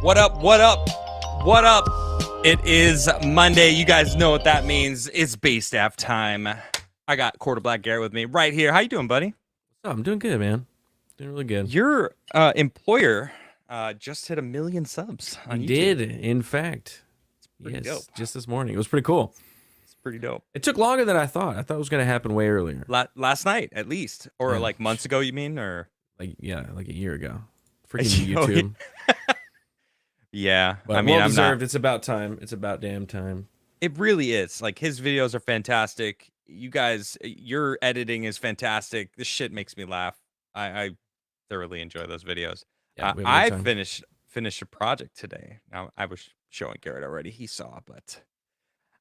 What up? What up? What up? It is Monday. You guys know what that means. It's base staff time. I got Quarter Black Garrett with me right here. How you doing, buddy? Oh, I'm doing good, man. Doing really good. Your employer just hit 1 million subs He on YouTube. did, in fact. It's pretty dope. Just this morning. It was pretty cool. It's pretty dope. It took longer than I thought. I thought it was going to happen way earlier. Last night, at least, or Yeah. like months ago. You mean, or like a year ago. Freaking Oh, YouTube. yeah. But I mean, well I'm not. deserved. It's about time. It's about damn time. It really is. Like, his videos are fantastic. You guys, your editing is fantastic. This shit makes me laugh. I thoroughly enjoy those videos. Yeah, we have a I good time. finished a project today. Now, I was showing Garrett already. He saw, but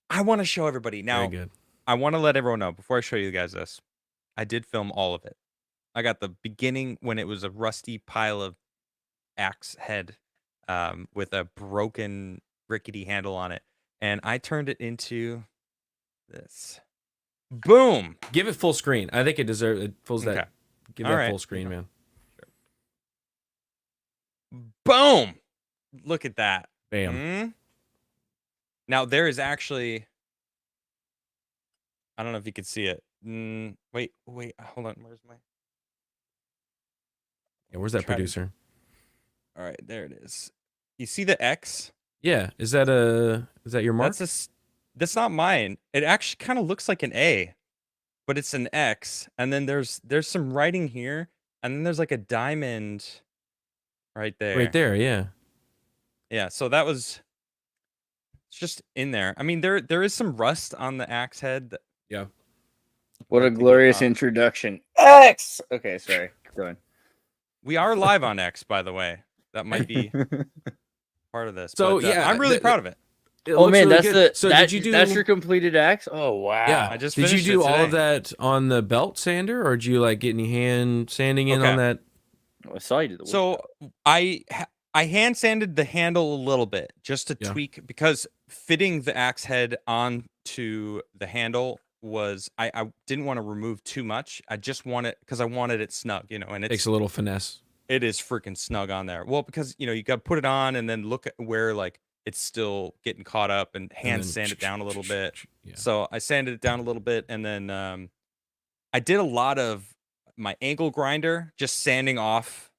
I want to show everybody. Now, Very good. I want to let everyone know before I show you guys this. I did film all of it. I got the beginning when it was a rusty pile of axe head with a broken rickety handle on it. And I turned it into this. Boom. Give it full screen. I think it deserves it. Pulls Okay. that. Give All that right. full screen, man. Boom. Look at that. Bam. Now, there is actually, I don't know if you can see it. Wait, hold on. Where's my? Yeah, where's that Try to- producer? All right, there it is. You see the X? Yeah. Is that your mark? That's not mine. It actually kind of looks like an A, but it's an X. And then there's some writing here, and then there's like a diamond right there. Right there, yeah. Yeah, so that was, it's just in there. I mean, there is some rust on the axe head. Yeah. What a Like to get glorious off. introduction. X! Okay, sorry. Go on. We are live on X, by the way. That might be part of this. So, but, yeah, I'm really proud of it. It Oh looks man, really that's good. the So that, did you do that's your completed axe? Oh wow. Yeah. I just did you finished do it all of today. that on the belt sander, or did you like get any hand sanding in Okay. on that? Oh, I saw you do the wood So shop. I hand sanded the handle a little bit just to Yeah. tweak, because fitting the axe head onto the handle was, I didn't want to remove too much. I just wanted, because I wanted it snug, and Takes a little finesse. it is freaking snug on there. Well, because you got to put it on and then look at where like it's still getting caught up, and hand then sand it down a little bit. Yeah. So I sanded it down a little bit, and then I did a lot of my angle grinder, just sanding off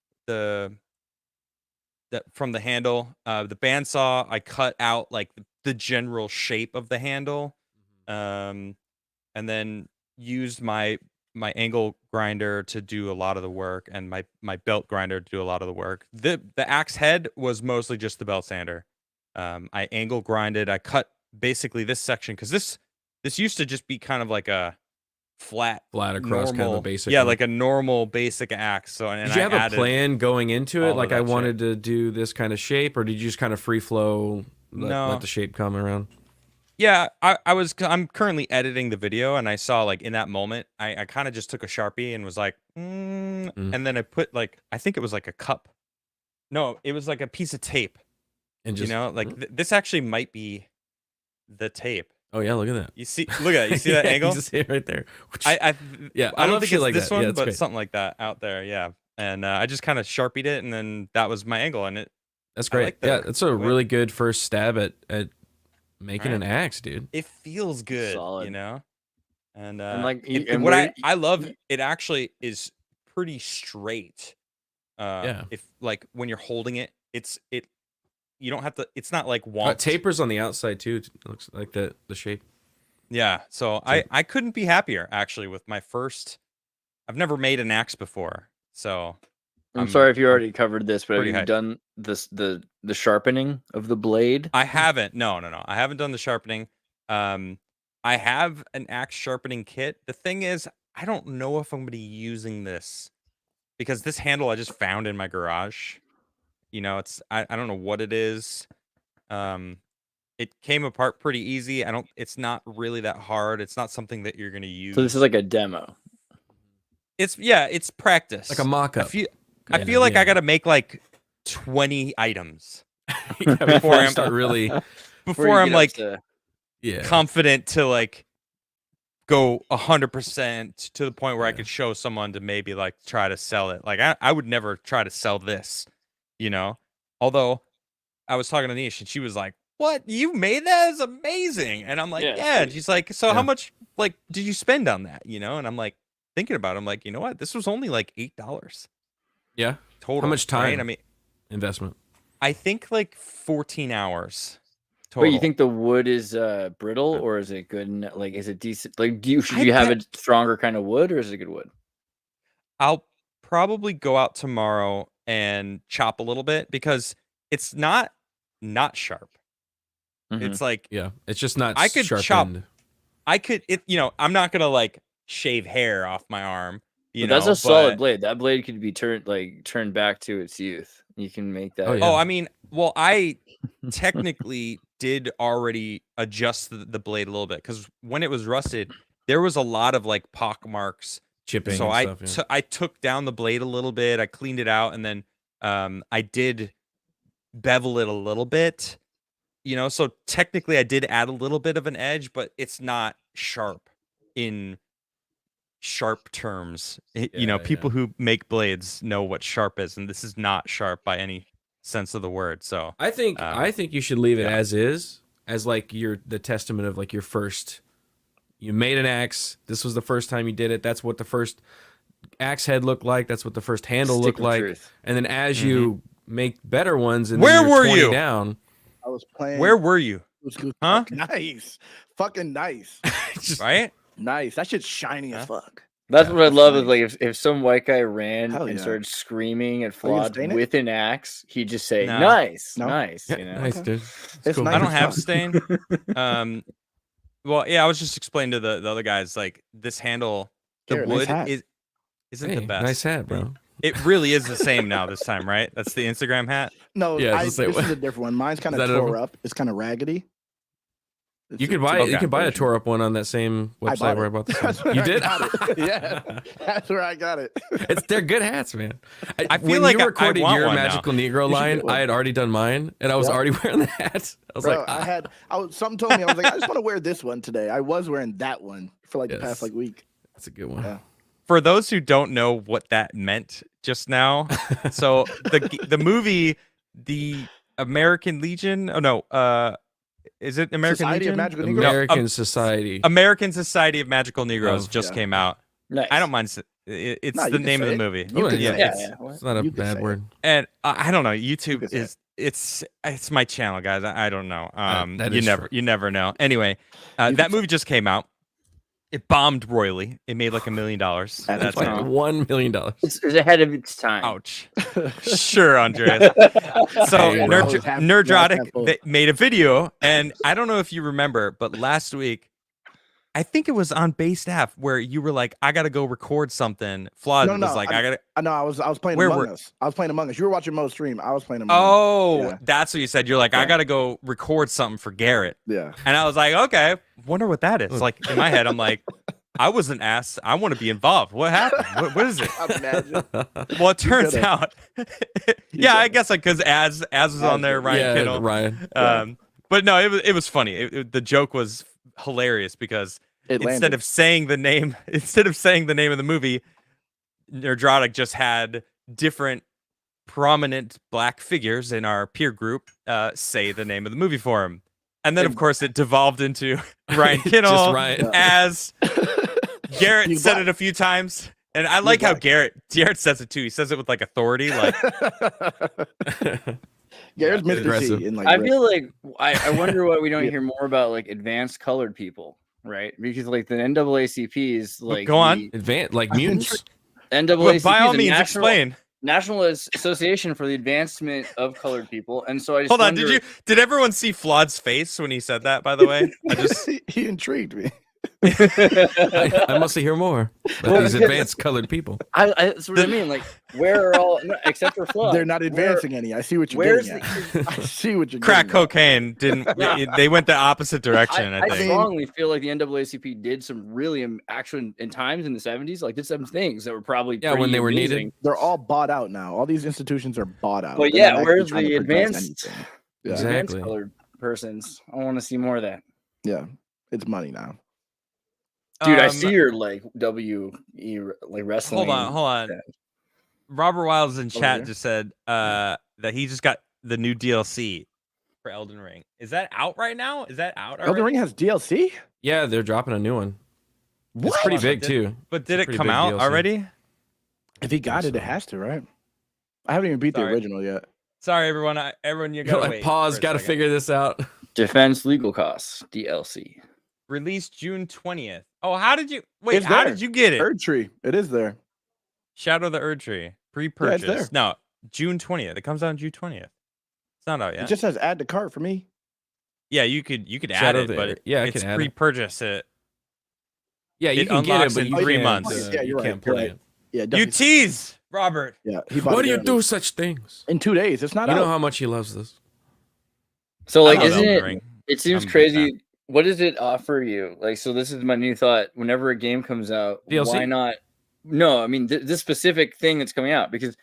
that from the handle. The bandsaw, I cut out like the general shape of the handle, and then used my angle grinder to do a lot of the work, and my belt grinder to do a lot of the work. The axe head was mostly just the belt sander. I angle grinded. I cut basically this section, because this used to just be kind of like a flat across, kind of a normal, basic. yeah, one. like a normal basic axe. So and Did you I have added a plan going into all it? of Like I that shit. wanted to do this kind of shape, or did you just kind of free flow? No. Let the shape come around. Yeah, I'm currently editing the video, and I saw like in that moment, I kind of just took a Sharpie and was like, and then I put like, I think it was like a cup. No, it was like a piece of tape. And just This actually might be the tape. oh yeah, look at that. You see, look at it. You see that Yeah, angle? you just see it right there. Yeah, I I don't love think shit it's like this that. one, Yeah, it's but great. something like that out there. Yeah, and I just kind of Sharpied it, and then that was my angle, and That's I great. like Yeah, the that's a way- really good first stab at making an axe, dude. it feels good, Solid. And like, I love it actually is pretty straight. Yeah. If like when you're holding it, you don't have to. It's not like wonk. Tapers on the outside too. It looks like the shape. Yeah. So I couldn't be happier actually with my first. I've never made an axe before, so I'm sorry if you already covered this, but have pretty you hyped. done this the sharpening of the blade? I haven't. No. I haven't done the sharpening. I have an axe sharpening kit. The thing is, I don't know if I'm going to be using this, because this handle I just found in my garage. It's I don't know what it is. It came apart pretty easy. It's not really that hard. It's not something that you're going to use. So this is like a demo. It's practice. Like a mock-up. I feel like I got to make like 20 items Before I start really before I'm like yeah. confident to like go 100% to the point where I Yeah. could show someone to maybe like try to sell it. Like I would never try to sell this, Although I was talking to Nish, and she was like, "What? You made that? It's amazing!" And I'm like, Yeah, "Yeah." And she's like, "So how Yeah. much like did you spend on that?" You know? And I'm like thinking about it. I'm like, you know what? This was only like $8 Yeah. total. How much time? Right? I mean, Investment. I think like 14 hours total. But you think the wood is brittle, or is it good? Like, is it decent? Like, should I you have bet- a stronger kind of wood, or is it good wood? I'll probably go out tomorrow and chop a little bit because it's not sharp. Mhm. It's like Yeah. It's just not I could chop- sharpened. I'm not gonna like shave hair off my arm. But that's a solid but- blade. That blade could be turned back to its youth. You can make that. Oh, yeah. Oh, I mean, well, I technically did already adjust the blade a little bit because when it was rusted, there was a lot of like pock marks. Chipping So and stuff. Yeah. I took down the blade a little bit. I cleaned it out, and then I did bevel it a little bit. So technically I did add a little bit of an edge, but it's not sharp in sharp terms. People who make blades know what sharp is, and this is not sharp by any sense of the word. So I think you should leave it yeah. as is, as like the testament of like your first. You made an axe. This was the first time you did it. That's what the first axe head looked like. That's what the first handle Stick looked with like. truth. And then as you make better ones, and Where then you're were 20 you? down. I was playing. where were you? Huh? Nice. Fucking nice. Right? Nice. That shit's shiny as fuck. That's Yeah, what I that's love is nice. like if some white guy ran Hell and yeah. started screaming at Are you gonna Flawed stain it? with an axe, he'd just say, No. "Nice, No? nice." Yeah, You know? nice, Okay. dude. It's cool. nice. I don't as have fuck. stain. Well, yeah, I was just explaining to the other guys like this handle, the Garrett, nice wood hat. isn't Hey, the best. nice hat, bro. It really is the same now this time, right? That's the Instagram hat. No, Yeah, it's the same this is one. a different one. Mine's kind Is of that a tore different- up. It's kind of raggedy. You could buy Okay. you can buy a version. tore up one on that same I website bought where I it. bought this. That's one. where You I did? got it. Yeah, that's where I got it. They're good hats, man. I feel when like you I recorded want your one now. Magical Negro You should line, get one. I had already done mine, and I was Yep. already wearing the hat. I was Bro, like, something told me I was like, I just want to wear this one today. I was wearing that one for like the Yes. past like week. that's a good one. Yeah. For those who don't know what that meant just now, so the movie, the American Legion. Oh no, is it American Society of Legion? Magical Negroes? American Society. American Society of Magical Negroes Of- just yeah. came out. Nice. I don't mind. It's No, you the can name of say the it. movie. You can yeah, say Yeah, it's- yeah. It's not a You can bad say it. word. And I don't know. You YouTube can say is it's my channel, guys. I don't know. That you is never true. you never know. Anyway, You can that say- movie just came out. It bombed royally. It made like $1 million. That's That's fine. it. Like $1 million. It's ahead of its time. Ouch. Sure, Andreas. So Hey, bro. Nerdrotic made a video, and I don't know if you remember, but last week, I think it was on Base Staff where you were like, "I gotta go record something." Flawed No, was no, like, I gotta." I know I was playing Where Among were- Us. I was playing Among Us. You were watching Mo's stream. I was playing Among Us. Oh, Yeah. that's what you said. You're like, "I Yeah. gotta go record something for Garrett," Yeah. and I was like, "Okay, wonder what that is." Like in my head, I'm like, "I wasn't asked. I want to be involved. What happened? What is it?" Imagine. Well, it turns could've. out, yeah, I guess like because Az was on there, Ryan yeah, Kittle. Ryan. But no, it was funny. The joke was hilarious because It instead landed. of saying the name of the movie, Nerdrotic just had different prominent black figures in our peer group say the name of the movie for him. And then of course it devolved into Ryan Kittle Just Ryan. as Garrett He's said black. it a few times. And I like how black. Garrett says it too. He says it with like authority, like Garrett's Mr. aggressive. T in like I Rick. feel like I wonder why we don't Yeah. hear more about like advanced colored people, right? Because like the NAACP is like Go on. Advanced, like mutants. NAACP by all is the means explain. National Association for the Advancement of Colored People, and so I just Hold on, wonder- did everyone see Flawed's face when he said that, by the way? I just he intrigued me. I must hear more about Well, these because- advanced colored people. That's what I mean. Like, where are all no, except for Flood? They're not advancing any. I see what you're Where's getting the at. I see what you're crack getting at. cocaine didn't Yeah. they went the opposite direction, I I think. strongly feel like the NAACP did some really actually in times in the 70s, like did some things that were probably Yeah, when pretty they were needed. amazing. They're all bought out now. All these institutions are bought out. But They're yeah, not where's actually trying the to protect advanced- anything. Yeah. Exactly. Advanced colored persons. I want to see more of that. Yeah, it's money now. Dude, I see your like WE like wrestling. Hold on. Robert Wiles in chat here. just said that he just got the new DLC. for Elden Ring. Is that out right now? Is that out already? Elden Ring has DLC. Yeah, they're dropping a new one. What? It's pretty big Did- too. But did It's a it pretty come big out DLC. already? If he got it, so. it has to, right? I haven't even beat Sorry. the original yet. Sorry, everyone. Everyone, you You're gotta like, wait. pause. for a Got to second. figure this out. Defense legal costs DLC. Released June 20th. Oh, how did you wait? It's How there. did you get it? Erd Tree. It is there. Shadow of the Erd Tree there. pre-purchase. No, June 20th. It comes out on June 20th. It's not out It yet. just says add to cart for me. Yeah, you could add Shadow it, of the but Erd- yeah, I it's can add it. pre-purchase it. Yeah, you It can get it, unlocks but in you 3 can't, months. Yeah, you you're right, can't you're play right. it. Yeah, You definitely. tease, Robert. Yeah, he bought Why it do you early. do such things? In 2 days? It's not You know out. how much he loves this. So like, I love isn't Elden it? Ring. It seems I'm a big crazy. What does it offer you? Like, so this is my new thought. Whenever a game comes out, DLC? why not? No, I mean this specific thing that's coming out because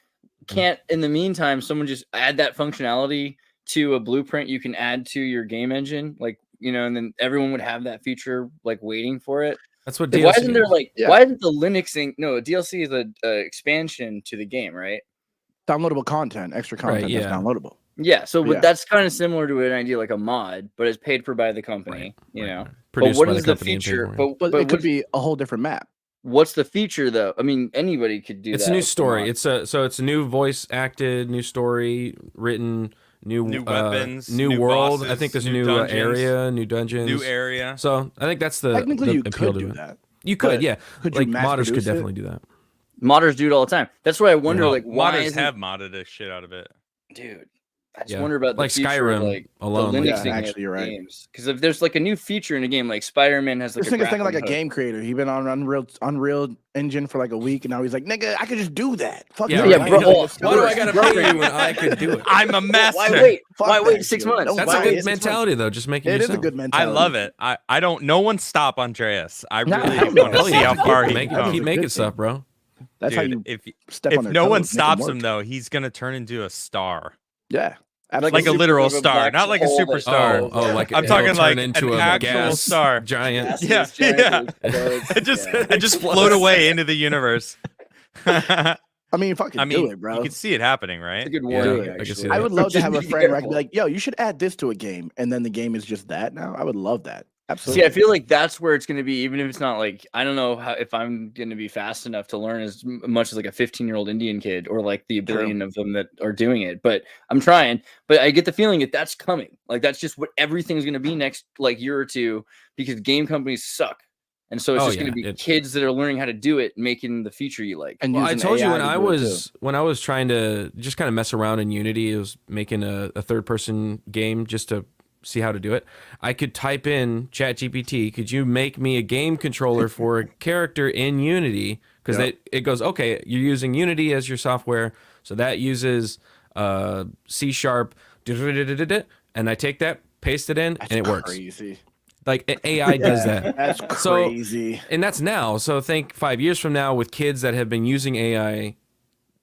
can't in the meantime someone just add that functionality to a blueprint you can add to your game engine, like and then everyone would have that feature like waiting for it. That's what Like, DLC why isn't there is. like Yeah. why isn't the Linux thing? No, a DLC is a expansion to the game, right? Downloadable content, extra content yeah. that's downloadable. Yeah, so Yeah. that's kind of similar to an idea like a mod, but it's paid for by the company, you know. But Produced what by is the the company and paid feature? for it. But But it could what's, be a whole different map. what's the feature though? I mean, anybody could do It's that. a new with the story. mod. It's a new voice acted, new story written, new weapons, new new world. I bosses, think there's a new new dungeons. area, new dungeons, New area. So I think that's the Technically, the you appeal could to do it. that. You could, but yeah. could you Like mass modders could produce it? definitely do that. Modders do it all the time. That's why I wonder, No, like, why modders isn't have modded the shit out of it. dude? I just Yeah. wonder about the Like future of, Skyrim like alone, the like, Linux Yeah, of actually, you're right. games. Because if there's like a new feature in a game, like Spider-Man has like This a nigga's thinking like a grappling hook. game creator. He been on Unreal Engine for like a week, and now he's like, "Nigga, I could just do that." Fuck Yeah, you, yeah, right? bro, Like, well, it's Why do I still- gotta pay you when I could do it? I'm a master. Why wait? Fuck Why that wait 6 shit. months? Don't That's buy a it. good It's mentality, though. Just make it It is yourself. a good I mentality. love it. I don't. No one stop Andreas. I No, really hell no. want to Hell see yeah. how far he Make can it, go. keep a making good stuff, thing. bro. That's how Dude, you if step if on their no one toes, make 'em stops him work. though, he's gonna turn into a star. Yeah, Like Like a super literal of a star, black not like a hole that- superstar. Oh, like I'm it'll talking turn like into an a actual gas star. giant. Gaseous Yeah, giant yeah. that explodes. I just Yeah. I just float away into the universe. I I mean, fucking mean, do it, bro. you can see it happening, It's right? a good Yeah, warning. I can actually. see I that. would love to Just have a be friend where I could careful. be like, "Yo, you should add this to a game," and then the game is just that. Now, I would love that. Absolutely. See, I feel like that's where it's going to be, even if it's not like I don't know how if I'm going to be fast enough to learn as much as like a 15-year-old Indian kid or like the True. billion of them that are doing it. But I'm trying. But I get the feeling that that's coming. Like that's just what everything's going to be next like year or two because game companies suck, and so it's Oh, just going yeah, to be kids that are learning how to do it, making the feature you like. And Well, I using told you AI when to I do it, too. was trying to just kind of mess around in Unity, it was making a third person game just to see how to do it. I could type in ChatGPT, could you make me a game controller for a character in Unity? Because Yep. it goes, okay, you're using Unity as your software, so that uses C#, and I take that, paste it in, That's and it works. Crazy. Like AI does Yeah, that. That's So- crazy. And that's now. So think 5 years from now with kids that have been using AI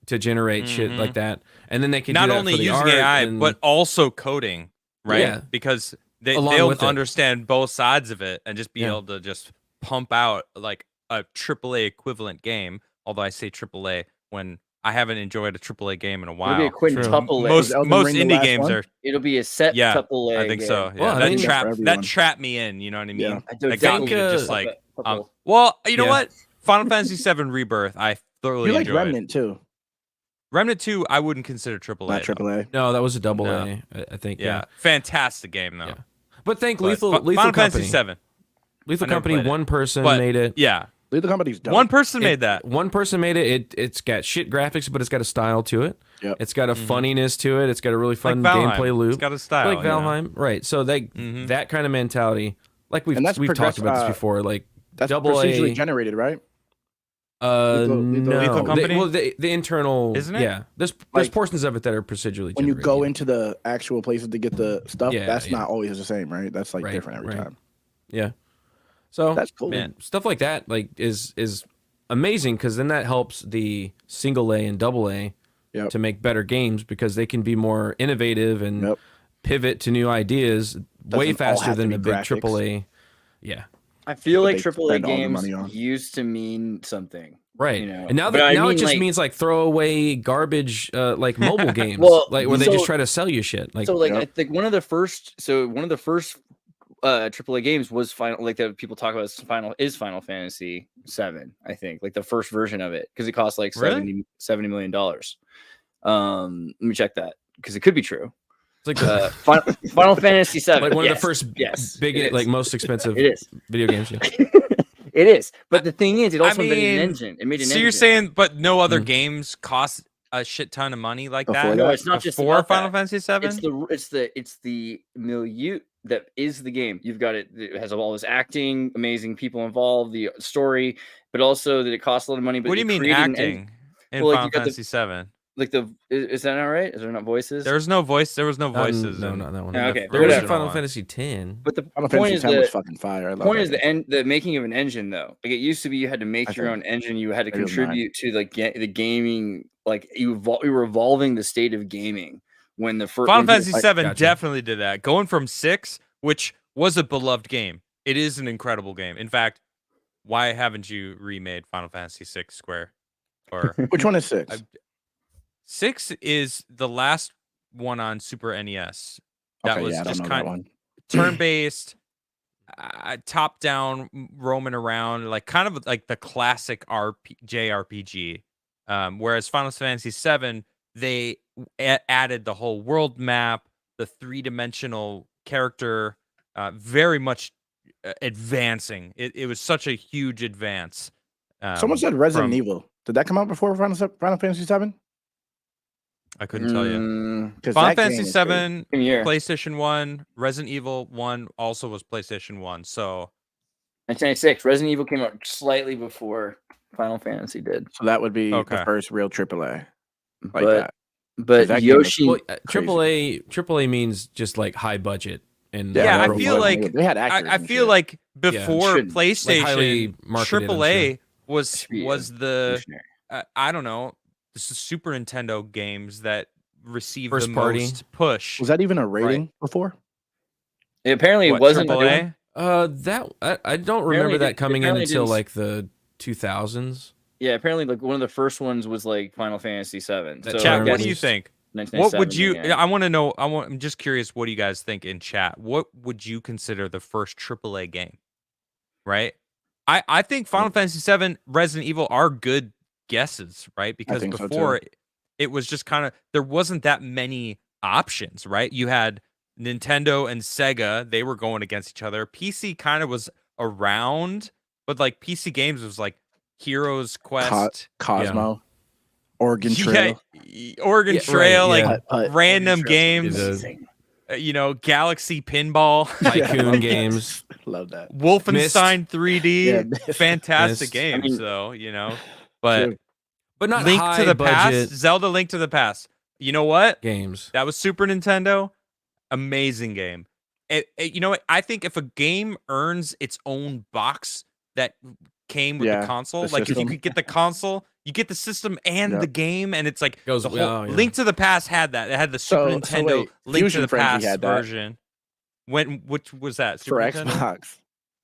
to generate shit like that, and then they can Not do that only for the using art AI, and- but also coding, right? Yeah. Because Along they'll with it. understand both sides of it and just be Yeah. able to just pump out like a AAA equivalent game. Although I say AAA when I haven't enjoyed a AAA game in a It'll be while. a quintuple. Most Is Elden most Ring the indie last games one? are It'll be a set yeah, tuple. I think so. Yeah, Well, I that mean- trap For that everyone. trapped me in. You know what I mean? Yeah. I don't That got think, me to just uh, like tuple. well, you know Yeah. what? Final Fantasy VII Rebirth, I thoroughly You like enjoyed. Remnant too, Remnant 2, I wouldn't consider AAA. not though. AAA. No, that was a double No. A, I think. Yeah. Yeah. Fantastic game though. Yeah. But think But Lethal Final Company. Fantasy 7. Lethal I never Company, played it. one person But- made it. Yeah. Lethal Company's dope. One person made that. One person made it. It's got shit graphics, but it's got a style to it. Yep. It's got a funniness to it. It's got a really fun Like Valheim. gameplay loop. It's got a style. like Valheim, right? So that kind of mentality, like we've And that's talked about this before, like That's double procedurally A. generated, right? Lethal No, Company? the internal, Isn't it? Yeah, there's Like, portions of it that are procedurally When you generated. go into the actual places to get the stuff, Yeah, that's yeah. not always the same, right? That's like Right, different every right. time. yeah. So That's cool. Man. stuff like that like is amazing because then that helps the single A and double A Yep. to make better games because they can be more innovative and Yep. pivot to new ideas way Doesn't all faster have to than be the big graphics. triple A. Yeah. I feel What like they AAA spend all the games money on. used to mean something. Right. You know, And now but that I now mean, it just like- means like throwaway garbage like mobile games. Well, like where they so- just try to sell you shit. Like So like Yep. I think one of the first AAA games was final, like that people talk about is Final Fantasy 7, I think, like the first version of it, because it cost like Really? $70 million. Let me check that because it could be true. it's like Final Fantasy 7, like one yes, of the first yes, big it like is. most expensive It is. video games. Yeah. It is. But the thing is, it also made mean, an engine. It made an So engine. you're saying, but no other Mm. games cost a shit ton of money like Before that? no, it's not just Before about Final that. Fantasy 7? It's the milieu that is the game. You've got it has all this acting, amazing people involved, the story, but also that it costs a lot of money. But What do you mean acting in well, like, Final you got the- Fantasy 7? like is that not right? Is there not voices? There was no voice. There was no Not in- voices. no, in- not that one. in the Okay, There was a whatever. Final Fantasy 10. But the Final point Fantasy is 10 was that fucking fire. I love point that is game. the making of an engine though. Like it used to be, you had to make I your think own engine. You had to it was contribute to like the gaming. Like you were evolving the state of gaming when the first Final Fantasy 7 Gotcha. definitely did that. Going from 6, which was a beloved game. It is an incredible game. In fact, why haven't you remade Final Fantasy 6 Square? Or Which one is 6? 6 is the last one on Super NES. That Okay, was yeah, I don't just know kind that of one. turn-based, top-down, roaming around, like kind of like the classic JRPG. Whereas Final Fantasy 7, they added the whole world map, the three-dimensional character, very much advancing. It was such a huge advance. Someone said Resident from- Evil. Did that come out before Final Fantasy 7? I couldn't tell you. Final Fantasy 7, Same year. PlayStation 1, Resident Evil 1 also was PlayStation 1. So 1996. Resident Evil came out slightly before Final Fantasy did. So that would be Okay. the first real AAA like but that. but that game was- Yoshi, Well, Crazy. AAA means just like high budget and Yeah, I they feel were- like- they had actors I and feel shit. like before Shouldn't. Like PlayStation, highly marketed, I'm AAA was Should be, the Missionary. I don't know, this is Super Nintendo games that received First the party. most push. Was that even a rating before? Apparently, What, it wasn't. AAA? that I don't remember Apparently that coming in apparently until didn't- like the 2000s. Yeah, apparently, like one of the first ones was like Final Fantasy 7. That So Chat, I what guess do you it's think? What 1997 would you? again. I want to know. I'm just curious. What do you guys think in chat? What would you consider the first AAA game? Right. I think Final Fantasy 7, Resident Evil are good guesses, right? Because think so, too. before it was just kind of there wasn't that many options, right? You had Nintendo and Sega; they were going against each other. PC kind of was around, but like PC games was like Heroes Quest, Cosmo, Oregon Trail. Oregon Yeah, Trail, right, like yeah. random Oregon Trail's games. amazing. Galaxy Pinball, Tycoon Yeah. games. Love that. Wolfenstein 3D, Yeah, Myst. fantastic Myst. games, I mean- though. But True. But not Link high to the budget Past, Zelda Link to the Past. You know what? games. That was Super Nintendo. Amazing game. You know what? I think if a game earns its own box that came with Yeah, the console, the like if you system. could get the console, you get the system and Yep. the game, and it's like Goes- the whole oh, yeah. Link to the Past had that. It had the Super So Nintendo wait, Link to Fusion the Frenzy Past had that. version. Which was that? For Super Nintendo? Xbox.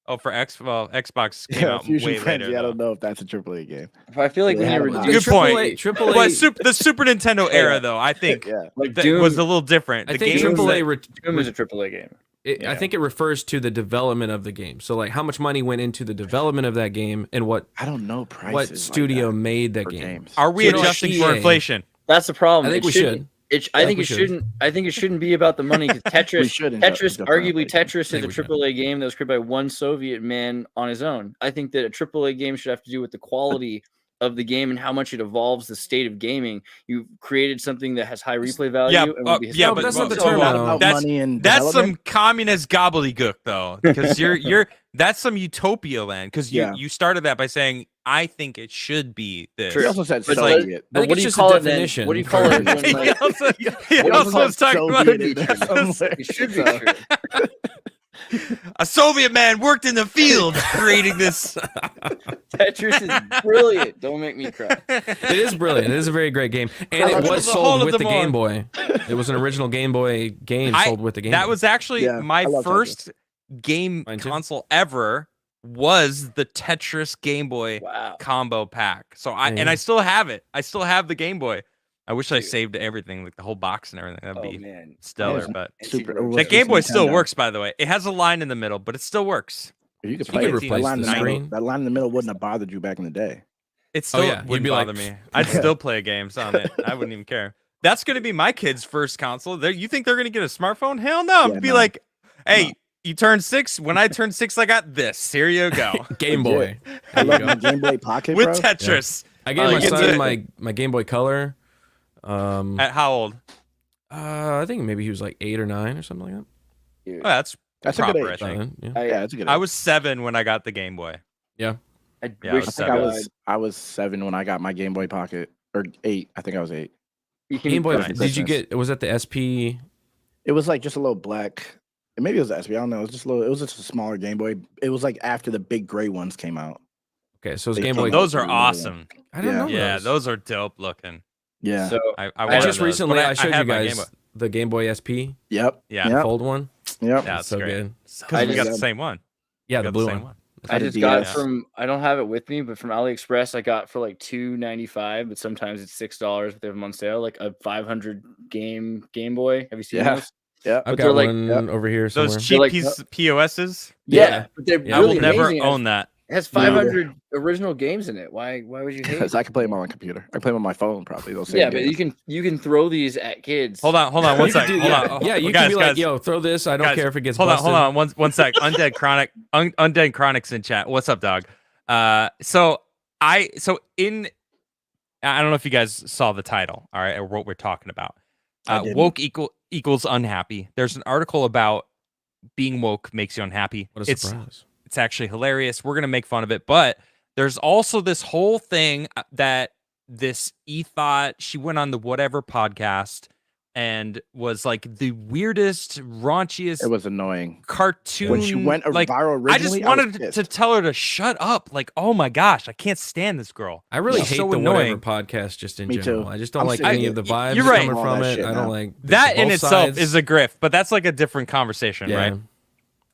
Oh, for Xbox came Yeah, out Fusion way Frenzy. later. I though. don't know if that's a AAA game. I feel like They when had you a were lot. doing Good point. AAA But the Super Nintendo era, though, I think Yeah. like that Doom was a little different. I The think games AAA that- Doom is a AAA game. I Yeah. think it refers to the development of the game. So like how much money went into the development of that game and what I don't know prices. what like studio that made that for game. games. Are we So, you know, adjusting for EA inflation? That's the problem. I think It we shouldn't- should. I think we it should. shouldn't. I think it shouldn't be about the money. 'Cause We Tetris, should Tetris, adjust for arguably inflation. Tetris is think a we should. AAA game that was created by one Soviet man on his own. I think that a AAA game should have to do with the quality of the game and how much it evolves the state of gaming. You created something that has high replay value. Yeah, and will be yeah, No, but that's not the historical. term, About though. That's- money and That's some development? communist gobbledygook, though, because you're that's some utopia land. Because Yeah. you started that by saying I think it should be this. He also said But Soviet. But think what it's do you just a call it then? definition What do you call it? When, he like, also, he He also was said talking about Soviet in there somewhere. it should be So- true. a Soviet man worked in the field creating this. Tetris is brilliant. Don't make me cry. It is brilliant. It is a very great game. And I it love was the whole sold of with the the more. Game Boy. It was an original Game Boy game sold with the Game That Boy. was actually Yeah, my I love Tetris. first game Mine too. console ever was the Tetris Game Boy Wow. combo pack. So I Yeah. still have it. I still have the Game Boy. I wish I Dude. saved everything, like the whole box and everything. That'd Oh be man. stellar. Man, But Super. That that Game Boy still Nintendo. works, by the way. It has a line in the middle, but it still works. You could You play could it. replace the screen. That line in the middle wouldn't have bothered you back in the day. It still yeah, you'd wouldn't be like, bother me. I'd still play games on it. I wouldn't even care. That's going to be my kid's first console. You think they're going to get a smartphone? Hell no. I'm going to be no. like, hey, you turned 6? When I turned 6, I got this. Here you go. Game Boy. I There love you my go. Game Boy Pocket, With bro. Tetris. I gave you my get son to- my Game Boy Color. At how old? I think maybe he was like 8 or 9 or something like Dude. Oh, that's That's a good proper, I age. that. think. Yeah. I, Yeah, that's a good. I age. was 7 when I got the Game Boy. I Yeah, wish I was I think seven. I was 7 when I got my Game Boy Pocket, or 8. I think I was 8. you can Game Boy. Nice. Did you get? Was that the SP? It was like just a little black. Maybe it was the SP. I don't know. It was just a little. It was just a smaller Game Boy. It was like after the big gray ones came out. Okay, so it was They Game came Boy. out Those are really well. awesome. I don't Yeah. know. Yeah, those are dope looking. Yeah. So I I wanted just those, recently but I showed you had my Game guys Boy. the Game Boy SP, Yep. Yeah. Yep. fold one. Yep. Yeah, that's so great. good. Because we got the just- same one. Yeah, We the got blue same one. I had a just got it DS. from. I don't have it with me, but from AliExpress, I got for like $2.95, but sometimes it's $6 if they have them on sale. Like a 500 Game Boy. Have you seen Yeah. those? Yep. I've But they're got like- one over here somewhere. Those cheap like- POSs. Yeah, but they're Yeah. I will really never amazing. own that. It has Me neither. 500 original games in it. Why would you hate Because it? I can play them on my computer. I can play them on my phone probably. Those same Yeah, but games. you can throw these at kids. Hold on one You could sec. do- Hold yeah, on. yeah, you guys, can be like, guys, yo, throw this. I don't guys, care if it gets hold busted. on. One sec. Undead Chronic. Undead Chronic's in chat. What's up, dog? So I don't know if you guys saw the title, all right, or what we're talking about. I didn't. Woke equals unhappy. There's an article about being woke makes you unhappy. What a surprise. It's actually hilarious. We're gonna make fun of it, but there's also this whole thing that this thought she went on the whatever podcast and was like the weirdest, raunchiest It was annoying. cartoon. When she went like, viral originally, I just was wanted pissed. to tell her to shut up. Like, oh my gosh, I can't stand this girl. I really She's hate so the annoying. whatever podcast just in Me general. too. I just don't I'm like sick any of of the it. vibes You're right. coming All from that it. shit I don't now. like That in both itself sides. is a grift, but that's like a different conversation, yeah. right?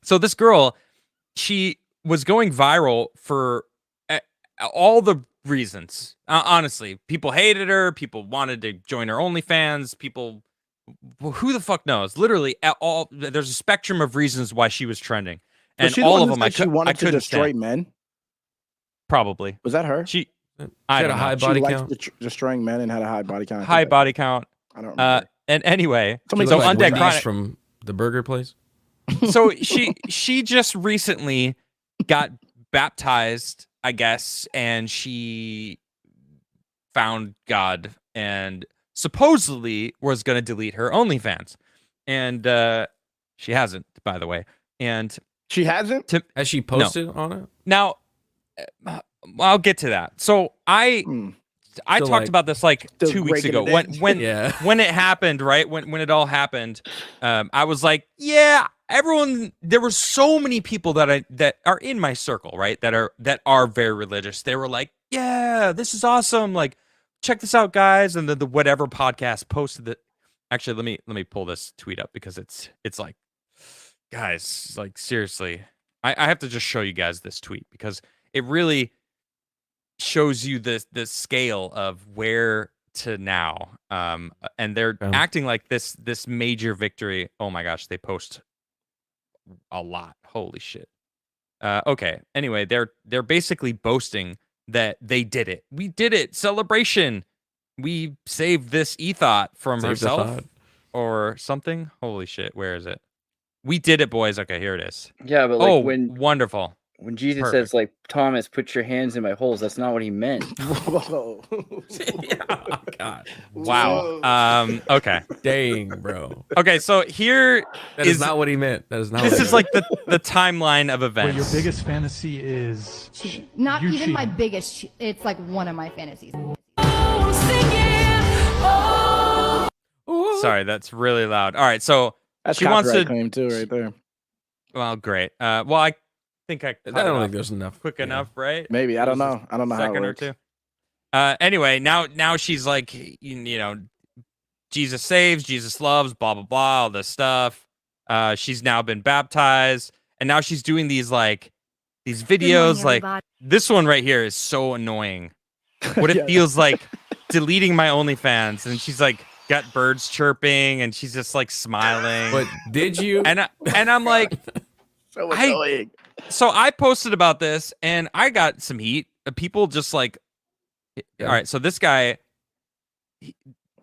So this girl, she was going viral for all the reasons. Honestly, people hated her. People wanted to join her OnlyFans. People, who the fuck knows? Literally, there's a spectrum of reasons why she was trending, Was and she the all one of who them I said she could I wanted to couldn't destroy stand. men. Probably Was that her? she. She I had don't a know. high She body liked count. destroying men and had a high body count. I think High that- body count. I don't remember. And anyway, Somebody She so looks like Undead Wendy's Chronic. from the burger place. So she just recently got baptized, I guess, and she found God and supposedly was going to delete her OnlyFans, and she hasn't, by the way. And She hasn't. Has she posted on it? now, I'll get to that. So I Hmm. I Still talked like- about this like Still 2 weeks breaking ago it in. when Yeah. when it happened, right? When it all happened, I was like, yeah, everyone. There were so many people that are in my circle, right? That are very religious. They were like, yeah, this is awesome. Like, check this out, guys. And the whatever podcast posted it. Actually, let me pull this tweet up because it's like, guys, like seriously, I have to just show you guys this tweet because it really shows you the scale of where to now. And they're acting like this major victory. Oh my gosh, they post a lot. Holy shit. Okay. Anyway, they're basically boasting that they did it. We did it. Celebration. We saved this ethot from Save the herself thought. or something. Holy shit. Where is it? We did it, boys. Okay, here it is. Yeah, but like Oh, when wonderful. Jesus perfect. says like Thomas, put your hands in my holes, that's not what he meant. Whoa. Yeah, God. Wow. Okay. Dang, bro. Okay, so here That is not what he meant. That is not. this what he is like the timeline of Where events. your biggest fantasy is Cheating. Not You even my cheating. biggest. It's like one of my fantasies. Sorry, that's really loud. All right, so That's she wants copyright to. claim too, right there. Well, great. Well, I think I. I cut it don't off think there's enough. quick yeah. enough, right? Maybe I don't Just know. I don't know how it second or works. two. Anyway, now she's like, you know, Jesus saves, Jesus loves, blah blah blah, all this stuff. She's now been baptized, and now she's doing these these Good morning, videos. Like everybody. this one right here is so annoying. What it feels like deleting my OnlyFans, and she's like got birds chirping, and she's just like smiling. But did you? And I'm like, So annoying. so I posted about this, and I got some heat. People just like, all right. So this guy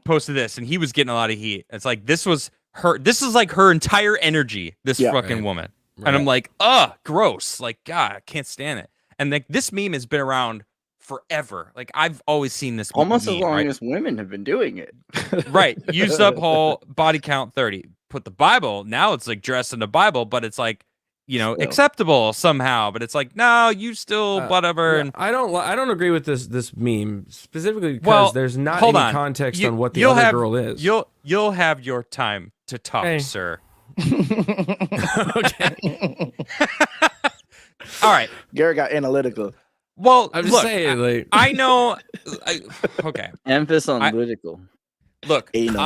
posted this, and he was getting a lot of heat. It's like this was her. This is like her entire energy. This fucking woman. Right. And I'm like, ugh, gross. Like, God, I can't stand it. And like this meme has been around forever. Like I've always seen this Almost meme, as long right? as women have been doing it. Right. Used up whole body count 30. Put the Bible. Now it's like dressed in the Bible, but it's like, you know, Still. acceptable somehow. But it's like, no, you still whatever. Yeah, And I don't agree with this meme specifically because Well, there's not hold any on. context You- on what the you'll other have- girl is. You'll have your time to talk, Hey. sir. Okay. All right. Garrett got analytical. Well, I'm just look, saying, like, I know. Okay. Emphasis on I- political. Look, Anal.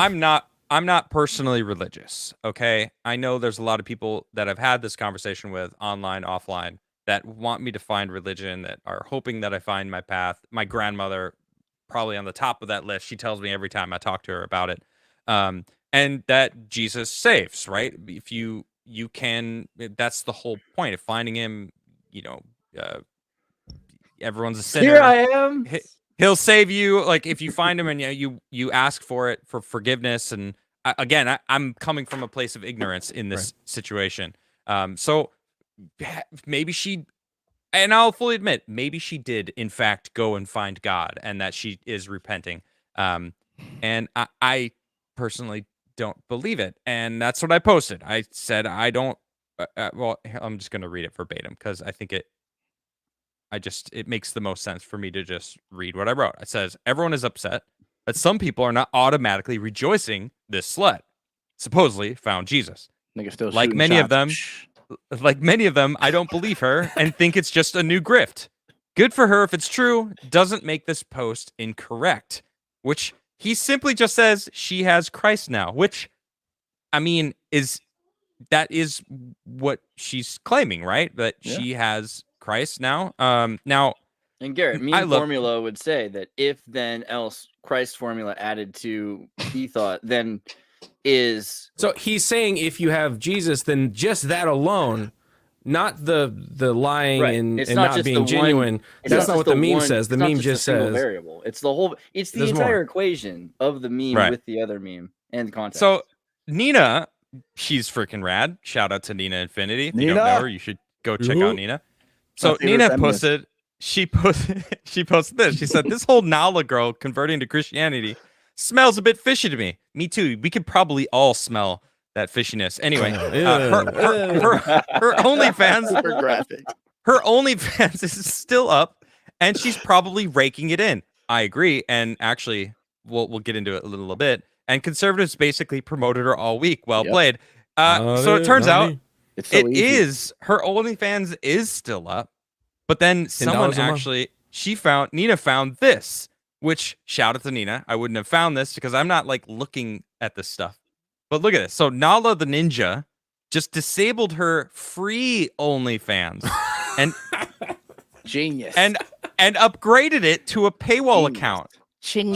I'm not personally religious, okay? I know there's a lot of people that I've had this conversation with online, offline, that want me to find religion, that are hoping that I find my path. My grandmother, probably on the top of that list, she tells me every time I talk to her about it. And that Jesus saves, right? If you can, that's the whole point of finding him, you know, everyone's a sinner. Here I am. He'll save you, like if you find him and you ask for it for forgiveness. And again, I'm coming from a place of ignorance in this situation. So maybe she, and I'll fully admit, maybe she did in fact go and find God, and that she is repenting. And I personally don't believe it, and that's what I posted. I said I don't. Well, I'm just gonna read it verbatim because I think it makes the most sense for me to just read what I wrote. It says, everyone is upset that some people are not automatically rejoicing this slut supposedly found Jesus. Nigga still Like shooting many of shots. them, I don't believe her and think it's just a new grift. Good for her if it's true, doesn't make this post incorrect, which he simply just says she has Christ now, which, I mean, is what she's claiming, right? That she has Christ now. Now, And Garrett, I meme love- formula would say that if then else Christ formula added to thought, then is so he's saying if you have Jesus, then just that alone, not the lying Right. and It's not just being the one- genuine. it's That's not just what the meme one- says. The it's not meme a just single says variable. It's the whole. It's the There's entire more. equation of the meme Right. with the other meme and the context. so Nina, she's freaking rad. Shout out to Nina Infinity. If you don't Nina? know her, you should go check Who? out Nina. So favorite Nina feminist. posted. She posted this. She said, "This whole Nala girl converting to Christianity smells a bit fishy to me. Me too. We could probably all smell that fishiness. Anyway, her OnlyFans, Super graphic. her OnlyFans is still up, and she's probably raking it in. I agree, and actually, we'll get into it a little bit. And conservatives basically promoted her all week. Well Yep. played. So it turns out It's so it easy. is her OnlyFans is still up, but then someone $10 a month. actually Nina found this, which shout out to Nina. I wouldn't have found this because I'm not like looking at this stuff. But look at this. So Nala the Ninja just disabled her free OnlyFans and Genius. and upgraded it to a paywall Genius. account. Ching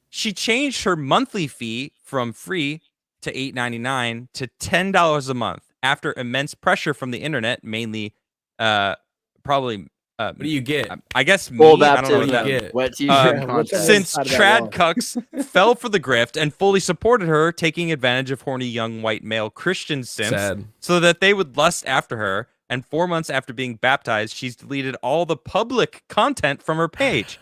She changed her monthly fee from free to $8.99 to $10 a month after immense pressure from the internet, mainly probably what do you get? I guess me. full I don't know what baptism, you that, get. wet Uh, t-shirt what's that? contest. since Side of that trad wall. cucks fell for the grift and fully supported her, taking advantage of horny young white male Christian simps Sad. so that they would lust after her. And 4 months after being baptized, she's deleted all the public content from her page.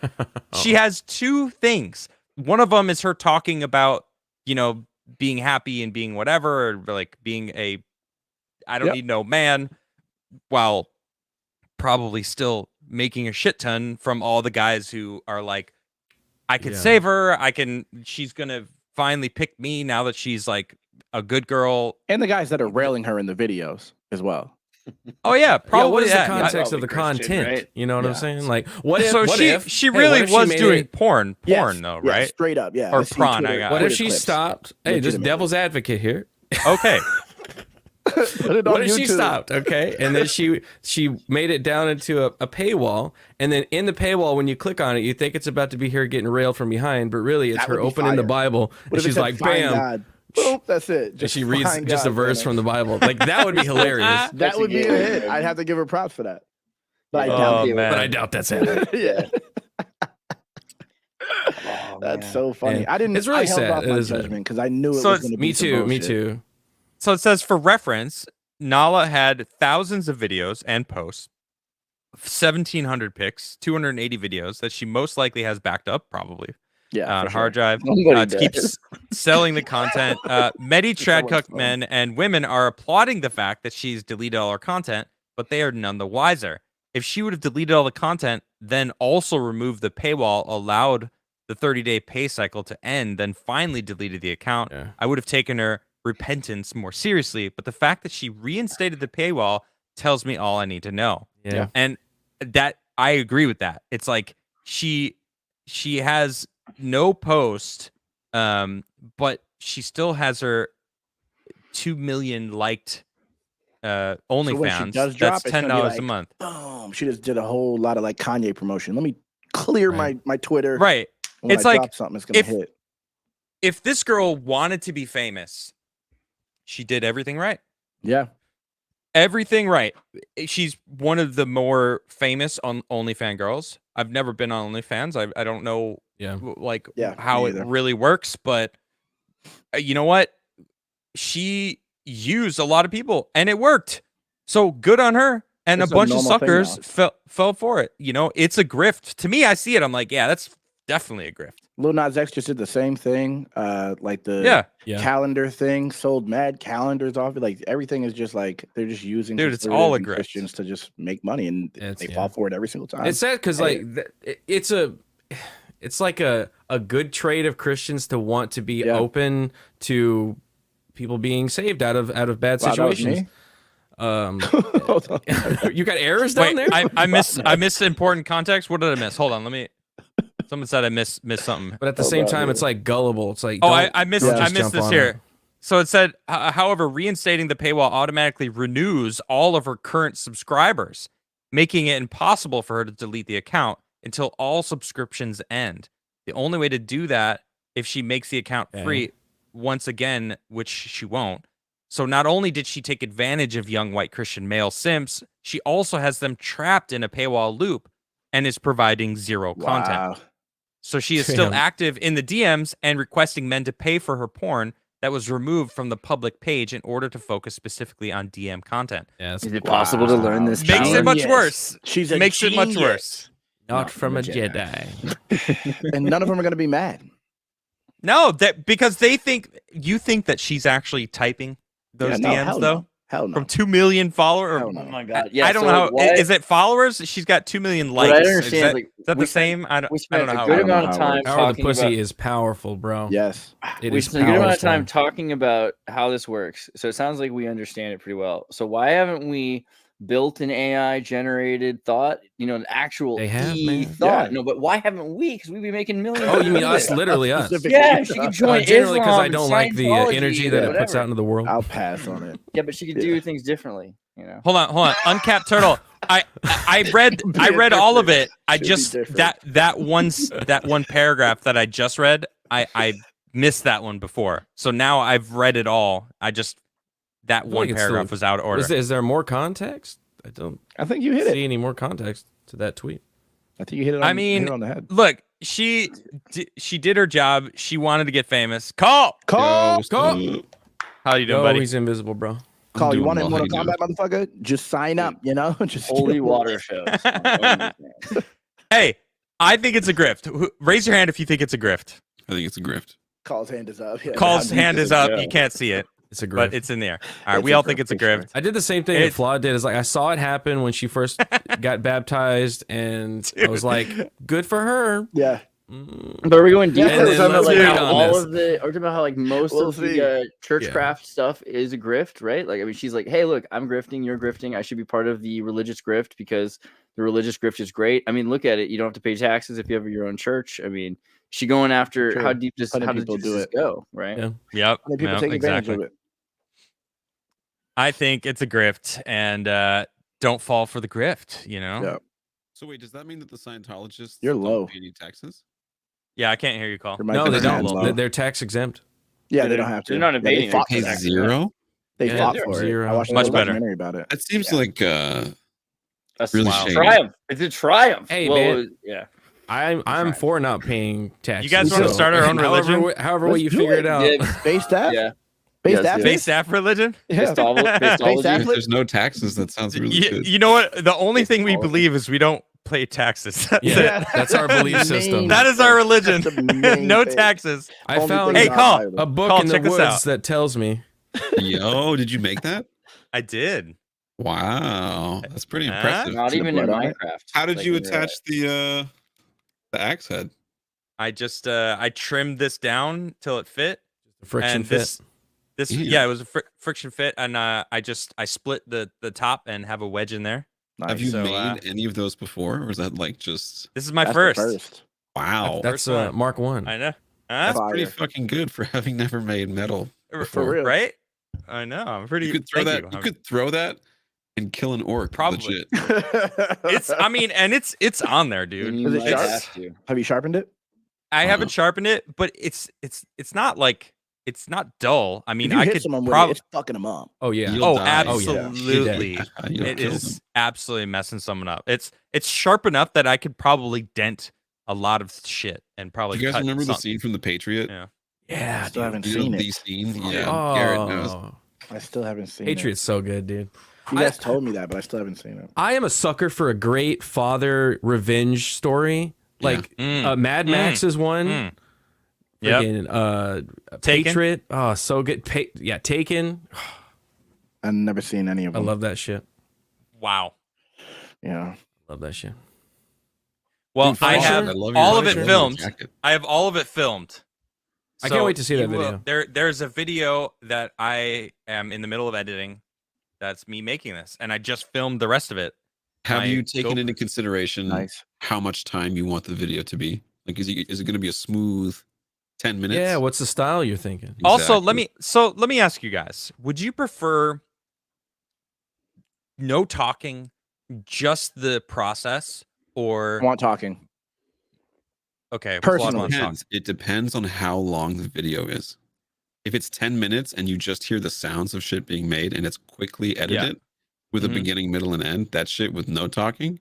She has two things. One of them is her talking about, you know, being happy and being whatever, or like being I don't Yep. need no man, while probably still making a shit ton from all the guys who are like, I could Yeah. save her. She's going to finally pick me now that she's like a good girl. And the guys that are railing her in the videos as well. Oh yeah, probably Yeah, what is that. the Yeah. context of the Probably Christian, content? right? You know what I'm Yeah. saying? Like, what if? So what she if, she hey, really what if she was made doing it- porn Yes, though, yeah, right? straight up, yeah. Or I see prawn, I Twitter- got- What if Twitter she clips. stopped? Hey, just Legitimately. devil's advocate here. Okay. Put it on What if she YouTube. stopped? Okay, and then she made it down into a paywall, and then in the paywall, when you click on it, you think it's about to be her getting railed from behind, but really it's That her would be opening the fire. Bible, What and if it she's said, like, "Find "Bam!" God"? Boom, that's it. And she reads find just a God, verse man. from the Bible. Like that would be hilarious. That That's a would be game a hit. changer. I'd have to give her props for that. But Yeah. I doubt Oh it. man. But I doubt that's happening. Yeah, Oh, that's man. so funny. Yeah. I didn't. It's really I held sad. off It my is sad. judgment because I knew it So was it's- going to be Me some too. Me bullshit. too. So it says, for reference, Nala had thousands of videos and posts, 1,700 pics, 280 videos that she most likely has backed up, probably Yeah, on for a hard sure. drive Somebody to keep does. selling the content. Many Someone's Tradcuck phone. men and women are applauding the fact that she's deleted all her content, but they are none the wiser. If she would have deleted all the content, then also removed the paywall, allowed the 30-day pay cycle to end, then finally deleted the account, Yeah. I would have taken her repentance more seriously. But the fact that she reinstated the paywall tells me all I need to know. Yeah. And that I agree with that. It's like she has no post, but she still has her 2 million liked So when she OnlyFans. does drop, That's it's gonna be $10 a like, month. boom. She just did a whole lot of like Kanye promotion. Let me clear Right. my Twitter. Right. When It's I like, drop something, it's gonna if- hit. If this girl wanted to be famous, she did everything right. Yeah. Everything right. She's one of the more famous on OnlyFans girls. I've never been on OnlyFans. I don't know Yeah. like Yeah, how me it either. really works, but you know what? She used a lot of people and it worked. So good on her. And It's a a bunch of normal thing suckers now. fell for it. You know, it's a grift. To me, I see it. I'm like, yeah, that's definitely a grift. Lil Nas X just did the same thing. Like the Yeah. Yeah. calendar thing, sold mad calendars off it. Like everything is just like they're just using Dude, it's conservative all a and grift. Christians to just make money, and It's- they yeah. fall for it every single time. It's sad because Hey. like it's like a good trait of Christians to want to be Yeah. open to people being saved out of bad Wow, that was situations. me? Hold on. You got errors down Wait, there? I missed important context. What did I miss? Hold on, let me. Someone said I missed something. But at the Hold same on, time, dude. it's like gullible. It's like Oh, don't- I missed don't I just missed jump this on here. it. So it said, however, reinstating the paywall automatically renews all of her current subscribers, making it impossible for her to delete the account until all subscriptions end. The only way to do that if she makes the account Okay. free once again, which she won't. So not only did she take advantage of young white Christian male simps, she also has them trapped in a paywall loop and is providing zero content. Wow. So she is still Damn. active in the DMs and requesting men to pay for her porn that was removed from the public page in order to focus specifically on DM content. Yeah, it's Is it possible to learn this? Makes it much Genius. worse. She's a Makes it much genius. worse. not No, from a Jedi. Jedi. And none of them are gonna be mad. No, that because they think you think that she's actually typing those Yeah, no, DMs hell though no. Hell no. from 2 million followers. Hell no. Oh my god! Yeah, I don't so know how. why- Is it followers? She's got 2 million likes. What I Is understand that, is, like, is that we the same? I we don't spent know a how. good it amount works. of time Power of the talking pussy about. is powerful, bro. Yes. It We is spent a good amount of time powerful. talking about how this works. So it sounds like we understand it pretty well. So why haven't we built an AI generated thought? You know, an actual They have, E man. thought. Yeah. No, but why haven't we? Because we'd be making millions. Oh, you mean doing us? it. Literally us. Specifically. Yeah, she could join Generally, because I Islam, don't like the Scientology, energy that it puts whatever. out into the world. I'll pass on it. Yeah, but she could do things differently. You know. Hold on. Uncapped Turtle. I read Being all of different. it. I Should be just different. that one paragraph that I just read. I missed that one before. So now I've read it all. That feel one like it's paragraph still- was out of order. Is there more context? I don't I think you hit see it. any more context to that tweet. I think you hit it. I mean, hit it on the head. Look, she did her job. She wanted to get famous. Caul, Call. How you doing, Oh, buddy? he's invisible, bro. Call. You doing want it? well. Want How to you combat, motherfucker? Just sign up. You know, just Holy water shows. Hey, I think it's a grift. Raise your hand if you think it's a grift. I think it's a grift. Call's hand is up. Yeah, Caul's hand is up. Yeah. You can't see it, It's a but grift. it's in there. All right, It's we a all think grift it's a for sure. grift. I did the same thing that It- Flaw did. Is like I saw it happen when she first got baptized, and I was like, "Good for her." Yeah. But are we going deeper? And We're then talking about let's like read how on all this. of the, or talking about how like most We'll of see. the Yeah. churchcraft stuff is a grift, right? Like, I mean, she's like, hey, look, I'm grifting, you're grifting. I should be part of the religious grift because the religious grift is great. I mean, look at it. You don't have to pay taxes if you have your own church. I mean, she going after True. how deep does Plenty how of does people do this it. go, right? Yeah. Yep. Many people yep, take advantage exactly. of it. I think it's a grift, and don't fall for the grift. Yeah. So wait, does that mean that the Scientologists You're don't low. pay any taxes? Yeah, I can't hear you, Call. Your mic No, is they mad don't. low. They're tax exempt. Yeah, They're- they don't have to. they're not Yeah, evading they it. fought Pay for that. zero? They Yeah, fought zero. for Zero. it. I watched Much a better. documentary about it. That seems Yeah. like That's really a shady. triumph. It's a triumph. Hey, well, man. yeah. I'm Right. for not paying taxes. You guys wanna so start our own religion? However way Let's you do figure it. it out. Yeah. Base staff? Yeah. Base Yes, staff? yes. Base staff religion? Yeah. Based Based if If there's no taxes, that sounds really good. You know what? The only thing we believe is we don't pay taxes. That's Yeah, it. that's our belief Main system. That is our religion. That's the main No thing. taxes. I Only found thing Hey, not Call. Bible. a book Call, in the check this out. woods that tells me. Yo, did you make that? I did. Wow, that's pretty Huh? impressive. Not Should have even in blood on it. Minecraft. How did Like, you in real attach life. the axe head? I just I trimmed this down till it fit. Friction And fit. This Yeah. yeah, it was a friction fit, and I split the top and have a wedge in there. Nice. Have you So, made any of those before, or is that like just This is my That's the first. wow? That's First one. Mark 1. I know. That's Huh? pretty Fire. fucking good for having never made metal. For real. Right? I know. I'm pretty. You could throw thank that. You. You could throw that and kill an orc. Probably. Legit. It's. I mean, and it's on there, dude. You Is it might sharp? have to. Have you sharpened it? I Wow. haven't sharpened it, but it's not like it's not dull. I mean, If you I hit could someone with it, probably. it's fucking them up. Oh yeah. You'll Oh, die. Oh, yeah. absolutely. You'll It kill is them. absolutely messing someone up. It's sharp enough that I could probably dent a lot of shit and probably. Do you guys cut remember the something. scene from The Patriot? Yeah. Yeah, I still haven't You know seen the it. scene? Yeah, Oh, Garrett knows. I still haven't seen Patriot's so good, dude. it. You guys told me that, but I still haven't seen it. I am a sucker for a great father revenge story. Like Mad Max is one. Mm. Yep. Friggin', Taken? Patriot. Oh, so good. Yeah, Taken. I've never seen any of I them. love that shit. Wow. Yeah. Love that shit. Well, Dude, I Punisher, have love your all of Punisher it on your filmed. jacket. I have all of it filmed. I can't wait to see that you will- video. There's a video that I am in the middle of editing. That's me making this, and I just filmed the rest of it. Have My you taken GoPro. into consideration Nice. how much time you want the video to be? Like, is it going to be a smooth 10 minutes? Yeah, what's the style you're thinking? Also, Exactly. let me ask you guys: would you prefer no talking, just the process, or I want talking. okay, Personally. Vlad wants to talk. It depends on how long the video is. If it's 10 minutes and you just hear the sounds of shit being made and it's quickly edited with a Mhm. beginning, middle, and end, that shit with no talking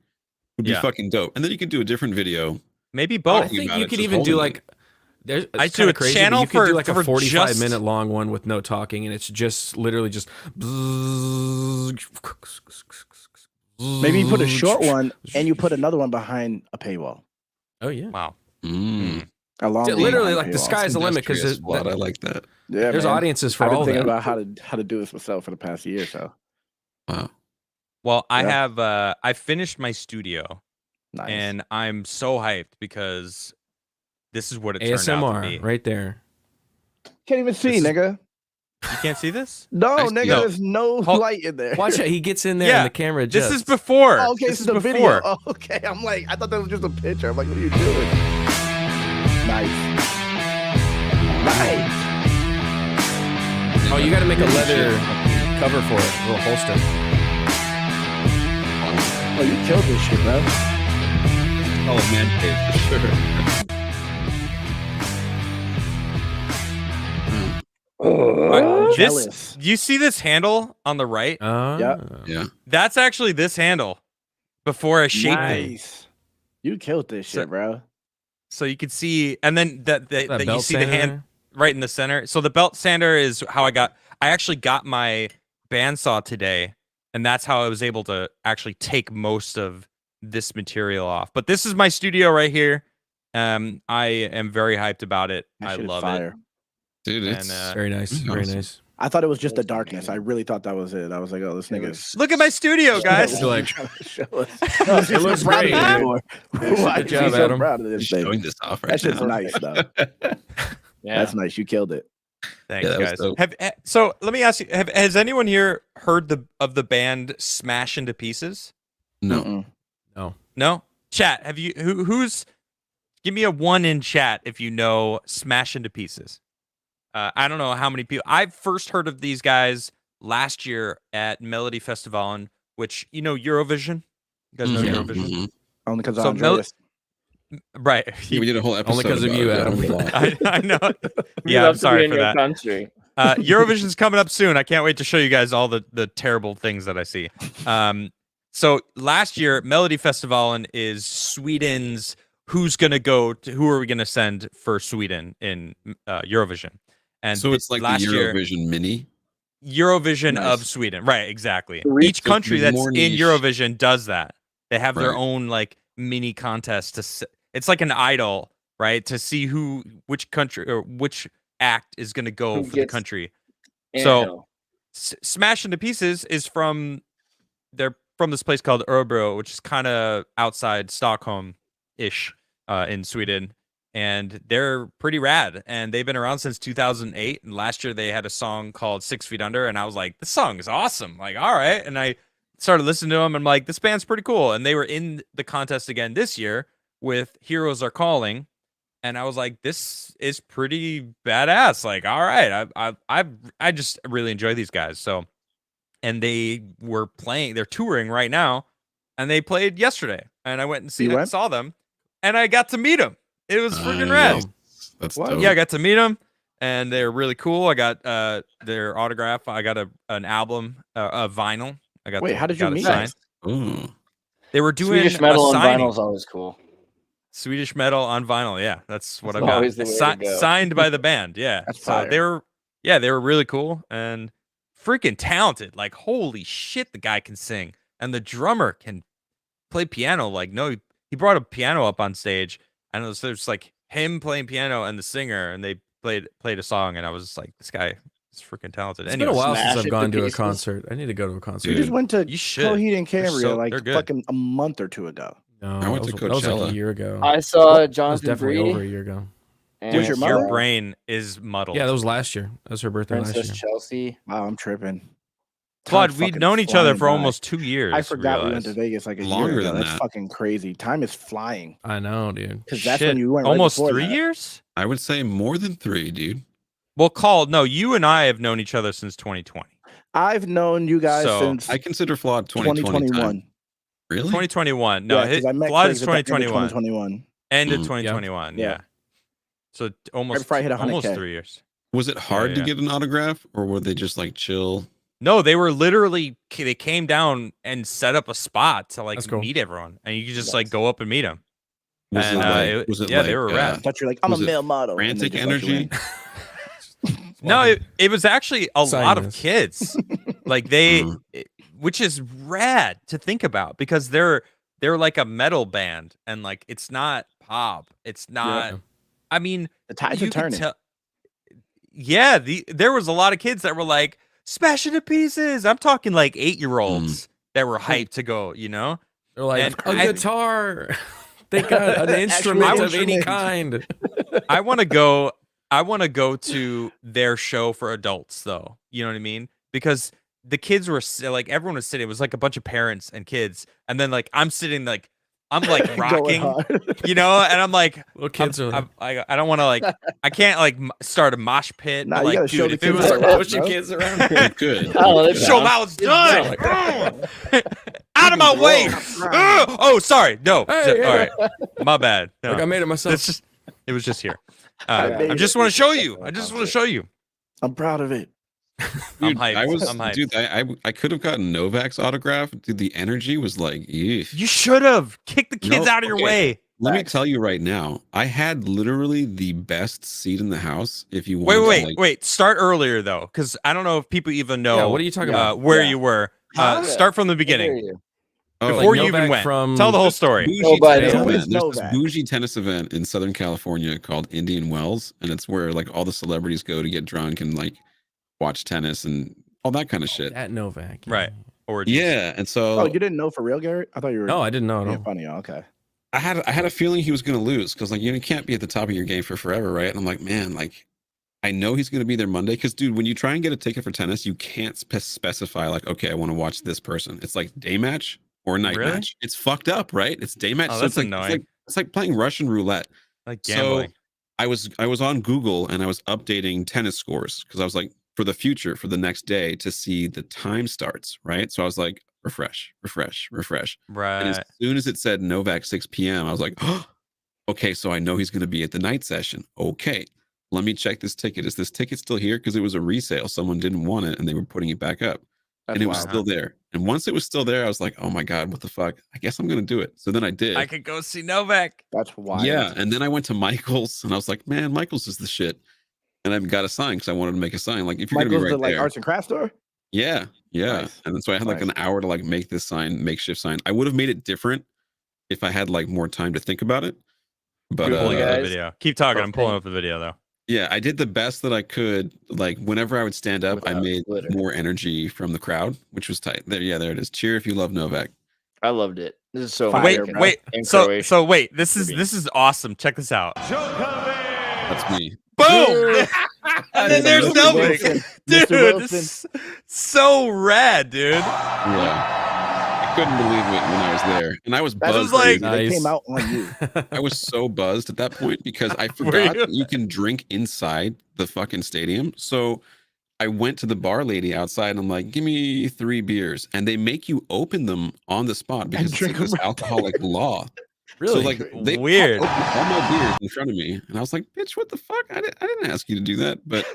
would be Yeah. fucking dope. And then you could do a different video. Maybe I both. Talking think about you it, could just even do holding like. There's, I it's do kinda a crazy, but channel you could do for- like a for 45-minute just- long one with no talking, and it's just literally just. Maybe you put a short one and you put another one behind a paywall. Oh yeah. Wow. Mm. A long one Literally, behind like a the paywall. sky's the limit because Industrious, Vlad, I like that. Yeah, there's man. audiences for I've been all thinking that. about how to do this myself for the past year or so. Wow. Well, I Yeah. have I finished my studio, Nice. and I'm so hyped because this is what it turned out to ASMR be. right there. Can't even see, This is- nigga. You can't see this? No, I see. nigga, No. there's no Hold- light in there. Watch it. He gets in there Yeah, and the camera This adjusts. is before. Oh, okay, this so is the before. video. Oh, okay, I'm like, I thought that was just a picture. I'm like, what are you doing? Nice. Nice. Oh, you got to make a leather cover for it, a little holster. Oh, you killed this shit, bro. Oh, man cave for sure. Oh, This, jealous. you see this handle on the right? Yeah. Yeah. That's actually this handle before I shaped it. Nice. You killed this So- shit, bro. So you could see, and then that you belt see the hand sander. right in the center. So the belt sander is how I actually got my bandsaw today, and that's how I was able to actually take most of this material off. But this is my studio right here. I am very hyped about it. That I shit is love it. fire. Dude, And, it's Very nice. Very Awesome. nice. I thought it was just the That's darkness. I amazing. really thought that was it. I was like, oh, this nigga's. Look at my studio, guys. You're like, Show us. It looks great, dude. Why Good is job, he so Adam. proud of this showing thing? this off right That shit's now. nice, though. Yeah. That's nice. You killed it. Thanks, Yeah, that was guys. dope. So let me ask you: has anyone here heard of the band Smash into Pieces? No. Mm-mm. No, chat. Have you? Who's? Give me a 1 in chat if you know Smash into Pieces. I don't know how many people. I first heard of these guys last year at Melody Festivalen, which Eurovision. You guys know Yeah. Eurovision, Mhm. Only because So Andreas. right? Yeah, we did a whole episode because of about you, it. I Adam. learned a lot. I know. We Yeah, love I'm to sorry be in for your that. country. Eurovision's coming up soon. I can't wait to show you guys all the terrible things that I see. So last year, Melody Festivalen is Sweden's. Who are we gonna send for Sweden in Eurovision? And So it's like the last year, Eurovision mini. Eurovision of Nice. Sweden, right? Exactly. Really? Each country There's that's more in niche. Eurovision does that. They have their Right. own like mini contest it's like an idol, right? To see which country or which act is going to go Who for the gets country. Anthill. Smash into Pieces is from this place called Örebro, which is kind of outside Stockholm ish in Sweden. And they're pretty rad. And they've been around since 2008. And last year they had a song called 6 Feet Under. And I was like, this song is awesome. Like, all right. And I started listening to them. And I'm like, this band's pretty cool. And they were in the contest again this year with Heroes Are Calling. And I was like, this is pretty badass. Like, all right. I just really enjoy these guys. So, and they're touring right now. And they played yesterday. And I went and saw them. And I got to meet them. It was freaking rad. That's What? dope. Yeah, I got to meet them, and they're really cool. I got their autograph. I got an album, a vinyl. I got. Wait, how did you got it meet? signed. Ooh. They were doing Swedish metal a on signing. vinyl is always cool. Swedish metal on vinyl. Yeah, that's what That's I've got. always the way to go. Signed by the band. Yeah, That's so fire. they were really cool and freaking talented. Like, holy shit, the guy can sing, and the drummer can play piano. Like, no, he brought a piano up on stage. And there's like him playing piano and the singer, and they played a song, and I was like, this guy is freaking talented. It's been a while Smash since it I've to gone to a pieces. concert. I need to go to a concert. You just went to You should. Coheed and They're Cambria like they're good. fucking a month or two ago. No, I went to that was like Coachella. a year ago. I saw That was Jonathan definitely Brady. over a year ago. and Dude, your Your mother? brain is muddled. Yeah, that was last year. That was her birthday Princess last year. Chelsea. Wow, I'm tripping. Claude, Time's we'd fucking known each other flying for by. almost 2 years. I forgot we went to realized. Vegas like a Longer year ago. than That's that. fucking crazy. Time is flying. I know, dude. Because that's Shit, when you went right almost before 3 that. years. I would say more than 3, dude. Well, Caul, no, you and I have known each other since 2020. I've known you guys So, since I consider Flawed 2020 2021. Really? 2021. No, Yeah, 'cause I met Vlad Criggs is at the end of 2021. 2021. End of Mm. 2021. Yeah. Yeah. So almost before I hit 100K. almost 3 years. Was it hard yeah. to get an autograph, or were they just like chill? No, they were literally they came down and set up a spot to like That's cool. meet everyone, and you could just Nice. like go up and meet them. Was And, it like, yeah, they were I rad. thought you were like, I'm a Was it male model. and they frantic just let you energy? in. No, it was actually a lot of Sinus. kids. Like they, Mhm. which is rad to think about because they're like a metal band, and like it's not pop. It's not. Yeah. I mean, The tides you are could turning. tell. Yeah, there was a lot of kids that were like smash into pieces. I'm talking like 8-year-olds that were hyped to go. You know, They're like, And a I- guitar. They got an instrument Actual of any instrument. kind. I want to go. I want to go to their show for adults, though. You know what I mean? Because the kids were like, everyone was sitting. It was like a bunch of parents and kids, and then like I'm sitting like I'm like Going rocking, hard. you know, and I'm like, Little kids are like, I don't want to like, I can't like start a mosh pit. Nah, but, you like, gotta show dude, the if it kids was how to rock, pushing bro. kids around. You could. Oh, it's show them how it's done. Out of my way! Ugh! Oh, sorry. No. Hey, All right. My bad. No. Like I made it myself. It's just. It was just here. I I made just it. want to show you. I just want to show you. I'm proud of it. I'm Dude, hyped. I'm hyped. Dude, I could have gotten Novak's autograph. Dude, the energy was like, eesh. You should have kicked the kids No, out of your okay. way. Let me Facts. tell you right now, I had literally the best seat in the house. If you Wait, want, wait, to, like, wait. Start earlier though, because I don't know if people even know. Yeah, what are you talking about? Where Yeah. you were. Huh? Start from the I hear beginning you. oh, before like you even Novak went. from- Tell the whole story. bougie Nobody tennis knows. event. There's this Novak. bougie tennis event in Southern California called Indian Wells, and it's where like all the celebrities go to get drunk and like watch tennis and all that kind of shit. At Novak. Right. Origins. Yeah, and so Oh, you didn't know for real, Garrett? I thought you were No, I didn't know at being all. funny. Oh, okay. I had a feeling he was going to lose because like you can't be at the top of your game for forever, right? And I'm like, man, like I know he's going to be there Monday because dude, when you try and get a ticket for tennis, you can't specify like, okay, I want to watch this person. It's like day match or night Really? match. It's fucked up, right? It's day match. Oh, so it's that's like, annoying. It's like playing Russian roulette. Like gambling. So I was on Google and I was updating tennis scores because I was like, for the future, for the next day, to see the time starts, right? So I was like, refresh. And as Right. soon as it said Novak 6 p.m., I was like, oh, okay, so I know he's going to be at the night session. Okay, let me check this ticket. Is this ticket still here? Because it was a resale. Someone didn't want it and they were putting it back up. That's And it was wild. still there. And once it was still there, I was like, oh my God, what the fuck? I guess I'm going to do it. So then I did. I could go see Novak. That's wild. Yeah. And then I went to Michael's and I was like, man, Michael's is the shit. And I got a sign because I wanted to make a sign. Like, if you're going to Michael's be right the like there. arts and crafts store. Yeah. Nice. And so I had like Nice. an hour to like make this sign, makeshift sign. I would have made it different if I had like more time to think about it. But I'm pulling up guys. the video. Keep talking. I'm Okay. pulling up the video though. yeah, I did the best that I could. Like, whenever I would stand up, I Without made glitter. more energy from the crowd, which was tight. There it is. Cheer if you love Novak. I loved it. This is so Fire, Wait, American. bro. wait. In So Croatian. wait. This For me. is awesome. Check this out. That's me. Boom. And then there's Mr. Novak. Wilson. Dude, Mr. Wilson. this is so rad, dude. Yeah. I couldn't believe it when I was there. And I was That buzzed. was like- dude. They Nice. came out on you. I was so buzzed at that point because I Were forgot you? that you can drink inside the fucking stadium. So I went to the bar lady outside and I'm like, give me 3 beers. And they make you open them on the spot because it's drink like this them right alcoholic law. Really? So like they Weird. popped open all my beers in front of me. And I was like, bitch, what the fuck? I didn't ask you to do that. But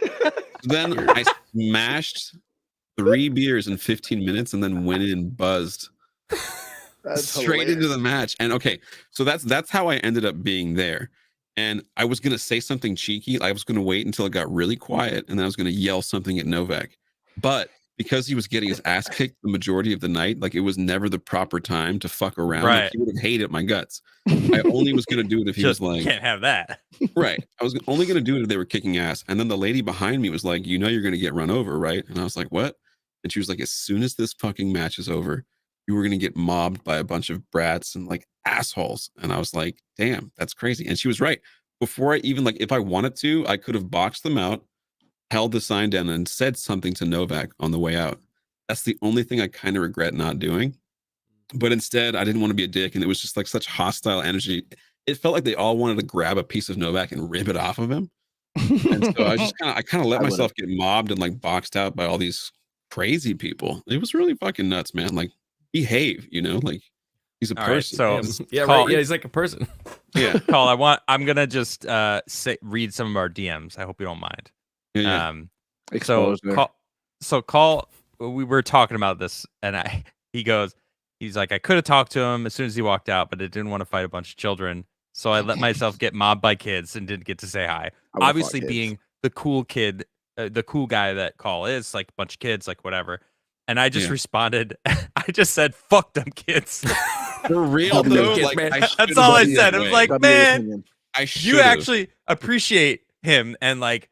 then I smashed 3 beers in 15 minutes and then went in buzzed That's straight into the match. And okay, so that's how I ended up being there. And I was gonna say something cheeky. I was gonna wait until it got really quiet, and then I was gonna yell something at Novak. But because he was getting his ass kicked the majority of the night, like it was never the proper time to fuck around. Like, Right. he would have hated my guts. I only was gonna do it if he Just was like, can't have that. right. I was only gonna do it if they were kicking ass. And then the lady behind me was like, you know, you're gonna get run over, right? And I was like, what? And she was like, as soon as this fucking match is over, you were gonna get mobbed by a bunch of brats and like assholes. And I was like, damn, that's crazy. And she was right. Before I even like, if I wanted to, I could have boxed them out, held the sign down, and said something to Novak on the way out. That's the only thing I kind of regret not doing. But instead, I didn't want to be a dick, and it was just like such hostile energy. It felt like they all wanted to grab a piece of Novak and rip it off of him. And so I kind of let I would've. myself get mobbed and like boxed out by all these crazy people. It was really fucking nuts, man. Like, behave, you know, like he's a All right, person. so Damn. Yeah, Caul- right. Yeah, he's like a person. yeah, Call. I'm gonna just read some of our DMs. I hope you don't mind. yeah. Call. We were talking about this, and he's like, I could have talked to him as soon as he walked out, but I didn't want to fight a bunch of children, so I let myself get mobbed by kids and didn't get to say hi. I would've fought Obviously, kids. being the cool kid, the cool guy that Call is, like a bunch of kids, like whatever. And I just Yeah. responded. I just said, "Fuck them kids." For real W though, kids, like man. I That's should've all I done said. that I was way. like, W man, opinion. I you should've. actually appreciate him and like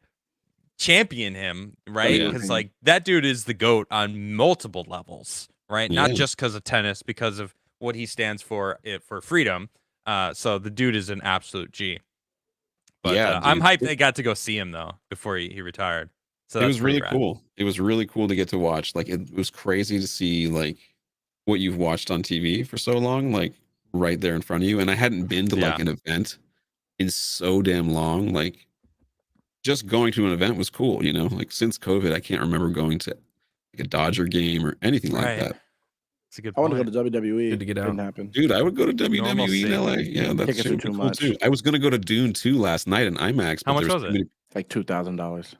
champion him, right? yeah. Because like that dude is the GOAT on multiple levels, right? Not Yeah. just because of tennis, because of what he stands for freedom. So the dude is an absolute G. But Yeah, I'm dude. hyped they got to go see him though before he retired. So It that's was pretty really rad. cool. It was really cool to get to watch. Like it was crazy to see like what you've watched on TV for so long, like right there in front of you. And I hadn't been to like Yeah. an event in so damn long. Like just going to an event was cool, you know. Like since COVID, I can't remember going to like a Dodger game or anything like Right. that. It's a good I want point. to go to WWE. Good to get Didn't out. happen. Dude, I would go to WWE Normalcy. in LA. Yeah, that's Tickets are super too cool much. too. I was gonna go to Dune 2 last night in IMAX. How but much there was too it? many- Like $2,000.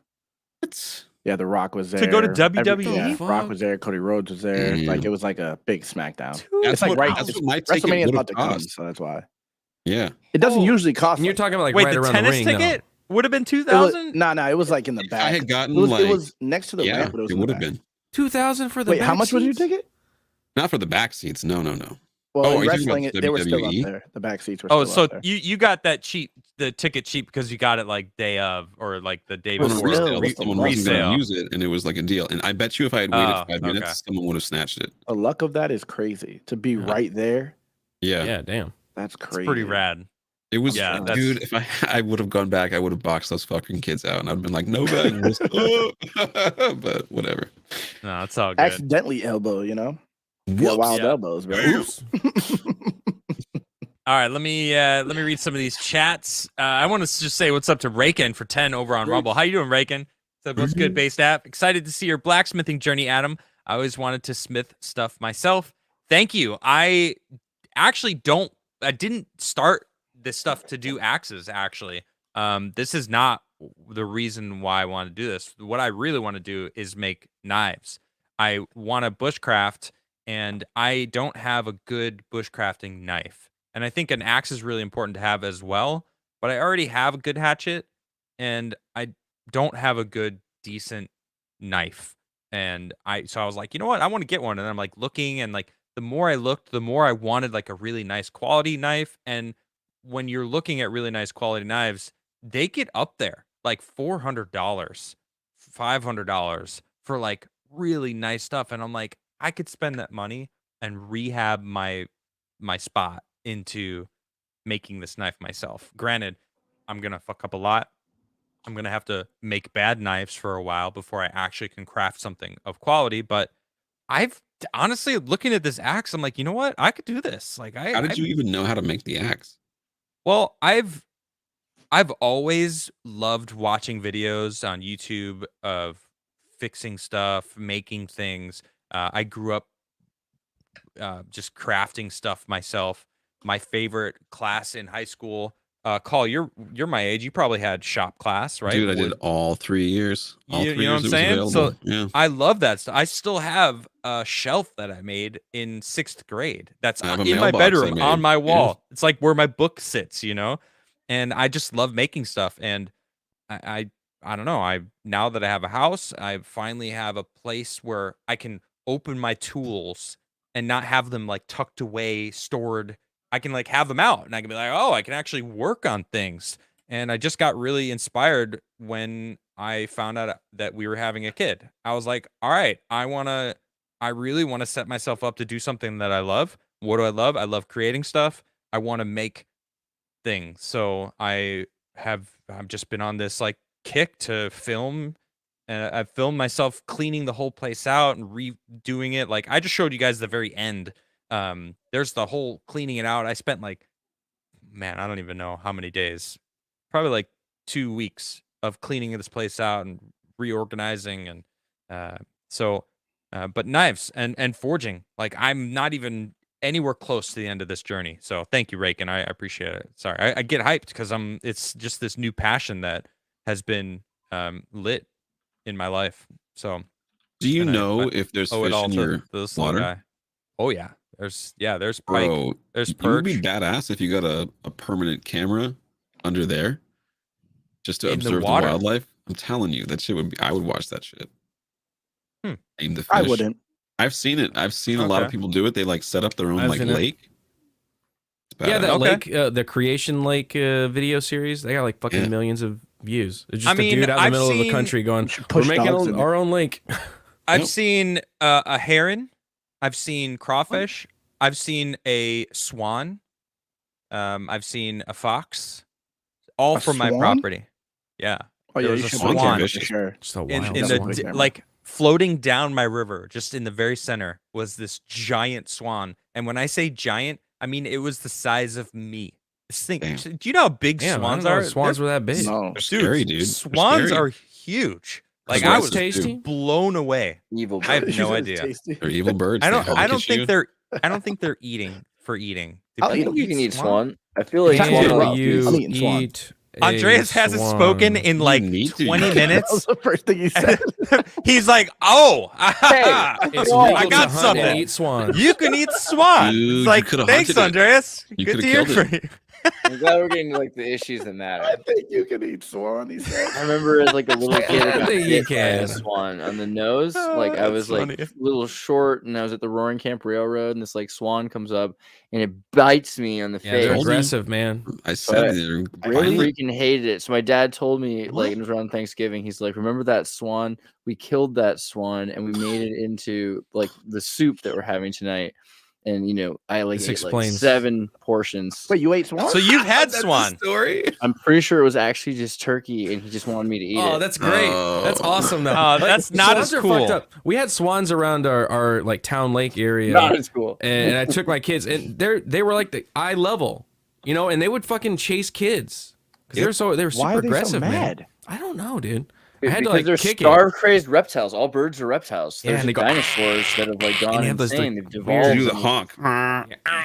What? Yeah, The Rock was there. To go to WWE? Yeah, Fuck. Rock was there. Cody Rhodes was there. Damn. Like it was like a big SmackDown. That's It's like what, right. that's It's, what my ticket WrestleMania is would about have to come, cost. so that's why. Yeah. It doesn't Oh. usually cost. And you're like- talking about like Wait, right the around tennis the ring. ticket would have been It was, 2,000. no, it was like in the If back. I had gotten it was, like it was next to the yeah, ramp, but it was it in the would have back. been. 2,000 for the Wait, how back much was your seats? ticket? Not for the back seats. No. Well, Oh, are in you talking wrestling, about they were still up WWE? there. The back seats were Oh, still so up there. you got that cheap, the ticket cheap because you got it like day of or like the day But On a before. still, resale, what's the someone wasn't going resale. to use it, and it was like a deal. And I bet you, if I had waited Oh, 5 minutes, okay. someone would have snatched it. The luck of that is crazy. To be Yeah. right there, Yeah, Yeah, damn. that's It's crazy. pretty rad. it was. Yeah, that's- dude, if I would have gone back, I would have boxed those fucking kids out, and I'd been like, no bag, but whatever. No, it's all good. Accidentally elbow, you know? Yeah, Whoops. wild Yeah. elbows, bro. Oops. All right, let me read some of these chats. I want to just say what's up to Raken for 10 over on Rumble. How you doing, Raken? So what's good, Base App? Excited to see your blacksmithing journey, Adam. I always wanted to smith stuff myself. Thank you. I didn't start this stuff to do axes, actually. This is not the reason why I want to do this. What I really want to do is make knives. I want to bushcraft, and I don't have a good bushcrafting knife. And I think an axe is really important to have as well, but I already have a good hatchet, and I don't have a good, decent knife. And so I was like, you know what? I want to get one. And I'm like looking, and like the more I looked, the more I wanted like a really nice quality knife. And when you're looking at really nice quality knives, they get up there like $400, $500 for like really nice stuff. And I'm like, I could spend that money and rehab my spot into making this knife myself. Granted, I'm gonna fuck up a lot. I'm gonna have to make bad knives for a while before I actually can craft something of quality. But I've honestly looking at this axe, I'm like, you know what? I could do this. Like, How did you even know how to make the axe? Well, I've always loved watching videos on YouTube of fixing stuff, making things. I grew up just crafting stuff myself. My favorite class in high school, Caul, you're my age. You probably had shop class, right? Dude, I did all 3 years. All You 3 know what years I'm it saying? was So available. Yeah. I love that stuff. I still have a shelf that I made in 6th grade. That's I have a in my mailbox I bedroom on made. my Yeah. wall. It's like where my book sits, you know? And I just love making stuff. And I don't know. Now that I have a house, I finally have a place where I can open my tools and not have them like tucked away, stored. I can like have them out, and I can be like, oh, I can actually work on things. And I just got really inspired when I found out that we were having a kid. I was like, all right, I really want to set myself up to do something that I love. What do I love? I love creating stuff. I want to make things. So I've just been on this like kick to film, and I've filmed myself cleaning the whole place out and redoing it. Like I just showed you guys the very end. There's the whole cleaning it out. I spent like, man, I don't even know how many days, probably like 2 weeks of cleaning this place out and reorganizing. And but knives and forging, like I'm not even anywhere close to the end of this journey. So thank you, Raken. I appreciate it. Sorry, I get hyped because it's just this new passion that has been lit in my life. So Do you and I know if there's owe it fish all in to your this little water? guy. Oh yeah, there's pike, Bro, there's you would perch be badass if you got a permanent camera under there just to in the observe the water. wildlife. I'm telling you, that shit would be. I would watch that shit. Aim the fish. I wouldn't. I've seen it. I've seen a lot of Okay. people do it. They like set up their own like Imagine it. lake. It's Yeah, that badass. lake, the Creation Lake video series, they got like fucking Yeah. millions of views. It's I just a mean, dude out in the I've middle of the seen- country going, should we're push making dogs in our own lake. I've Yep. seen a heron. I've seen crawfish. I've seen a swan. I've seen a fox. All A from my swan? property. Yeah. Oh There yeah, was you a should swan. put camera for Vicious. sure. Just a In wild the Definitely swan. camera. like floating down my river, just in the very center, was this giant swan. And when I say giant, I mean it was the size of me. This thing. Damn. Do you know how big Damn, I swans didn't know are? swans were that big. No. They're scary, dude. They're Swans scary. are huge. Like Swans I are was tasty. blown away. Evil. I have bird. no It's idea. tasty. They're evil birds. I They don't. honk I don't at think you. they're. I don't think they're eating for eating. Do I'll I eat think them. you can eat swan? swan. I feel like Can swan Can are rough. you I'm eating swan. eat a Andreas hasn't spoken swan? in like need to. 20 You That minutes. was the first thing you said. He's like, oh, It's Swan. legal I to got hunt something. and eat swan. You can eat swan. Dude, It's you like, coulda thanks, hunted it. Andreas. You Good to coulda hear killed from it. you. I'm glad we're getting to like the issues that I matter. think you can eat swan. He said. I remember as like a little kid, I I got think you bit by a can. swan on the nose. Oh, Like I that's was like funny. a little short, and I was at the Roaring Camp Railroad, and this like swan comes up, and it bites me on the Yeah, they're face. Told you. aggressive, man. I said But they're I violent. freaking hated it. So my dad told me, What? like, it was around Thanksgiving. He's like, "Remember that swan? We killed that swan, and we made it into like the soup that we're having tonight." And you know, I like This ate like explains- 7 portions. Wait, you ate swan? So you've had That's the swan. story. I'm pretty sure it was actually just turkey, and he just wanted me to eat Oh, it. that's great. That's Oh. awesome, though. Oh, that's not swans as are cool. fucked up. We had swans around our like town lake area, Not as cool. and I took my kids, and they were like the eye level, you know, and they would fucking chase kids because they were super Why are they aggressive, so man. mad? I don't know, dude. I had to because like they're kick it. starve-crazed reptiles. All birds are reptiles. Yeah, There's and they go, dinosaurs that have like gone they have those, like, insane. They've weird- evolved. You do the and honk.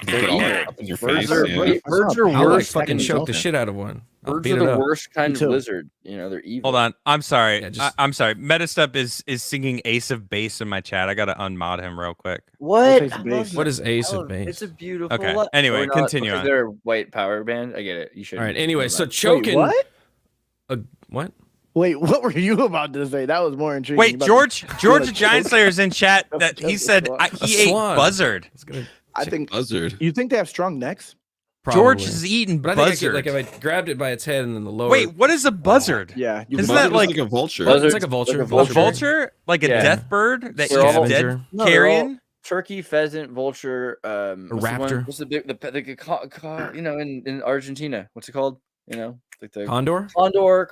They're Get all evil. up in your Birds face. are, Yeah. birds are I'll, I'll like worse. fucking than- choke the shit out of one. I'll Birds beat are it the up. worst kind Me of too. lizard. You know, they're evil. Hold on. I'm sorry. Yeah, just- I'm sorry. Metastep is singing Ace of Base in my chat. I gotta unmod him real quick. What? Ace of I Base? love What that. is Ace I of love- Base? It's a beautiful. Okay. li- Anyway, Or not, continue because on. they're a white power band. I get it. You should. All right. Anyway, so Wait, choking. what? What? Wait, what were you about to say? That was more intriguing. Wait, You about George to- the like, Giant choke- Slayer's in chat That's that he just a said swan. he ate swan. buzzard. I was gonna I think Buzzard. you think they have strong necks. George probably. is eating But I think I buzzard. could, like if I grabbed it by its head and then the lower. Wait, what is a buzzard? Yeah, you Isn't can- that like a vulture? Buzzard- It's like a vulture. A vulture. vulture? Like a Yeah. death bird that eats They're all- dead Scavenger. No, they're all- carrion? turkey, pheasant, vulture, what's the one- raptor. What's the big you know, in Argentina? What's it called? You know, like the Condor.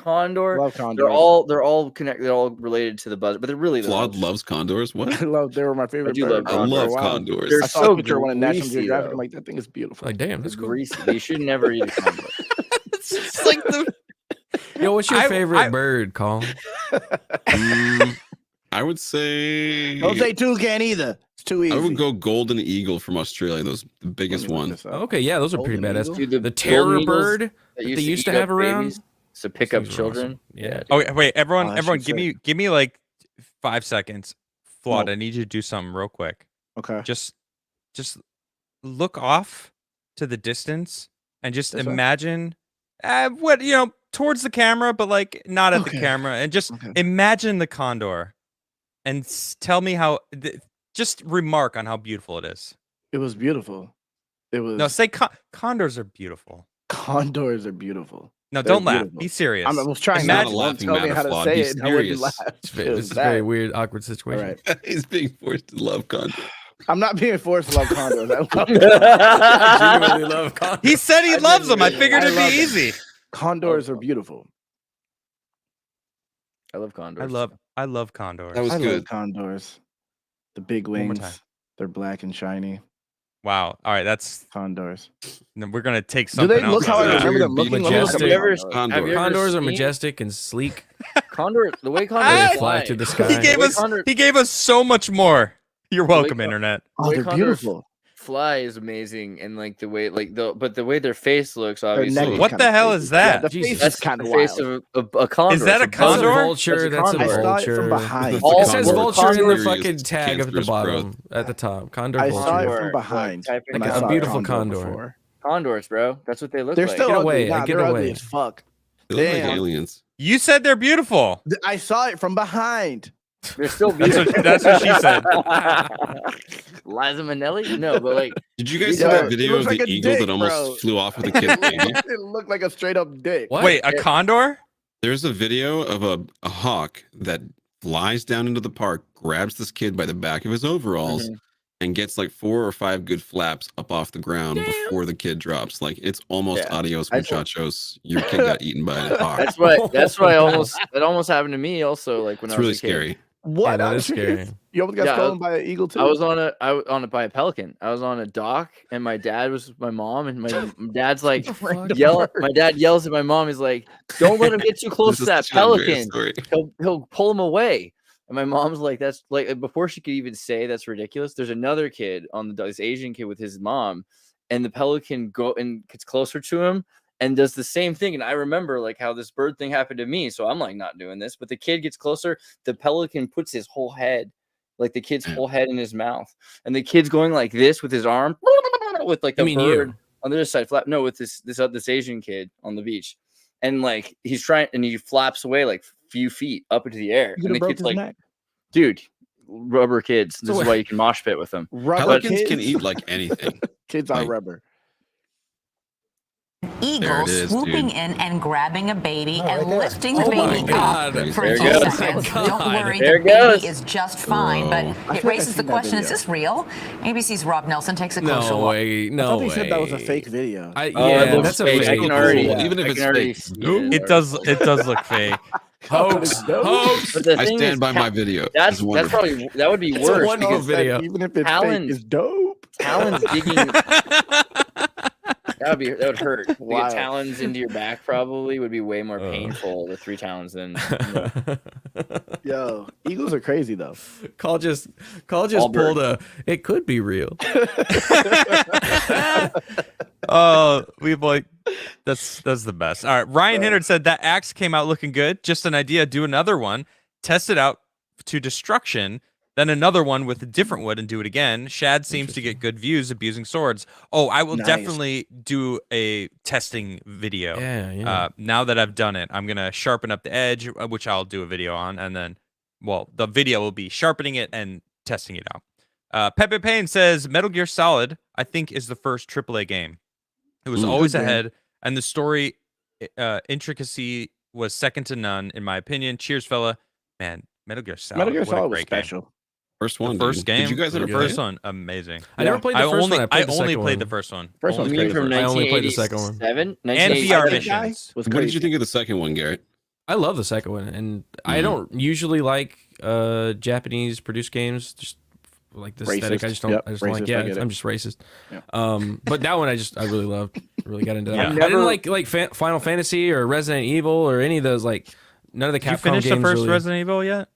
condor. love condors. They're all connected. They're all related to the buzzard, but they're really the Claude vultures. loves condors. What? I love. They were my favorite. do bird love I for a love while. condors. They're I saw so a picture of one in National greasy, Geographic. though. I'm like, that thing is beautiful. Like damn, They're that's cool. greasy. They should never eat a condor. It's just like the Yo, what's your I- favorite I- bird, Caul? I would say. Don't say toucan either. It's too easy. I would go golden eagle from Australia. Those the biggest Let me look one. this up. Okay, yeah, those are pretty Golden badass. eagle? Dude, The golden terror eagles bird that that they used to eat have up around. babies to pick Those up things were children. awesome. Yeah. Oh wait, everyone, Oh, that everyone, shit's give me like 5 seconds. Flawed, No. I need you to do something real quick. Okay. Just look off to the distance and just This way? imagine what towards the camera, but like not at the Okay. camera, and just Okay. imagine the condor, and tell me how. Just remark on how beautiful it is. It was beautiful. It was. No, say condors are beautiful. Condors are beautiful. No, They're don't laugh. beautiful. Be serious. I was trying It's not not to. a Don't laughing tell me matter, how to Flawed. say Be it. and I wouldn't serious. laugh. It's, It was it's a very bad. weird, awkward All situation. right. He's being forced to love condors. I'm not being forced to love condors. I love I genuinely love condors. He said he I loves them. I genuinely- figured I it'd love be them. easy. condors are beautiful. I love condors. I love condors. That was I love good. condors. The big One more wings. time. They're black and shiny. Wow. All right, that's Condors. we're gonna take Do something they else. look how out I of that. remember them looking? Let me look up Majestic. Have you ever, Condor. have you ever Condors are seen majestic and sleek. Condor, the way They condors fly through the sky. He The gave way us condor- he gave us so much more. You're welcome, con- internet. Oh, way they're condors beautiful. fly is amazing, and like the way, but the way their face looks, Their obviously. neck is What kinda the hell crazy. is that? Yeah, the Jesus. face That's is kind the of face wild. of a condor. Is that a It's That's a condor? vulture. That's a condor. I saw it from vulture. behind. All- It says well, vulture in the condor fucking is tag up at the cancerous bottom, growth. at the top. Condor I vulture. saw it Vulture. from behind. Type in when I Like a saw beautiful condor condor. before. Condors, bro. That's what they look They're like. still Get ugly. away, Nah, get they're ugly away. as fuck. They look like Damn. aliens. You said they're beautiful. I saw it from behind. They're still That's beautiful. what- that's what she said. Liza Minnelli? No, but like, Did you guys see Yeah, that it video looks of the like a eagle dick, that almost bro. flew off with a kid's baby? It looked like a straight up dick. What? Wait, a condor? There's a video of a hawk that flies down into the park, grabs this kid by the back of his overalls, and gets like 4 or 5 good flaps up off the ground before the kid drops. Like it's almost Yeah. adios I thought- muchachos. Your kid got eaten by a hawk. that's why it almost happened to me also. Like when It's I was really a kid. scary. What? Yeah, that I'm is scary. serious? You almost got Yeah, stolen by an eagle too. I was on it by a pelican. I was on a dock, and my dad was with my mom, and my dad's like my dad yells at my mom. He's like, "Don't let him get too close This to is that the Andreas pelican. story. He'll pull him away." And my mom's like, "That's like," before she could even say that's ridiculous. There's another kid on this Asian kid with his mom, and the pelican gets closer to him and does the same thing. And I remember like how this bird thing happened to me. So I'm like not doing this, but the kid gets closer. The pelican puts his whole head, like the kid's whole head in his mouth, and the kid's going like this with his arm, with like the bird on the other side flap. No, with this Asian kid on the beach, and like he's trying, and he flaps away like few feet up into the air, You and the broke kid's his like, neck. "Dude, rubber kids. This So is why you can mosh pit with them." Rubber Pelicans kids? can eat like anything. Kids are like- rubber. There Eagle it is, swooping dude. in and grabbing a baby right and there. lifting the Oh my baby God. up for There a it few goes. seconds. Oh my Don't God. worry, There the it goes. baby is just fine. But I it feel like raises I've the seen that question, is video. this real? ABC's Rob Nelson takes a closer No look. way. I No thought way. they said that was a fake video. Oh, it Yeah, looks that's a fake. fake. I can already, Cool. Even if I it's can already fake. see It does look fake. Hoax. Hoax. But the I thing stand is, by my video. That's It's wonderful. probably that would be It's a worse wonderful because video. Even if it's Talons- fake, it's dope. Talon's digging. That would hurt. To Wild. get talons into your back probably would be way more painful with 3 talons than Yo, Eagles are crazy though. Caul just All bird. pulled a. It could be real. Oh, that's the best. All right, Ryan Hinnard said that axe came out looking good. Just an idea. Do another one. Test it out to destruction. Then another one with a different wood and do it again. Shad seems to get good views abusing swords. Oh, I will Nice. definitely do a testing video. Yeah. Now that I've done it, I'm gonna sharpen up the edge, which I'll do a video on, and then, well, the video will be sharpening it and testing it out. Pepe Payne says Metal Gear Solid, I think, is the first AAA game. It was always Good game. ahead, and the story intricacy was second to none, in my opinion. Cheers, fella. Man, Metal Gear Solid. Metal Gear what a Solid was great game. special. First The one. first dude. game. Did you guys the ever play first it? one? Amazing. I never played the first one. I played the only second played one. the first one. First one's You mean crazy. from I only played the second one. 1987? And VR 1987? missions. Was What did you crazy. think of the second one, Garrett? I love the second one, and I don't usually like Japanese produced games. Just like the aesthetic, Racist. I just don't. Yep, I just don't like. racist, Yeah, I get it. I'm just racist. Yep. But that one I really loved. Really got into that. Yeah. I didn't like Final Fantasy or Resident Evil or any of those. Like none of the Did you Capcom finish games the first really. Resident Evil yet?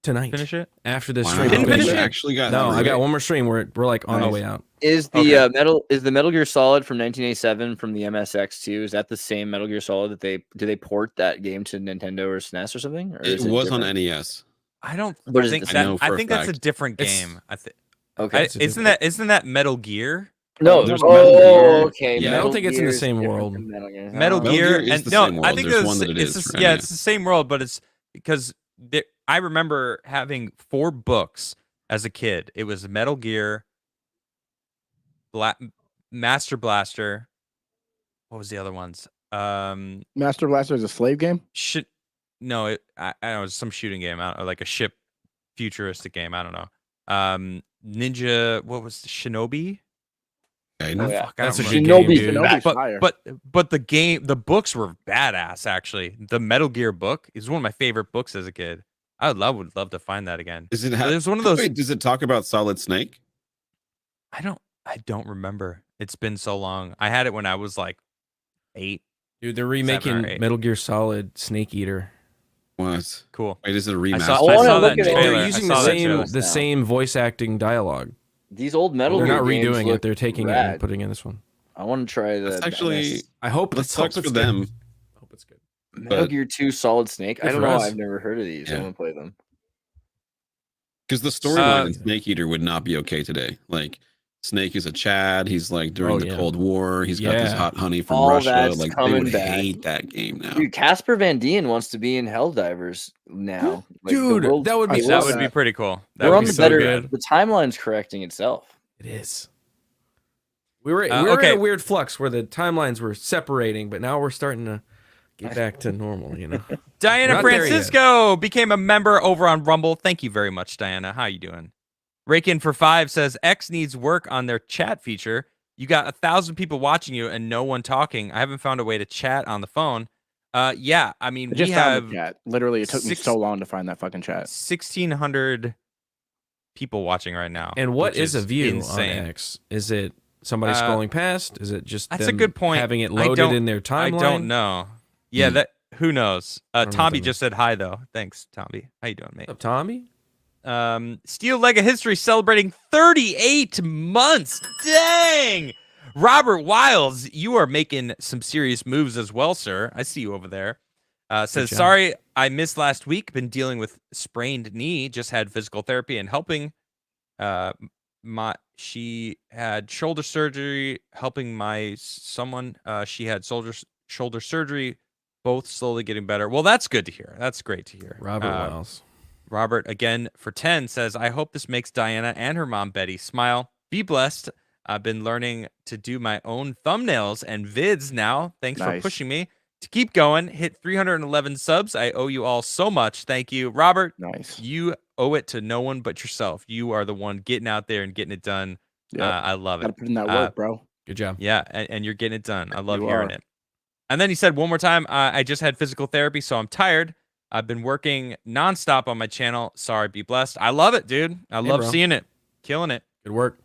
Tonight. Finish it? After this Wow. stream. Didn't I'll finish You it? actually got No, through I got it. one more stream where we're like on our Nice. way out. Is the Metal Gear Solid from 1987 from the MSX2? Is that the same Metal Gear Solid that they port that game to Nintendo or SNES or something? Or It is was on different? NES. I don't What is think it? I know that. I for a think that's a fact. different It's- game. Okay. It's a Isn't that Metal Gear? No. There's Oh, Metal Gear. okay. Yeah, I don't Metal think it's in the Gear is same different world. than Metal Gear. Metal Oh. Metal Gear, Gear is and the no, same I world. think There's it's one that it it's is the- for yeah, NES. it's the same world, but it's because I remember having 4 books as a kid. It was Metal Gear, Master Blaster. What was the other ones? Master Blaster is a slave game. No, I don't know, it was some shooting game, or like a ship futuristic game. I don't know. Ninja. What was Shinobi? Okay, Oh, yeah. Fuck, I don't That's a remember. good game, Shinobi, dude. Shinobi's fire. But the books were badass. Actually, the Metal Gear book is one of my favorite books as a kid. would love to find that again. Is it? It was one of those. Wait, does it talk about Solid Snake? I don't remember. It's been so long. I had it when I was like 8. Dude, they're 7 or remaking 8. Metal Gear Solid Snake Eater. What? Cool. Wait, is it a I remaster? saw, I I wanna saw look that in at it. trailer. They're I using saw the that same trailer. the same voice acting dialogue. These old Metal They're Gear not games redoing look it. They're taking it rad. and putting in this one. I want to try the. That's actually I hope that it's hope sucks it's for good. them. Hope it's good. Metal but- Gear 2 Solid Snake. I Good don't for know. us. I've never heard of these. I Yeah. want to play them. Because the storyline in Snake Eater would not be okay today. Like Snake is a Chad. He's like during Oh, the yeah. Cold War. He's got this Yeah. hot honey from All Russia. that's Like they coming would back. hate that game now. Dude, Casper Van Dien wants to be in Helldivers now. Like, the Dude, world- that would be I That saw would be that. pretty cool. That we're would on be the so better. good. The timeline's correcting itself. It is. We were okay. in a weird flux where the timelines were separating, but now we're starting to get back to normal, you know. Diana Not there yet. Francisco became a member over on Rumble. Thank you very much, Diana. How you doing? Rakin for 5 says X needs work on their chat feature. You got 1,000 people watching you and no one talking. I haven't found a way to chat on the phone. Yeah, I mean I we just found have the chat. Literally, it took me six- so long to find that fucking chat. 1,600 people watching right now. And what which is a view insane. on X? Is it somebody Uh, scrolling past? Is it just That's a them good point. having it I loaded don't- in their timeline? I don't know. Yeah, Hmm. that who knows? don't know what Tommy that just said hi though. Thanks, Tommy. How you doing, mate? What's up, Tommy? Steel Leg of History celebrating 38 months. Dang! Robert Wiles, you are making some serious moves as well, sir. I see you over there. Says, job. sorry, I missed last week. Been dealing with sprained knee. Just had physical therapy and helping. She had shoulder surgery. Helping someone. She had shoulder surgery. Both slowly getting better. Well, that's good to hear. That's great to hear. Robert Wiles. Robert, again, for 10, says, I hope this makes Diana and her mom, Betty, smile. Be blessed. I've been learning to do my own thumbnails and vids now. Thanks for Nice. pushing me to keep going. Hit 311 subs. I owe you all so much. Thank you. Robert, Nice. you owe it to no one but yourself. You are the one getting out there and getting it done. Yep. I love Gotta it. put in that work, bro. Good job. Yeah, and you're getting it done. I love You hearing are. it. And then he said one more time, I just had physical therapy, so I'm tired. I've been working nonstop on my channel. Sorry, be blessed. I love it, dude. I love bro. seeing it. Killing it. Good work.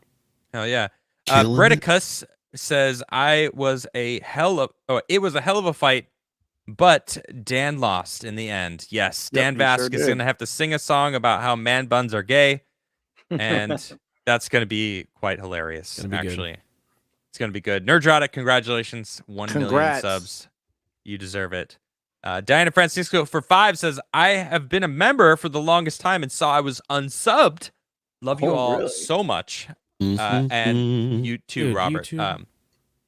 Hell yeah. Killing it. Breticus says it was a hell of a fight, but Dan lost in the end. Yes, Yep, Dan he sure Vasquez is did. going to have to sing a song about how man buns are gay, and that's going to be quite hilarious. Gonna be good. Actually, it's going to be good. Nerdrotic, congratulations, 1 million Congrats. subs. You deserve it. Diana Francisco for 5 says, I have been a member for the longest time and saw I was unsubbed. Love you Oh, all really? so much. Mhm. And you too, Dude, Robert. you too.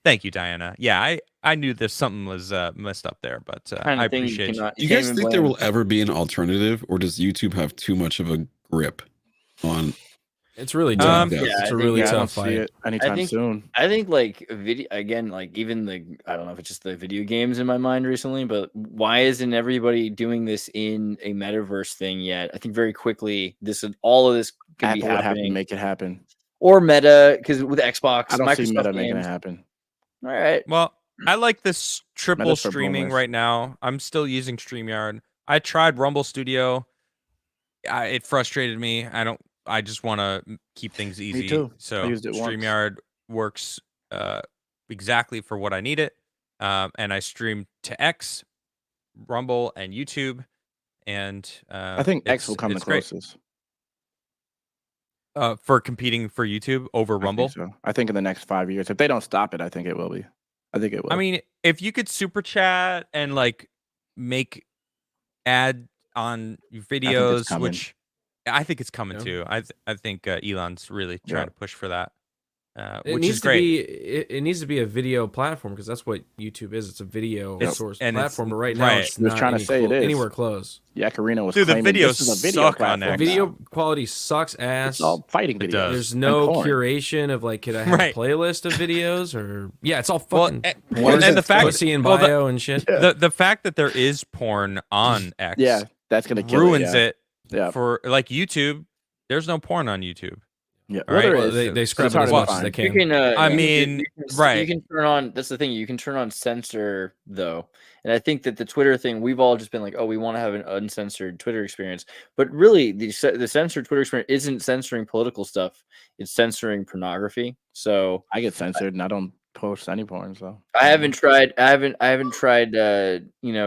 Thank you, Diana. Yeah, I knew there's something was messed up there, but Kind I of thing appreciate you. cannot- Do you can't guys even think there blame. will ever be an alternative, or does YouTube have too much of a grip on? It's really tough. yeah, it's I a think- really Yeah, I don't tough see fight. it anytime think- soon. I think like video again, like even the I don't know if it's just the video games in my mind recently, but why isn't everybody doing this in a metaverse thing yet? I think very quickly all of this can be Apple would have to happening, make it happen. or Meta, because with Xbox, I don't see Microsoft Meta making it games. happen. All right, Well, I like this triple Meta's for streaming boomers. right now. I'm still using StreamYard. I tried Rumble Studio. It frustrated me. I just want to keep things easy. too. I So used it once. StreamYard works exactly for what I need it. And I stream to X, Rumble, and YouTube. And I think X will come the it's great. closest. For competing for YouTube over I think Rumble. so. I think in the next 5 years, if they don't stop it, I think it will be. I think it will. I mean, if you could super chat and like make ad on videos, coming. which I think it's coming Yeah. too. I think Elon's really trying Yeah. to push for that, It which needs is great. to be. It needs to be a video platform because that's what YouTube is. It's a video It's- source and it's- platform. But right now, right. it's He was not trying to any say it is. anywhere close. Yakarina was Dude, the claiming videos this is a video suck on platform. there. Video now. quality sucks ass. It's all fighting It videos. does. There's and no porn. curation of like, could I have Right. a playlist of videos or it's all Well, fucking and the fact pussy and well, bio and shit. Yeah. the fact that there is porn on X, Yeah, that's gonna kill ruins it. it Yeah. for like YouTube. There's no porn on YouTube. Yeah. All right. there Well, is. they scrub It's it hard as to much as find. they you can. can. I you mean, can, right. You can turn on. That's the thing. You can turn on censor though, and I think that the Twitter thing, we've all just been like, oh, we want to have an uncensored Twitter experience, but really, the censored Twitter experience isn't censoring political stuff; it's censoring pornography. So I get censored and I don't post any porn. So I haven't tried. I haven't tried.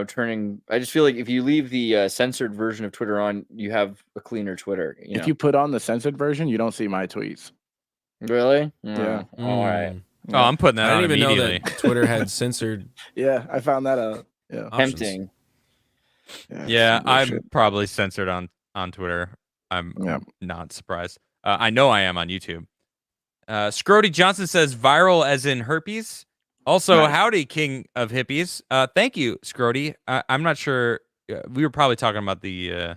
Turning. I just feel like if you leave the censored version of Twitter on, you have a cleaner Twitter. You know? If you put on the censored version, you don't see my tweets. Really? Yeah. All right. Mm. Oh, I'm putting that I on didn't even know immediately. that Twitter had censored Yeah, I found that out. Yeah. options. Tempting. Yeah, some I'm bullshit. probably censored on Twitter. I'm Yeah. not surprised. I know I am on YouTube. Scrody Johnson says viral as in herpes. Also, Nice. howdy, king of hippies. Thank you, Scrody. I'm not sure. We were probably talking about the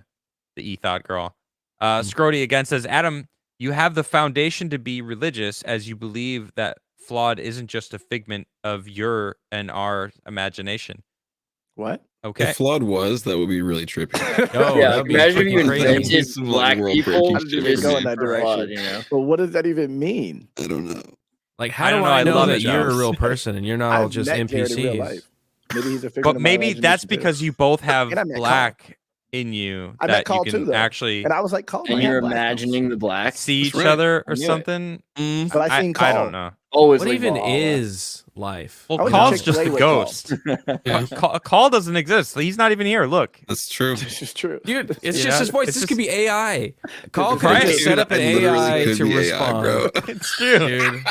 e-thought girl. Scrody again says, Adam, you have the foundation to be religious as you believe that flawed isn't just a figment of your and our imagination. What? Okay. If flawed was, that would be really trippy. Oh, Yeah, that'd be imagine if you freaking crazy. invented Some, like, black world people. breaking shit. This Go in is that for fraud, direction. you know? But what does that even mean? I don't know. Like, I how don't do know, I I know love that it, you're a Jones. real person and you're not all I've just met Garrett in real NPCs? life. Maybe he's a figment But of my maybe that's imagination, too. because you both have And I met Caul. black in you I met that you Caul can too, though. actually And I was like, call And you're imagining the black. see each right. other I or knew it. something. But I seen I Caul. don't know. Always What leave even all that. is life? Well, I went to Caul's just Chick-fil-A a with Caul. ghost. Yeah, Caul doesn't exist. He's not even here. Look. that's true. This is true. Dude, it's Yeah, just his voice. it's This could be AI. Call Right. could just set Dude, up an I literally AI could to be AI, respond. bro. It's true. Dude,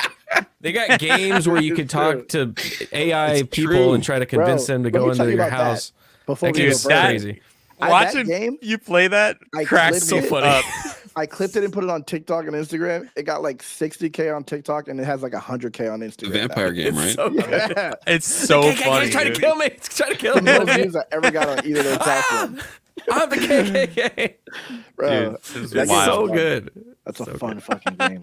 they got games where you can It's talk to AI It's people true. and try to convince Bro, them to let me go tell into you your about that. house. Before That we Dude, game's go that- further, crazy. that Watching game, you play that I cracks clipped me it. up. I clipped it and put it on TikTok and Instagram. It got like 60K on TikTok and it has like 100K on Instagram. The vampire game, right? Yeah. It's so funny. It's trying to dude. kill me. It's trying to kill The most me. views I ever got on either of their platforms. I'm the KKK. Bro, Dude, this is that game's wild. So fun. good. That's a So fun fucking game.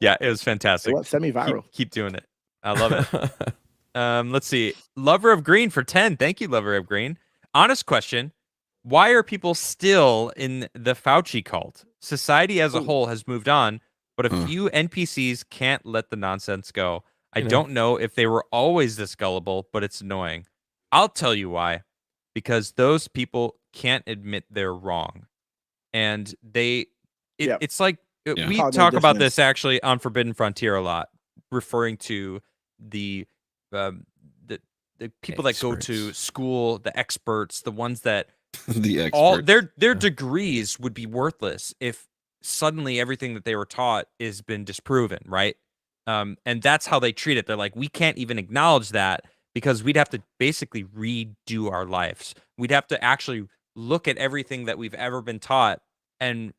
Yeah, it was fantastic. What? Semi-viral. Keep doing it. I love it. Let's see. Lover of Green for 10. Thank you, Lover of Green. Honest question. Why are people still in the Fauci cult? Society as a whole has moved on, but a few NPCs can't let the nonsense go. I You know. don't know if they were always this gullible, but it's annoying. I'll tell you why. Because those people can't admit they're wrong. And Yep. it's like Cognitive we talk about dissonance. this actually on Forbidden Frontier a lot. referring to the the people that go to Experts. school, the experts, the ones that The all expert. their degrees would be worthless if suddenly everything that they were taught is been disproven, right? And that's how they treat it. They're like, we can't even acknowledge that because we'd have to basically redo our lives. We'd have to actually look at everything that we've ever been taught and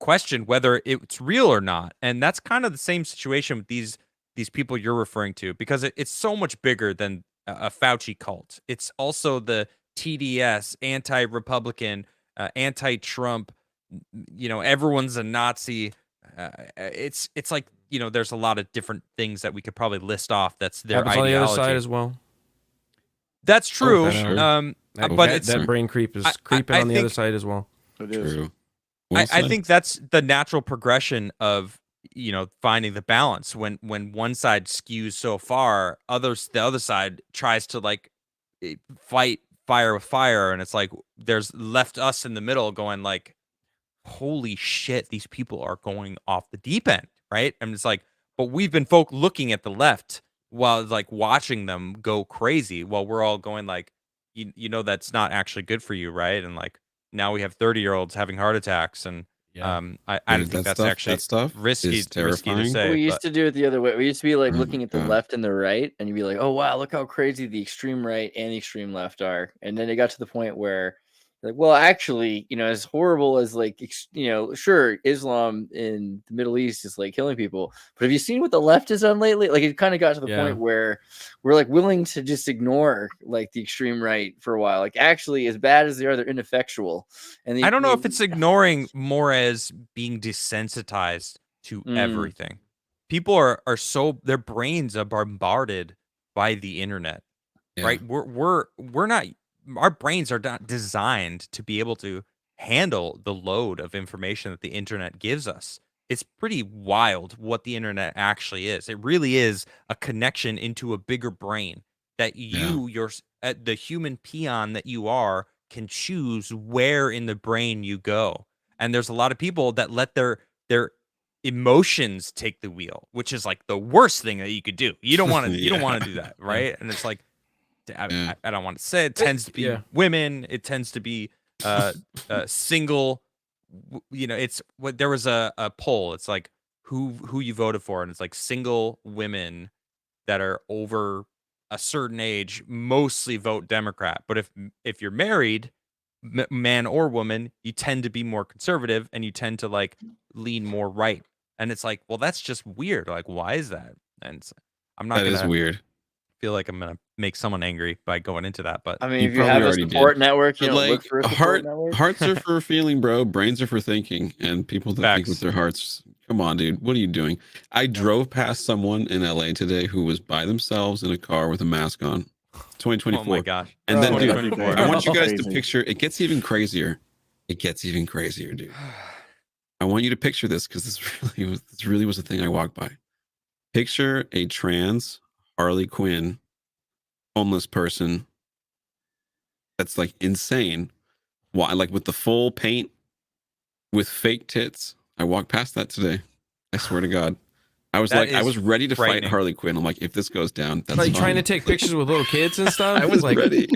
question whether it's real or not. And that's kind of the same situation with these people you're referring to, because it's so much bigger than a Fauci cult. It's also the TDS, anti-Republican, anti-Trump. Everyone's a Nazi. It's like, there's a lot of different things that we could probably list off. That's their Happens on the ideology. other side as well. That's true. That, But it's that brain creep is creeping on the other side as well. It is. True. Well I said. think that's the natural progression of finding the balance. When one side skews so far, the other side tries to like fight fire with fire, and it's like there's left us in the middle going like, holy shit, these people are going off the deep end, right? And it's like, but we've been looking at the left while like watching them go crazy while we're all going like, that's not actually good for you, right? And like now we have 30-year-olds having heart attacks, and I don't think that's actually that stuff risky is to terrifying. say. We used to do it the other way. We used to be like Oh looking my at the God. left and the right, and you'd be like, "Oh wow, look how crazy the extreme right and the extreme left are." And then it got to the point where, like, well, actually, as horrible as like, sure, Islam in the Middle East is like killing people, but have you seen what the left has done lately? Like, it kind of got to the point where we're like willing to just ignore like the extreme right for a while. Like, actually, as bad as they are, they're ineffectual. And I don't know if it's ignoring more as being desensitized to everything. People are so, their brains are bombarded by the internet, right? We're not, our brains are not designed to be able to handle the load of information that the internet gives us. It's pretty wild what the internet actually is. It really is a connection into a bigger brain that the human peon that you are can choose where in the brain you go. And there's a lot of people that let their emotions take the wheel, which is like the worst thing that you could do. You don't want to you don't want to do that, right? And it's like, I don't want to say it tends to be women. It tends to be single. It's what there was a poll. It's like who you voted for, and it's like single women that are over a certain age mostly vote Democrat. But if you're married, man or woman, you tend to be more conservative and you tend to like lean more right. And it's like, well, that's just weird. Like, why is that? And I'm not. That is weird. Feel like I'm gonna make someone angry by going into that, but I mean, You if you have a probably already support did. network, you But don't look like for a support network. hearts are for feeling, bro. Brains are for thinking, and people that think Facts. with their hearts. Come on, dude. What are you doing? I drove past someone in LA today who was by themselves in a car with a mask on. 2024. oh my gosh. And then, Oh, dude, 2024. I want you guys to Crazy. picture. It gets even crazier. It gets even crazier, dude. I want you to picture this because this really was a thing I walked by. Picture a trans Harley Quinn homeless person that's like insane. Why? Like with the full paint with fake tits. I walked past that today. I swear to God. I was That like, I is was ready to fight frightening. Harley Quinn. I'm like, if this goes down, that's Like fine. trying to take pictures with little kids and stuff. I was like, ready.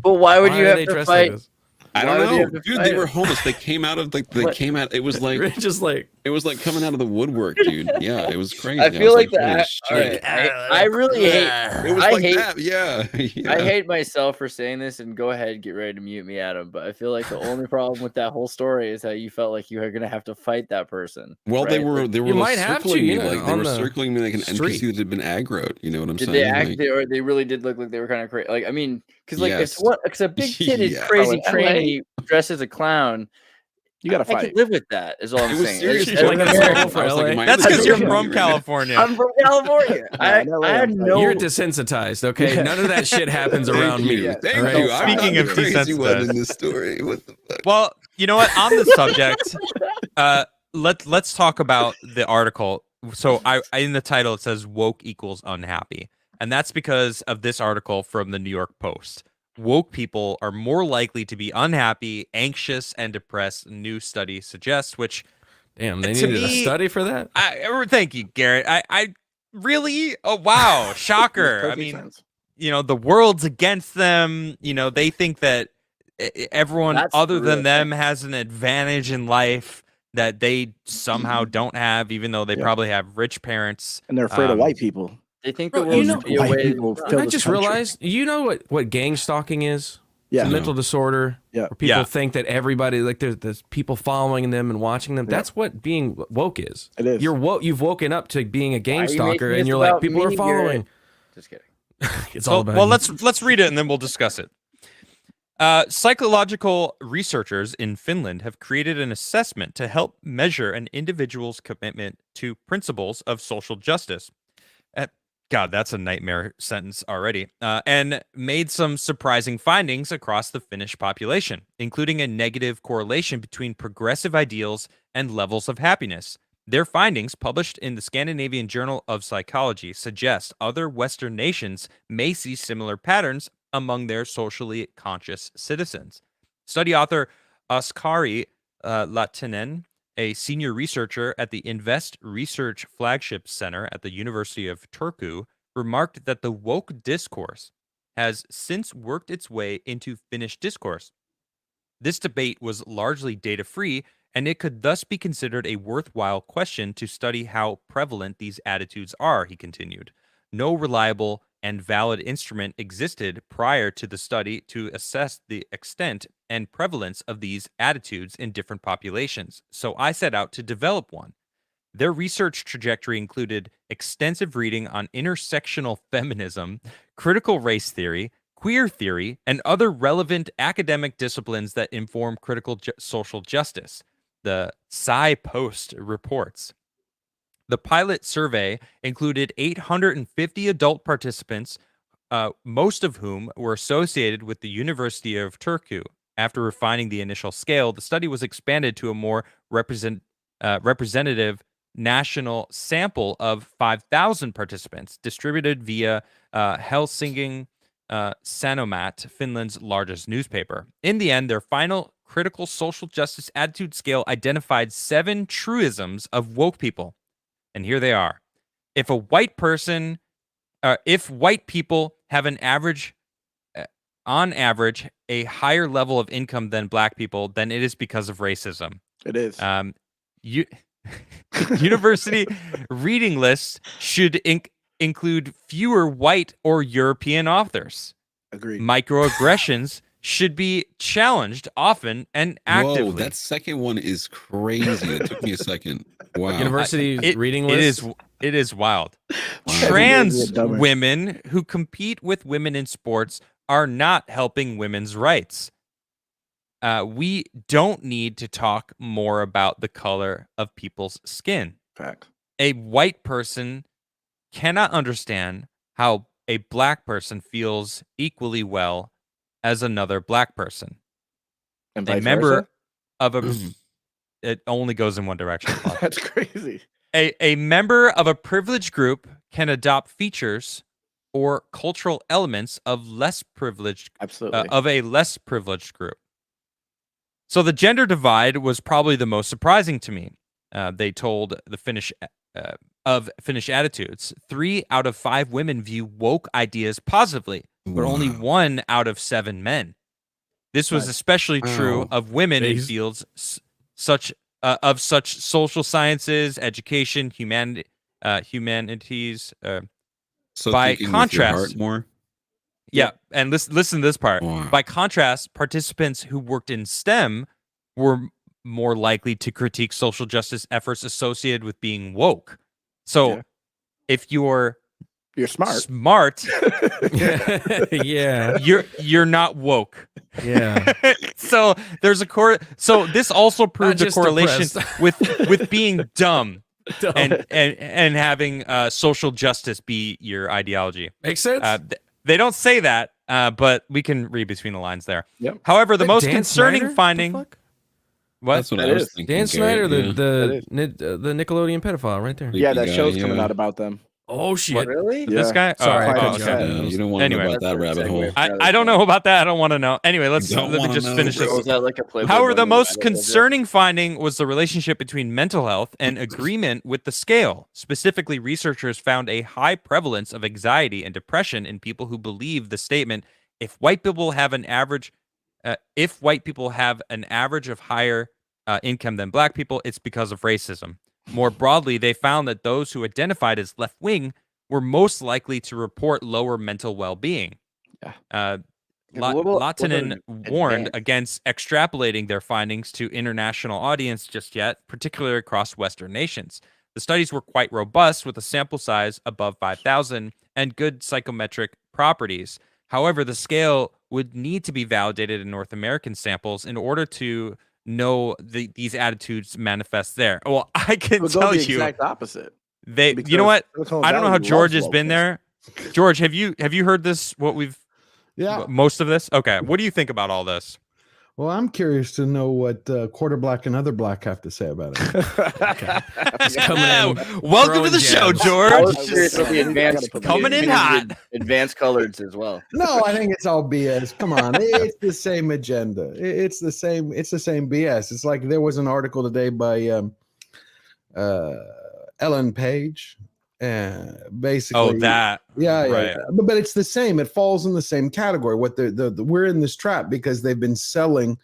But why would why you are have they to dressed fight? like this? I Why don't would you know, have to dude. fight They it? were homeless. They came out of like What? It was like Just like it was like coming out of the woodwork, dude. Yeah, it was crazy. I feel was like holy that. shit. I really hate. It was I like hate. that. Yeah. Yeah. I hate myself for saying this, and go ahead, get ready to mute me, Adam. But I feel like the only problem with that whole story is that you felt like you were gonna have to fight that person. Well, right? they were You like might have to, circling you me, know, like they on were the circling me like an street. NPC that had been aggroed. You know what I'm Did saying? they act? Like, They really did look like they were kind of crazy. Like, I mean, because like Yes. it's a big titted Yeah. crazy Oh, in LA? tranny dressed as a clown. You gotta I can fight. live with that. Is all I'm it was saying. serious. As Like an that's American, normal for I was like, LA. am I That's in the because you're movie from right now? California. I'm from California. I in LA, had I'm no. You're desensitized, okay? None of that shit happens around Thank me. you. Thank all right? you. I'm Speaking not of the crazy one desensitized. in this story. What the fuck? Well, you know what? On the subject, let's talk about the article. So I in the title it says woke equals unhappy. And that's because of this article from the New York Post. Woke people are more likely to be unhappy, anxious, and depressed, new study suggests, which Damn, they To needed a me, study for that. thank you, Garrett. I Really? Oh wow, Makes shocker. I perfect mean, sense. the world's against them. They think that everyone That's other the than real them thing. has an advantage in life that they somehow don't have, even though they Yeah. probably have rich parents. And they're afraid of white people. They think Bro, the you world know- should be a White way. people to- fill I this just country. realized, you know what gang stalking is? Yeah. It's a mental disorder. Yeah. Where people Yeah. think that everybody, like there's people following them and watching them. Yeah. That's what being woke is. It is. You're woke. You've woken up to being a Why gang are you stalker, making and this you're like, about people are me, following. Garrett? Just kidding. It's all about Well, you. let's read it and then we'll discuss it. Psychological researchers in Finland have created an assessment to help measure an individual's commitment to principles of social justice. God, that's a nightmare sentence already. And made some surprising findings across the Finnish population, including a negative correlation between progressive ideals and levels of happiness. Their findings, published in the Scandinavian Journal of Psychology, suggest other Western nations may see similar patterns among their socially conscious citizens. Study author Oskari Latinen, a senior researcher at the Invest Research Flagship Center at the University of Turku, remarked that the woke discourse has since worked its way into Finnish discourse. This debate was largely data-free, and it could thus be considered a worthwhile question to study how prevalent these attitudes are, he continued. No reliable and valid instrument existed prior to the study to assess the extent and prevalence of these attitudes in different populations, so I set out to develop one. Their research trajectory included extensive reading on intersectional feminism, critical race theory, queer theory, and other relevant academic disciplines that inform critical social justice, the Sci Post reports. The pilot survey included 850 adult participants, most of whom were associated with the University of Turku. After refining the initial scale, the study was expanded to a more representative national sample of 5,000 participants, distributed via Helsingin Sanomat, Finland's largest newspaper. In the end, their final critical social justice attitude scale identified 7 truisms of woke people. And here they are. If white people have on average, a higher level of income than black people, then it is because of racism. It is. University reading lists should include fewer white or European authors. Agreed. Microaggressions should be challenged often and actively. Whoa, that second one is crazy. It took me a second. Wow. University reading It list. is wild. Wow. Trans Dumber. women who compete with women in sports are not helping women's rights. We don't need to talk more about the color of people's skin. Fact. A white person cannot understand how a black person feels equally well as another black person. And A vice member versa? of a it only goes in one direction. Bob. That's crazy. A member of a privileged group can adopt features or cultural elements of less privileged Absolutely. of a less privileged group. So the gender divide was probably the most surprising to me. They told the Finnish attitudes. 3 out of 5 women view woke ideas positively, but only 1 out of 7 men. This was especially true of women in fields such social sciences, education, humanities. So by thinking with your contrast- heart more. Yeah, and listen to this part. Wow. By contrast, participants who worked in STEM were more likely to critique social justice efforts associated with being woke. So, Yeah. if you're smart. Yeah. you're not woke. Yeah. So there's so this also proved a just correlation depressed. with being dumb. And having social justice be your ideology. Makes sense. They don't say that, but we can read between the lines there. Yep. However, the That most Dan concerning Snyder? finding. The fuck? What? That's what That I was is. thinking. Dan Snyder, Garrett, yeah. the Nickelodeon pedophile, right there. Yeah, that Guy, show's coming yeah. out about them. Oh shit! Really? This guy? Sorry, I oh, cut you okay. off. Yeah, you don't want to Anyway. know about that rabbit hole. I don't know about that. I don't want to know. Anyway, let don't me wanna just know, finish bro. this. Was that like a Playboy However, the bunny most rabbit hole joke? concerning finding was the relationship between mental health and agreement with the scale. Specifically, researchers found a high prevalence of anxiety and depression in people who believe the statement, if white people have an average of higher income than black people, it's because of racism. More broadly, they found that those who identified as left-wing were most likely to report lower mental well-being. Yeah. Lahtinen warned advanced? against extrapolating their findings to international audience just yet, particularly across Western nations. The studies were quite robust with a sample size above 5,000 and good psychometric properties. However, the scale would need to be validated in North American samples in order to know these attitudes manifest there. Well, I can We'll go tell the you, exact opposite. you know what? Silicon I don't know how Valley George loves has been wokeness. there. George, have you heard this? What we've Yeah. most of this? Okay, what do you think about all this? Well, I'm curious to know what quarter black and other black have to say about it. He's coming in. Welcome to throwing the show, jabs. I was George. curious about the advanced Coming in hot. advanced coloreds as well. No, I think it's all BS. Come on, it's the same agenda. It's the same. It's the same BS. It's like there was an article today by Ellen Page, basically. Oh, that. Yeah, Right. yeah. But it's the same. It falls in the same category. What we're in this trap because they've been selling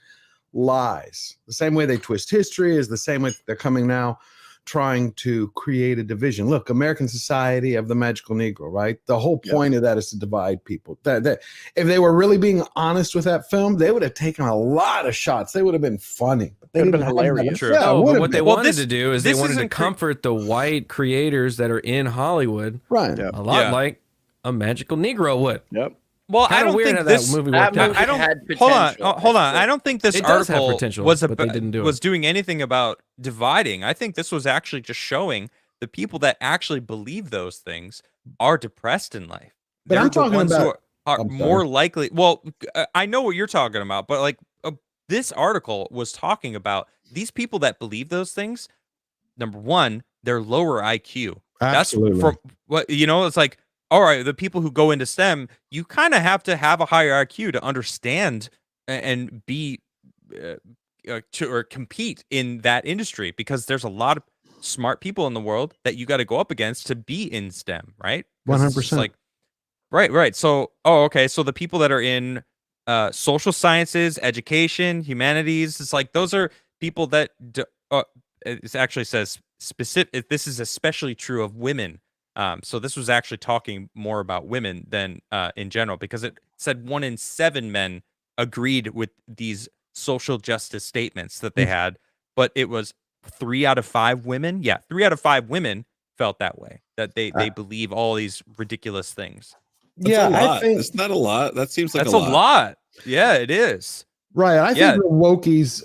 lies. The same way they twist history is the same way they're coming now, trying to create a division. Look, American Society of the Magical Negro, right? The whole point of that is to divide people. That if they were really being honest with that film, they would have taken a lot of shots. They would have been funny. But they It would have didn't been have that. hilarious. True. Yeah, No, it would but have what they been. Well, wanted this- to do is they this wanted to isn't comfort the white creators that are in Hollywood, Right. Yeah. a lot Yeah. like a Magical Negro would. Yep. Well, I Kind of don't weird think how this that movie That worked out. movie I don't. had Hold on, potential. hold on. I don't think this It does have article potential, was but they didn't do it. was doing anything about dividing. I think this was actually just showing the people that actually believe those things are depressed in life. But They're I'm the talking ones who about- are I'm more sorry. likely. Well, I know what you're talking about, but like this article was talking about these people that believe those things. Number one, they're lower IQ. Absolutely. That's from what it's like. All right, the people who go into STEM, you kind of have to have a higher IQ to understand and be or compete in that industry because there's a lot of smart people in the world that you got to go up against to be in STEM, right? 'Cause it's just 100%. Like, right. So, okay. So the people that are in social sciences, education, humanities, it's like those are people that it actually says specific. This is especially true of women. So this was actually talking more about women than in general because it said 1 in 7 men agreed with these social justice statements that they had, but it was 3 out of 5 women. Yeah, 3 out of 5 women felt that way, that they believe all these ridiculous things. That's Yeah, a I lot. think It's not a lot. That seems like That's a lot. Yeah, it is. right. I think Yeah. the wokies.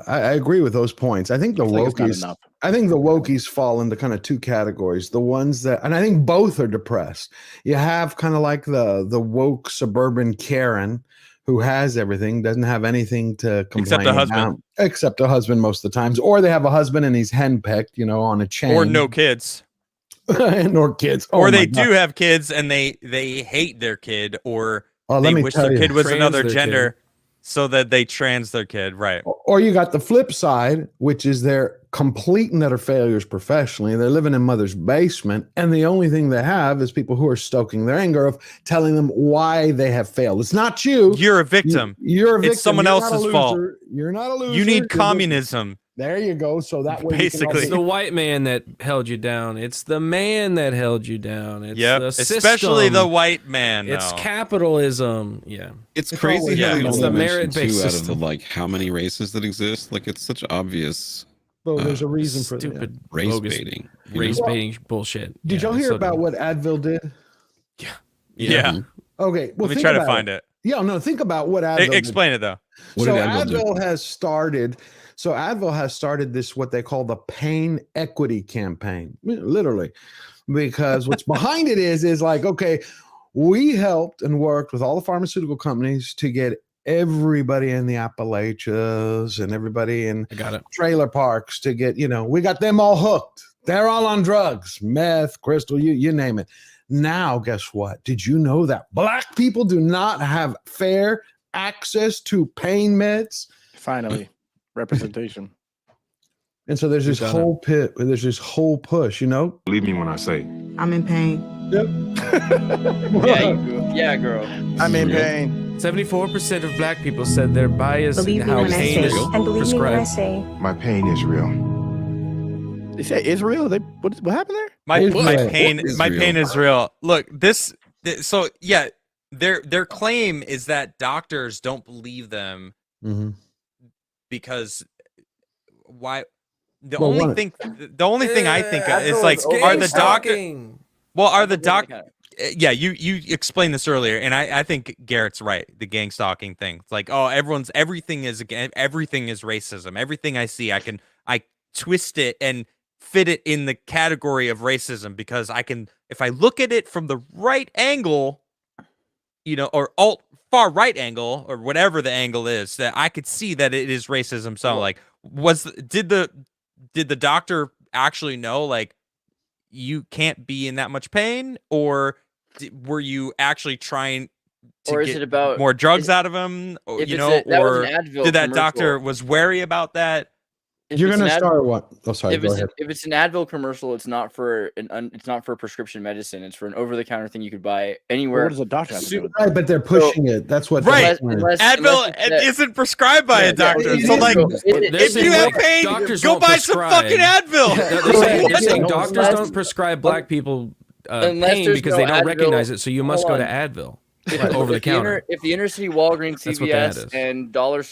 I agree with those points. I think the I think it's not wokies. enough. I think the wokies fall into kind of 2 categories. The ones that, and I think both are depressed. You have kind of like the woke suburban Karen who has everything, doesn't have anything to complain Except a husband. about, except a husband most of the times, or they have a husband and he's henpecked, on a chain, Or no kids. or kids, Or Oh they my God. do have kids and they hate their kid, or Oh, they let me wish tell their you. kid was Trans another their gender so that they trans their kid. Right. Or you got the flip side, which is they're complete and utter failures professionally. They're living in mother's basement, and the only thing they have is people who are stoking their anger of telling them why they have failed. It's not you. You're a victim. You're a victim. It's someone You're not a else's fault. loser. You're not a loser. You You're need a communism. There you go. So that way, Basically. It's the white man that held you down. It's the man that held you down. It's Yep. the Especially system. the white man. It's though. capitalism. Yeah. It's It's crazy always how they been it's only the mention merit-based 2 out of system. the how many races that exist. Like it's such obvious So there's a reason for that. Stupid race bogus baiting. you race know? baiting bullshit. Did Yeah, y'all it's hear so about dumb. what Advil did? Yeah. Okay, well, Let me think try to about find it. it. Yeah, no, think about what Advil did. Explain it though. What So did Advil do? Advil has started. So Advil has started this what they call the pain equity campaign, literally, because what's behind it is like, okay, we helped and worked with all the pharmaceutical companies to get everybody in the Appalachians and everybody in I got it. trailer parks to get, we got them all hooked They're all on drugs, meth, crystal, you name it. Now, guess what? Did you know that black people do not have fair access to pain meds? Finally, representation. And so there's this whole there's this whole push, you know? Believe me when I say I'm in pain. Yep. Yeah, girl. I'm in pain. 74% of black people said they're biased in Believe me how when I pain say, is and believe me when I prescribed. say, my pain is real. They say Israel. What happened there? My Israel. pain Israel. my pain is real. Look, so yeah, their claim is that doctors don't believe them Mm-hmm. because why the Well, only one- thing I think of is like Advil is are the okay. doctor well are the doc Yeah. yeah, you explained this earlier, and I think Garrett's right. The gang stalking thing. It's like, oh, everything is racism. Everything I see, I twist it and fit it in the category of racism because I can, if I look at it from the right angle, or far right angle or whatever the angle is, that I could see that it is racism. So like, did the doctor actually know like you can't be in that much pain, or were you actually trying to Or is get it about more drugs out of him? Or, if you it's know, that was or an Advil did that commercial. doctor was wary about that? If You're it's going to an start what? Oh, sorry. If Go it's ahead. if it's an Advil commercial, it's not for prescription medicine. It's for an over-the-counter thing you could buy anywhere. What does the doctor have to do with Right, but they're pushing it. That's what. Right. they're saying. Advil isn't prescribed by a doctor. So like, if you have pain, doctors go won't buy some prescribe. fucking Advil. They're saying No, doctors unless- don't prescribe black people Unless pain there's because no they don't Advil- recognize it. So you must go Hold to on. Advil over the counter. If the inner city Walgreens, That's what the ad CVS, is. and Dollar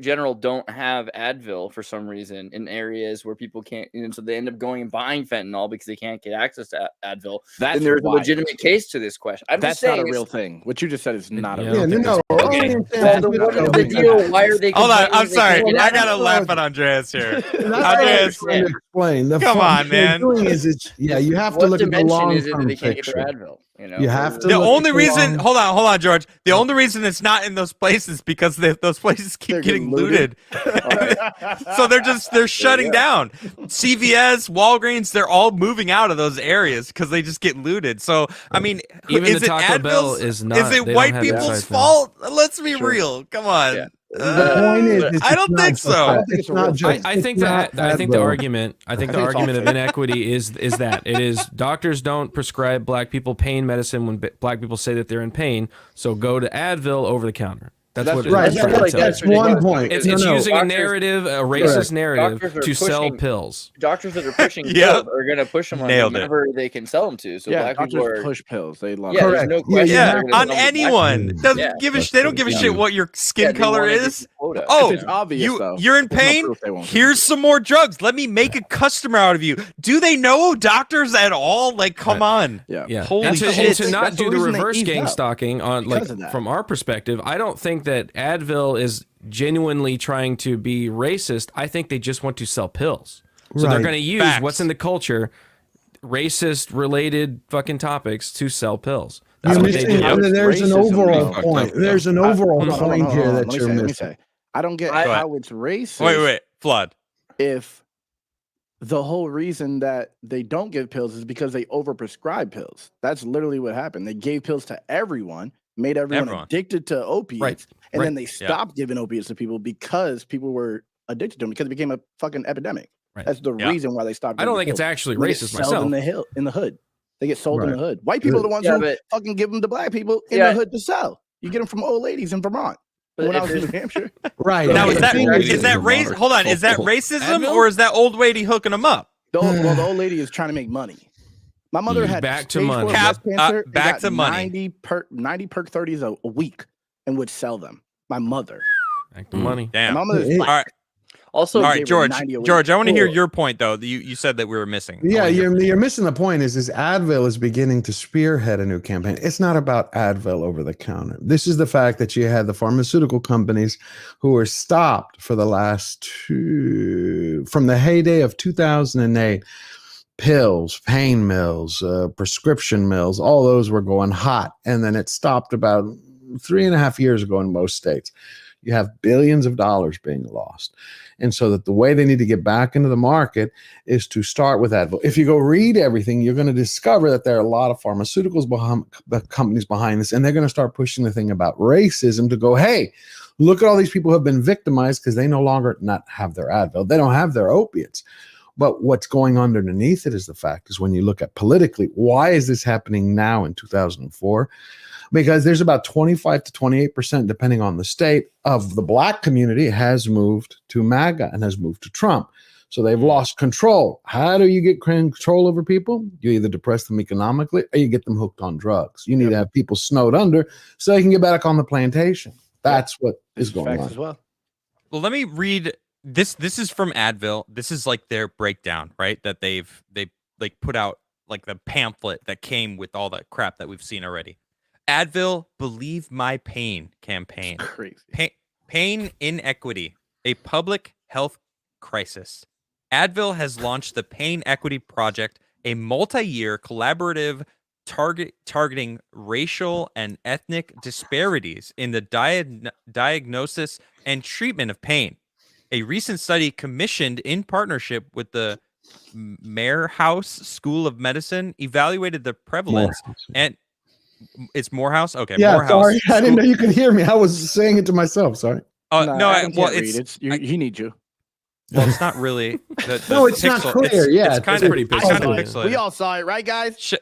General don't have Advil for some reason in areas where people can't, so they end up going and buying fentanyl because they can't get access to Advil. That's then there's a wild. legitimate case to this question. I'm That's just saying not a real it's- thing. What you just said is not a Yeah, real Yeah, thing. no. Okay. Well, then what is the deal? Why are they? Hold on, complaining I'm they sorry. can't get I gotta Advil? laugh at Andreas here. That's what I'm Andreas, trying to explain. The Come fun on, thing man. Doing is you have to What look at the dimension long is it that term they can't get picture. their Advil? You have to the look only at the reason, long- hold on, George. The only reason it's not in those places because those places keep They're getting getting looted. So they're shutting down. CVS, Walgreens, they're all moving out of those areas because they just get looted. So I mean, Even is the it Taco Bell Advil's- is not. Is they it don't white have that people's side thing. fault? Let's be Sure. real. Come on. Yeah. The point is, I don't think so. I don't think it's a real thing. I think that I think the argument I think it's all of fake. inequity is that it is doctors don't prescribe black people pain medicine when black people say that they're in pain, so go to Advil over the counter. That's what it Right, is. I feel like that's that's one ridiculous. point. It's No, no. using a Doctors- narrative, a racist narrative, Doctors are to sell pushing- pills. Doctors that are pushing Yep. pills are going to push them on Nailed it. whoever they can sell them to. So Yeah, black doctors people are. push pills. They love Yeah, it. there's Correct. no Yeah, question. Yeah, they're gonna on sell them to black anyone. people. Doesn't Yeah. give a they don't give a Yeah. shit what your skin Yeah, they color wanna get is. the quota. Oh, It's obvious, though. you're in There's no pain. proof they won't. Here's some more drugs. Let me make a customer out of you. Do they know doctors at all? Like, come on. Yeah. Yeah, Holy and to, shit. and to not That's the do the reason they reverse eased gang up. stalking on Because of that. from our perspective, I don't think that Advil is genuinely trying to be racist. I think they just want to sell pills. So they're Right. going to use Facts. what's in the culture, racist related fucking topics to sell pills. You're That's what they missing- do. There's an Racism, overall though. point. There's an overall hold on, point here that you're Let me missing. say. I don't get Go ahead. how it's racist. Wait. Flood. If the whole reason that they don't give pills is because they overprescribe pills. That's literally what happened. They gave pills to everyone, made everyone addicted to opiates, Right. and Right. then they stopped giving opiates to people because people were addicted to them because it became a fucking epidemic. Right. That's the Yeah. reason why they stopped. I don't giving think it's pills. actually They get racist sold myself. in the hood. They get sold in the Right. hood. White people are the ones Yeah, who but- fucking give them to black people in Yeah. the hood to sell. You get them from old ladies in Vermont. But When I if was in New there's- Hampshire, Right. Now Okay. is that The thing is that race? Hold on. Is that racism Advil? or is that old lady hooking them up? the old lady is trying to make money. My mother had Back to stage money. 4 Cap- breast cancer and back got to money. 90 perk 30s a week and would sell them. My mother. Back to money. Damn. My All mother's Yeah. black. right. Also, All right, gave her George. 90 a week. George, I want to hear Cool. your point though. You said that we were missing. I Yeah, wanna hear- you're missing the point. Is Advil is beginning to spearhead a new campaign. It's not about Advil over the counter. This is the fact that you had the pharmaceutical companies who were stopped for the last from the heyday of 2008. Pills, pain mills, prescription mills, all those were going hot, and then it stopped about 3.5 years ago in most states. You have billions of dollars being lost. And so that the way they need to get back into the market is to start with Advil. If you go read everything, you're going to discover that there are a lot of pharmaceuticals behind the companies behind this, and they're going to start pushing the thing about racism to go, hey, look at all these people who have been victimized because they no longer not have their Advil. They don't have their opiates. But what's going on underneath it is the fact is when you look at politically, why is this happening now in 2004? Because there's about 25 to 28%, depending on the state, of the black community has moved to MAGA and has moved to Trump. So they've lost control. How do you get control over people? You either depress them economically or you get them hooked on drugs. You need to have people snowed under so they can get back on the plantation. That's what is going on. As well. Well, let me read this. This is from Advil. This is like their breakdown, right? That they like put out like the pamphlet that came with all that crap that we've seen already. Advil, Believe My Pain campaign. Crazy. Pain inequity, a public health crisis. Advil has launched the Pain Equity Project, a multi-year collaborative targeting racial and ethnic disparities in the diagnosis and treatment of pain. A recent study commissioned in partnership with the Morehouse School of Medicine evaluated the prevalence and it's Morehouse. Okay, Yeah, Morehouse. sorry, I didn't know you could hear me. I was saying it to myself. Sorry. Well, he needs you. Well, it's not really. No, it's not clear. It's kind of pretty pixelated. We all saw it, right, guys?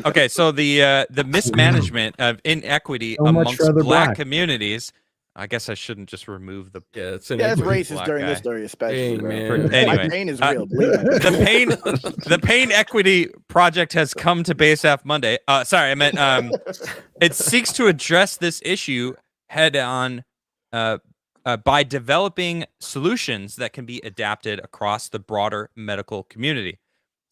Okay, so the mismanagement of inequity So much amongst for other black black. communities. I guess I shouldn't just remove the. It's Yeah, it's racist black during guy. this story, especially. Hey, bro. man. Anyway, My pain is real. Believe me. the pain equity project has come to BaseF Monday. Sorry, I meant it seeks to address this issue head on by developing solutions that can be adapted across the broader medical community.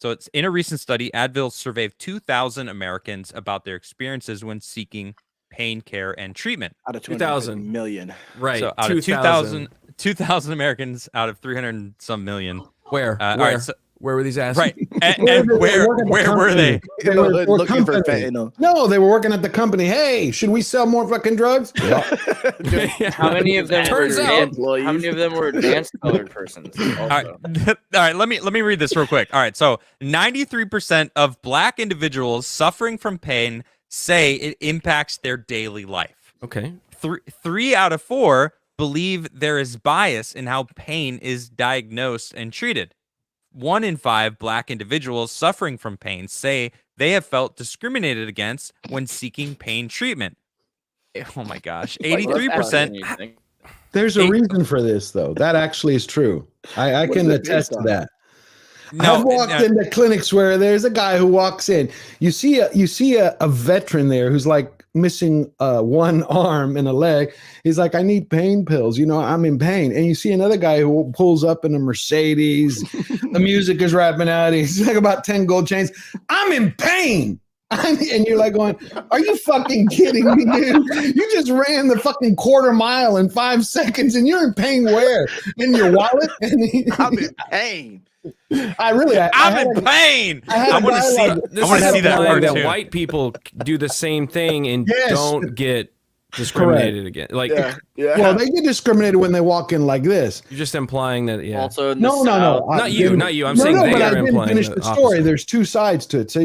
So it's in a recent study, Advil surveyed 2,000 Americans about their experiences when seeking pain care and treatment. Out of 2,000 million. Right. So out of 2,000 Americans out of 300 and some million. Where? All Where? right, so, Where were these assholes? right. And where were they? They were Looking for company. fentanyl. No, they were working at the company. Hey, should we sell more fucking drugs? Yeah. How many of them Turns were out- advanced, how many of them were advanced colored persons? All right. Also? All right, let me read this real quick. All right, so 93% of black individuals suffering from pain say it impacts their daily life. Okay. Three out of four believe there is bias in how pain is diagnosed and treated. 1 in 5 black individuals suffering from pain say they have felt discriminated against when seeking pain treatment. Oh my gosh. 83%. There's a reason for this, though. That actually is true. I can it attest based to on? that. No, I've walked into clinics where there's a guy who walks in. You see a veteran there who's like missing one arm and a leg. He's like, I need pain pills. You know, I'm in pain. And you see another guy who pulls up in a Mercedes. The music is rapping out. He's like about 10 gold chains. I'm in pain. And you're like going, are you fucking kidding me, dude? You just ran the fucking quarter mile in 5 seconds and you're in pain where? In your wallet? I'm in pain. I'm in pain. I want to see that implying cartoon. that white people do the same thing and Yes. don't get discriminated against. Like Yeah. Well, they get discriminated when they walk in like this. you're just implying that. Yeah. Also, in the No. South, Not you. I'm saying no, they but are I didn't implying finish the the story. opposite. There's 2 sides to it. So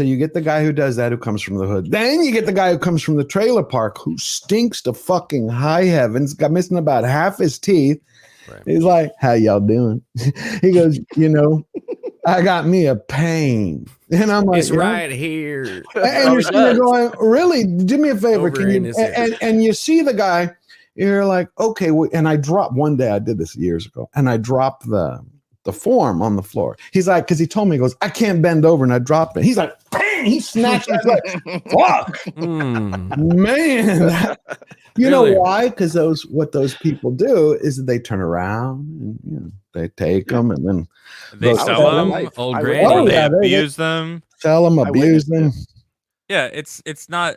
you get the guy who does that, who comes from the hood. Then you get the guy who comes from the trailer park, who stinks to fucking high heavens, got missing about half his teeth. Right. He's like, how y'all doing? He goes, I got me a pain. And I'm like, It's right here. And you're sitting there going, really? Do me a favor. Over Can in you? his ear. And you see the guy, you're like, okay. And I dropped one day, I did this years ago, and I dropped the form on the floor. He's like, because he told me, he goes, I can't bend over, and I dropped it. He's like, bang! He snatched it. I was like, fuck, man. You Really? know why? Because what those people do is they turn around and they take them and then They Those- sell I them. life. Old I granny. Oh, They yeah, they- abuse them. sell them, I abuse witnessed them. Yeah, it's not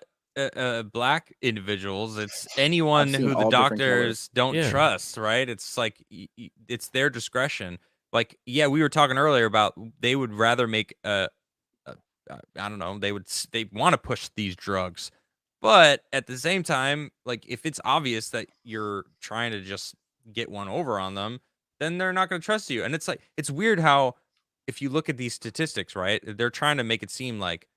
black individuals. It's anyone I've seen who the all different colors don't Yeah. trust, right? It's like it's their discretion. Like, yeah, we were talking earlier about they would rather make I don't know, they want to push these drugs, But at the same time, like if it's obvious that you're trying to just get one over on them, then they're not going to trust you. And it's like it's weird how if you look at these statistics, right? They're trying to make it seem like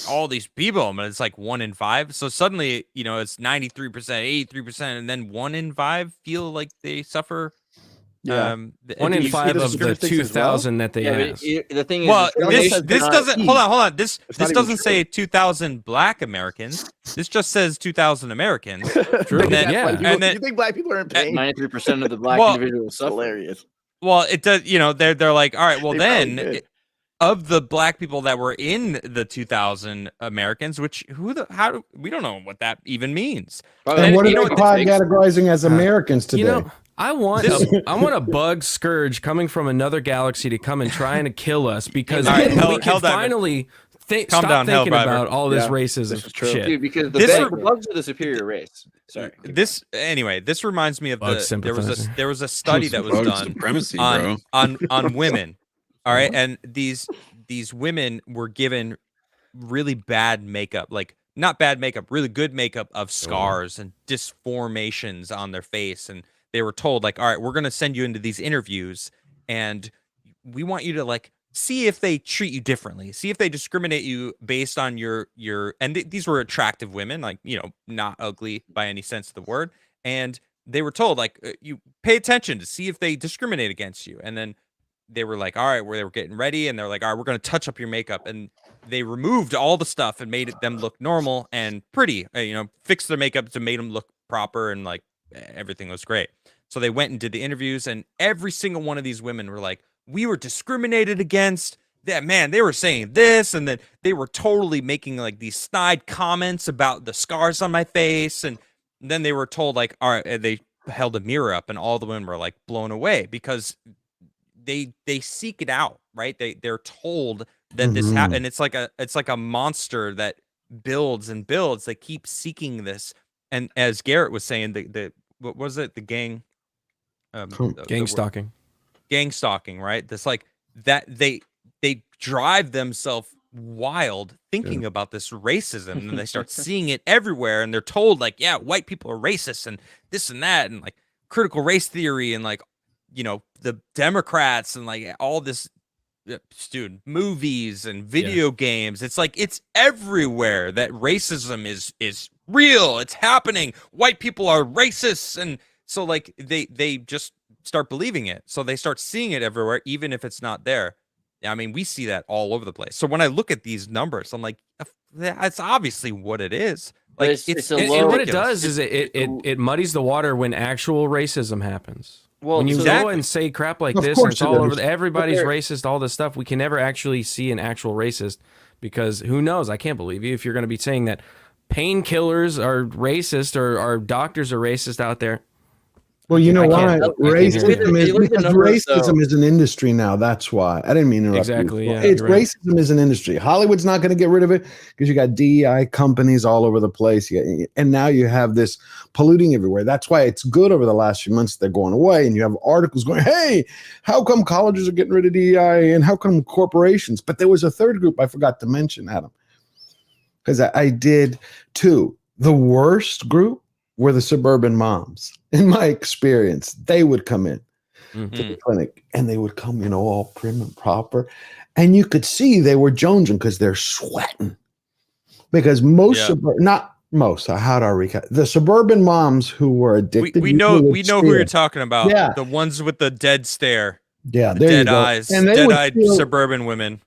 all these people, but it's like 1 in 5. So suddenly, it's 93%, 83%, and then 1 in 5 feel like they suffer. Yeah. 1 in 5 of the statistics as well? 2,000 that they asked. The thing is, Well, it's this doesn't. Hold on. This not even doesn't true. say 2,000 Black Americans. This just says 2,000 Americans. True. And then- Yeah. and then- you think black people are in pain? 93% of the black Well, individuals suffer. Hilarious. Well, it does. They're like, all right. Well, They then probably did. of the Black people that were in the 2,000 Americans, which we don't know what that even means. Probably- And what you are know they what this makes? categorizing as Americans today? I want a bug scourge coming from another galaxy to come and trying to kill us because All right, we Hell- can Helldiver. finally Calm stop down, thinking Helldiver. about all this Yeah, racism this is true. shit. Dude, because This the bugs are the superior race. Sorry. This reminds me of Bug there was a study that was Bug done supremacy, bro. on women. All right, and these women were given really bad makeup, like not bad makeup, really good makeup of scars and disformations on their face, and they were told like, all right, we're gonna send you into these interviews, and we want you to like see if they treat you differently, see if they discriminate you based on your and these were attractive women, like not ugly by any sense of the word, and they were told like you pay attention to see if they discriminate against you, and then they were like, all right, they were getting ready, and they're like, all right, we're going to touch up your makeup, and they removed all the stuff and made them look normal and pretty, fixed their makeup to make them look proper, and like everything was great. So they went and did the interviews, and every single one of these women were like, we were discriminated against. That man, they were saying this, and then they were totally making like these snide comments about the scars on my face, and then they were told like, all right, they held a mirror up, and all the women were like blown away because they seek it out, right? They're told that this happened. It's like a monster that builds and builds. They keep seeking this, and as Garrett was saying, the what was it? The gang, Gang stalking. gang stalking, right? This like that they drive themselves wild thinking about this racism, and they start seeing it everywhere, and they're told like, yeah, white people are racist and this and that, and like critical race theory, and like the Democrats, and like all this movies and video games. It's like it's everywhere that racism is real. It's happening. White people are racists, and so like they just start believing it. So they start seeing it everywhere, even if it's not there. I mean, we see that all over the place. So when I look at these numbers, I'm like, that's obviously what it is. But Like it's a And low- what it does is it muddies the water when actual racism happens. Well, When you so go and say crap like Of this, and course it's it all does. over. Everybody's But racist. All this stuff. We can never actually see an actual racist because who knows? I can't believe you if you're going to be saying that painkillers are racist or doctors are racist out there. Well, you know I why? can't- Racism is Look at the because numbers, racism though. is an industry now. That's why. I didn't mean to interrupt Exactly, you. yeah, It's you're right. racism is an industry. Hollywood's not going to get rid of it because you got DEI companies all over the place, and now you have this polluting everywhere. That's why it's good over the last few months they're going away, and you have articles going, "Hey, how come colleges are getting rid of DEI, and how come corporations?" But there was a third group I forgot to mention, Adam, because I did too. The worst group were the suburban moms. In my experience, they would come in to the clinic, and they would come, all prim and proper, and you could see they were jonesing because they're sweating. Because not most. How do I recap? The suburban moms who were addicted. we know who you're talking about. Yeah. The ones with the dead stare, Yeah, the there you dead go. eyes, And they would dead-eyed feel- suburban women.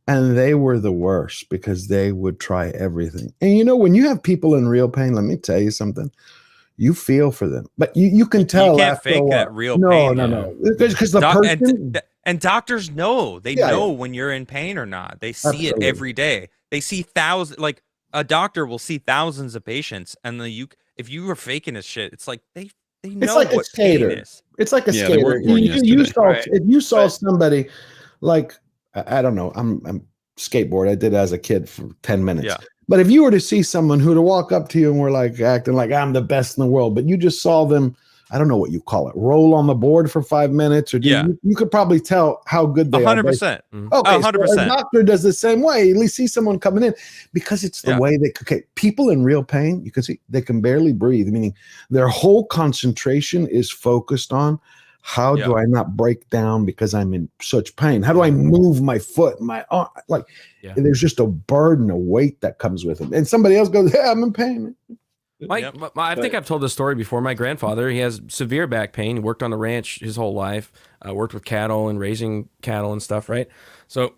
And they were the worst because they would try everything. And when you have people in real pain, let me tell you something. You feel for them, but you can tell. You can't after a fake while. that real no, pain. No, because the person. And doctors know. They Yeah, know when you're in pain or not. They see Absolutely. it every day. They see thousands. Like a doctor will see thousands of patients, and then if you were faking this shit, it's like they know It's like a what pain skater. is. It's like a Yeah, they skater. weren't born You yesterday. saw Right. if you saw somebody like I don't know. I'm skateboard. I did it as a kid for 10 minutes. Yeah. But if you were to see someone who to walk up to you and were like acting like I'm the best in the world, but you just saw them I don't know what you call it, roll on the board for 5 minutes, or you could probably tell how good they are. 100%. Okay, 100%. so a doctor does the same way. You at least see someone coming in, because it's the way they. Okay, people in real pain, you can see they can barely breathe. Meaning, their whole concentration is focused on how do I not break down because I'm in such pain. How do I move my foot, my arm? Like, there's just a burden, a weight that comes with it. And somebody else goes, "Yeah, I'm in pain." I think I've told this story before. My grandfather, he has severe back pain. He worked on the ranch his whole life, worked with cattle and raising cattle and stuff, right? So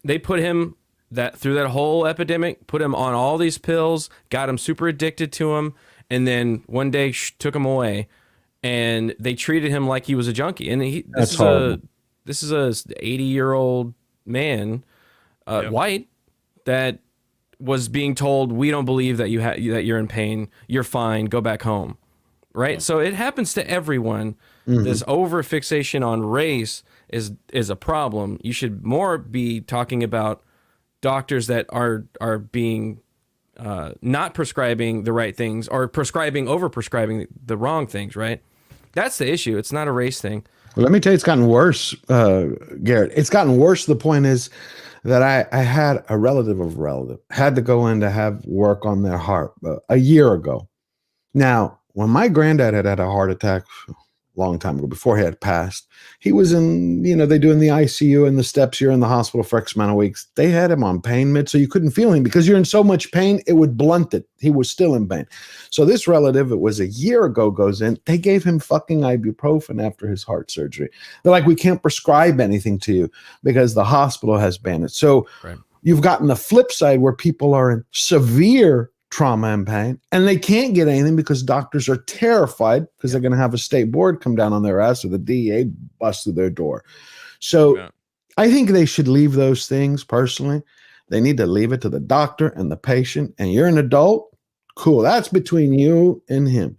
they put him through that whole epidemic, put him on all these pills, got him super addicted to them, and then one day took him away, and they treated him like he was a junkie. And this is a 80-year-old man, white, that was being told, we don't believe that that you're in pain, you're fine, go back home, right? So it happens to everyone. This over fixation on race is a problem. You should more be talking about doctors that are being not prescribing the right things, or over prescribing the wrong things, right? That's the issue. It's not a race thing. Well, let me tell you, it's gotten worse, Garrett. It's gotten worse. The point is that I had a relative had to go in to have work on their heart a year ago. Now, when my granddad had a heart attack a long time ago, before he had passed, he was in, they do in the ICU and the steps. You're in the hospital for X amount of weeks. They had him on pain meds, so you couldn't feel him because you're in so much pain, it would blunt it. He was still in pain. So this relative, it was a year ago, goes in. They gave him fucking ibuprofen after his heart surgery. They're like, we can't prescribe anything to you because the hospital has banned it. So you've gotten the flip side where people are in severe trauma and pain, and they can't get anything because doctors are terrified because they're going to have a state board come down on their ass, or the DEA bust through their door. So I think they should leave those things. Personally, they need to leave it to the doctor and the patient. And you're an adult, cool, that's between you and him.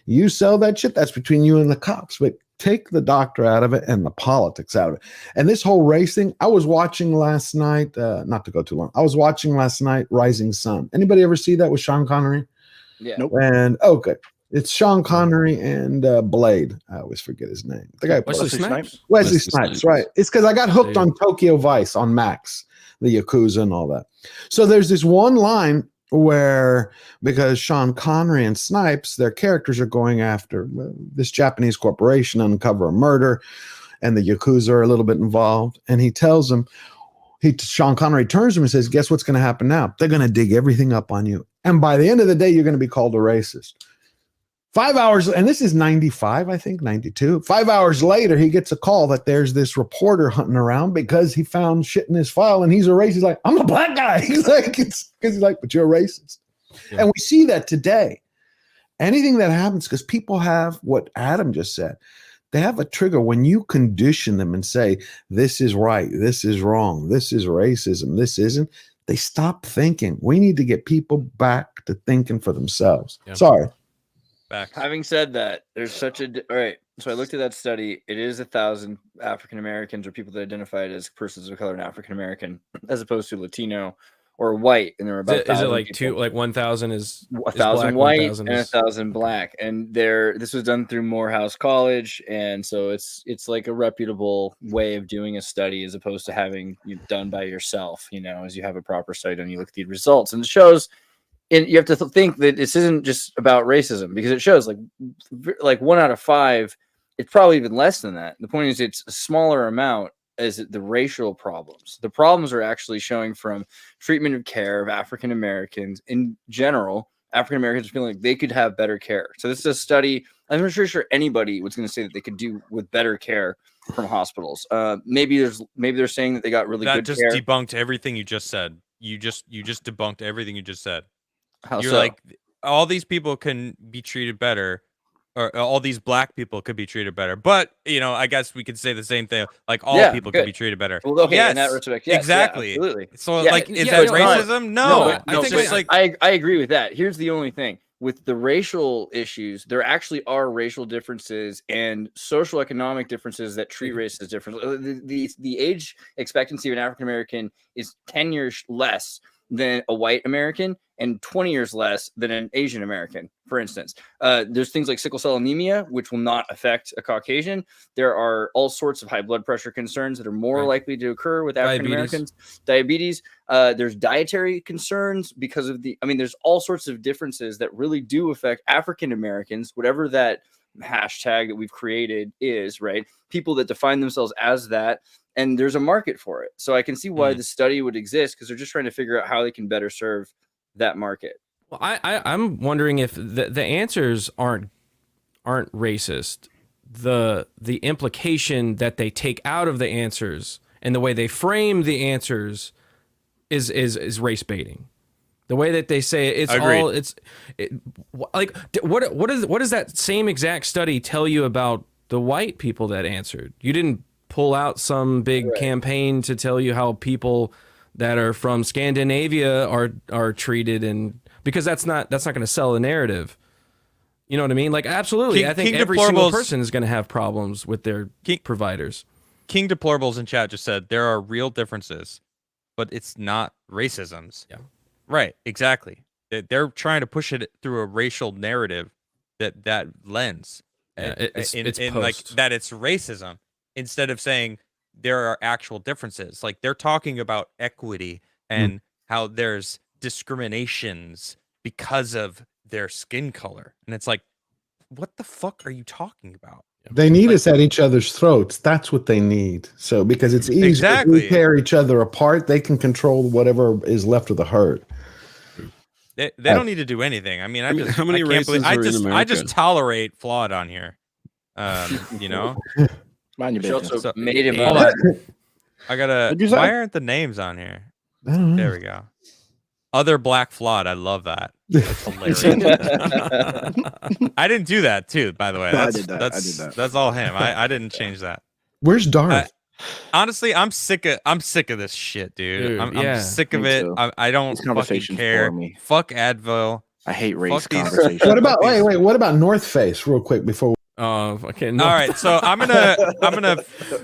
You sell that shit, that's between you and the cops. But take the doctor out of it and the politics out of it. And this whole race thing, I was watching last night, not to go too long, I was watching last night Rising Sun. Anybody ever see that with Sean Connery? Yeah. Nope. And it's Sean Connery and Blade. I always forget his name. The guy Wesley Snipes. Wesley Snipes, right. It's because I got hooked on Tokyo Vice on Max, the Yakuza and all that. So there's this one line where, because Sean Connery and Snipes, their characters are going after this Japanese corporation, uncover a murder, and the Yakuza are a little bit involved. And he tells them, Sean Connery turns to him and says, guess what's going to happen now? They're going to dig everything up on you. And by the end of the day, you're going to be called a racist. 5 hours, and this is 95, I think, 92. 5 hours later, he gets a call that there's this reporter hunting around because he found shit in his file, and he's a racist. He's like, I'm a black guy. He's like, but you're a racist. Yeah. And we see that today. Anything that happens, because people have what Adam just said, they have a trigger when you condition them and say, this is right, this is wrong, this is racism, this isn't. They stop thinking. We need to get people back to thinking for themselves. Yeah. Sorry. Back. Having said that, there's such a all right. So I looked at that study. It is 1,000 African Americans or people that identified as persons of color and African American, as opposed to Latino or white. And there are about is it like people. 1,000 is 1,000 white 1,000 and 1,000 black. And this was done through Morehouse College, and so it's like a reputable way of doing a study as opposed to having you done by yourself. As you have a proper study and you look at the results, and it shows. And you have to think that this isn't just about racism, because it shows like 1 out of 5, it's probably even less than that. The point is it's a smaller amount as the racial problems. The problems are actually showing from treatment of care of African Americans in general. African Americans feeling like they could have better care. So this is a study. I'm not sure anybody was going to say that they could do with better care from hospitals. Maybe they're saying that they got really good care. That just debunked everything you just said. You just debunked everything you just said. How You're so? like, all these people can be treated better, or all these black people could be treated better. But I guess we could say the same thing. Like all people could be treated better. Well, okay, yes, in that respect, yes, exactly. Yeah, absolutely. So is that racism? No, I think it's like I agree with that. Here's the only thing with the racial issues: there actually are racial differences and social economic differences that treat race as different. The age expectancy of an African American is 10 years less than a white American, and 20 years less than an Asian American, for instance. There's things like sickle cell anemia, which will not affect a Caucasian. There are all sorts of high blood pressure concerns that are more likely to occur with African Americans. Diabetes. There's dietary concerns because of there's all sorts of differences that really do affect African Americans, whatever that hashtag that we've created is, right? People that define themselves as that, and there's a market for it. So I can see why the study would exist, because they're just trying to figure out how they can better serve that market. Well, I'm wondering if the answers aren't racist. The implication that they take out of the answers and the way they frame the answers is race baiting. The way that they say it, what does that same exact study tell you about the white people that answered? You didn't pull out some big campaign to tell you how people that are from Scandinavia are treated, and because that's not going to sell a narrative. You know what I mean? Like, absolutely. I think every single person is going to have problems with their providers. King Deplorables in chat just said there are real differences, but it's not racisms. Yeah. Right, exactly. They're trying to push it through a racial narrative that lens, it's like that it's racism, instead of saying there are actual differences. Like, they're talking about equity and how there's discriminations because of their skin color, and it's like, what the fuck are you talking about? They need us at each other's throats. That's what they need. So because it's easy if we tear each other apart, they can control whatever is left of the herd. They don't need to do anything. I mean, how many races are in America? I just tolerate flawed on here. You know. Mind your business. Also made him Hold on. I gotta. Why aren't the names on here? I don't know. There we go. Other black flawed. I love that. That's hilarious. I didn't do that too, by the way. No, I did that. That's all him. I didn't change that. Where's Darth? Honestly, I'm sick of this shit, dude. I'm sick of it. I don't fucking care. Fuck Advil. I hate race Fuck these- conversations. What about wait? What about North Face? Real quick before. Okay. All right, so I'm gonna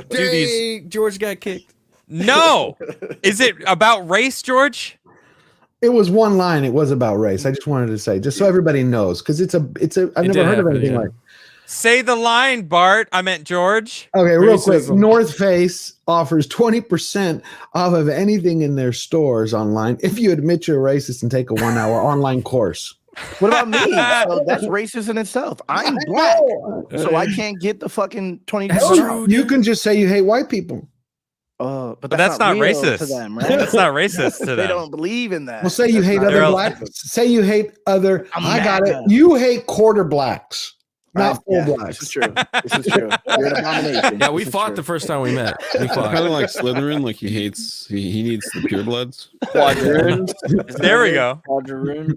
do these. George got kicked. No, is it about race, George? It was one line. It was about race. I just wanted to say, just so everybody knows, because it's a. I've never heard of anything like. Say the line, Bart. I meant George. Okay, real quick. North Face offers 20% off of anything in their stores online if you admit you're racist and take a 1-hour online course. What about me? So that's racist in itself. I'm black, so I can't get the fucking 20%. You can just say you hate white people. But that's not real racist to them, right? That's not racist to them. They don't believe in that. Well, say you hate other blacks. Say you hate other. I got it. You hate quarter blacks. Not full blacks. This is true. This is true. You're an abomination. Yeah, we fought the first time we met. We fought. Kind of like Slytherin, like he needs the purebloods. Quadroon. There we go. Quadroon.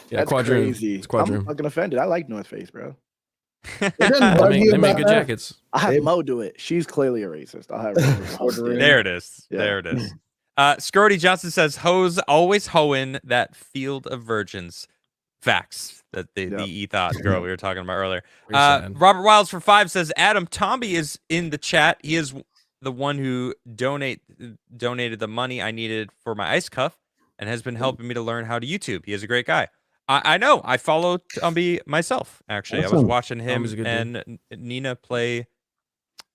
Yeah, That's crazy. It's Quadroon. I'm fucking offended. I like North Face, bro. They make good jackets. I have Mo do it. She's clearly a racist. I'll have her. There it is. Yeah. There it is. Scrody Johnson says, "Hoes always hoeing that field of virgins." Facts. That the ethos girl we were talking about earlier. Robert Wiles for 5 says, "Adam Tomby is in the chat. He is the one who donated the money I needed for my ice cuff and has been helping me to learn how to YouTube. He is a great guy." I know. I follow Tomby myself. Actually, I was watching him and Nina play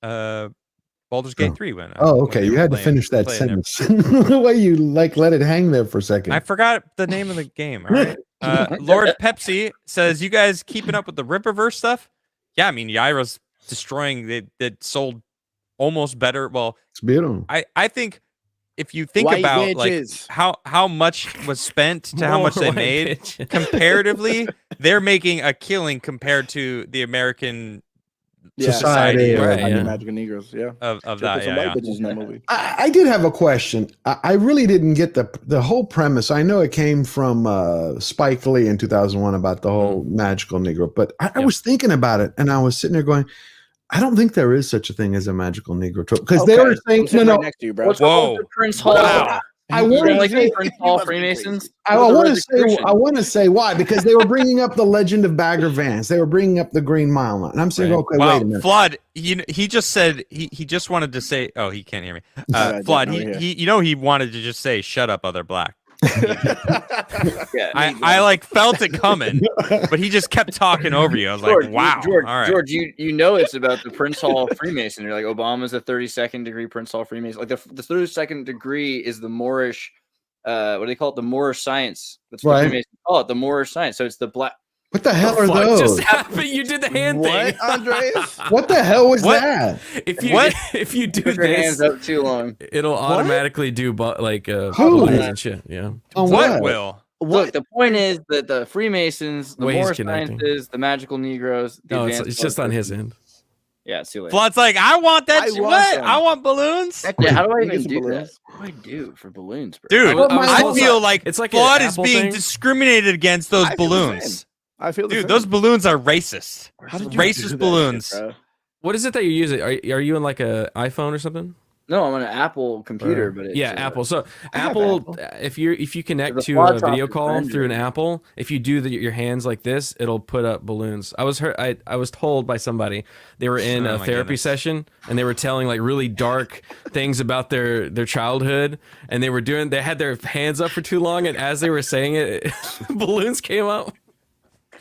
Baldur's Gate 3 when. Okay. You had to finish that sentence. The way you let it hang there for a second. I forgot the name of the game. All right. Lord Pepsi says, "You guys keeping up with the Ripperverse stuff?" Yeah, I mean, Yaira's destroying. That sold almost better. Well, it's beautiful. I think if you think about like how much was spent to how much they made comparatively, they're making a killing compared to the American society Magic Negroes, of that. Yeah. In that movie. I did have a question. I really didn't get the whole premise. I know it came from Spike Lee in 2001 about the whole magical Negro, but I was thinking about it and I was sitting there going, I don't think there is such a thing as a magical Negro because they were saying no. Right next to you, bro. Whoa, Prince Hall. Wow. I want to say Prince Hall Freemasons. I want to say why, because they were bringing up the legend of Bagger Vance. They were bringing up the Green Mile Line. And I'm saying, okay, wait a minute. Flood, he just said he just wanted to say, oh, he can't hear me. Flood, he wanted to just say, shut up, other black. Yeah, I like felt it coming, but he just kept talking over you. I was like, wow. George, all right. George, you know it's about the Prince Hall Freemason. You're like, Obama's a 32nd degree Prince Hall Freemason. Like the 32nd degree is the Moorish, what do they call it? The Moorish science. That's what the Freemasons call it, the Moorish science. So it's the black. What the hell are What those? just happened? You did the hand thing. What, Andreas? What the hell was What? that? If you do Put your hands this, up too long. it'll automatically do balloons Who? and shit. Yeah. On What will? Look, the point is that the Freemasons, the Wait, he's Moorish connecting. sciences, the magical Negroes. The No, it's advanced just on his end. Yeah, see you later. Flood's like, I want that. I want What? some. I want balloons. Yeah, how do I You get even some do that? balloons. What do I do for balloons, bro? Dude, I was I told feel that- like it's like an Flood is Apple being thing. discriminated against those I feel the balloons. I feel the Dude, same. those balloons are racist. How did you Racist do that balloons. shit, bro? What is it that you're using? Are you in like a iPhone or something? No, I'm on an Apple computer, but it's, Yeah, Apple. So I have Apple, Apple. if you connect The to flaw a top video is call Android. through an Apple, if you do your hands like this, it'll put up balloons. I was told by somebody they were in Oh a my therapy goodness. session and they were telling like really dark things about their childhood, and they had their hands up for too long, and as they were saying it, balloons came up.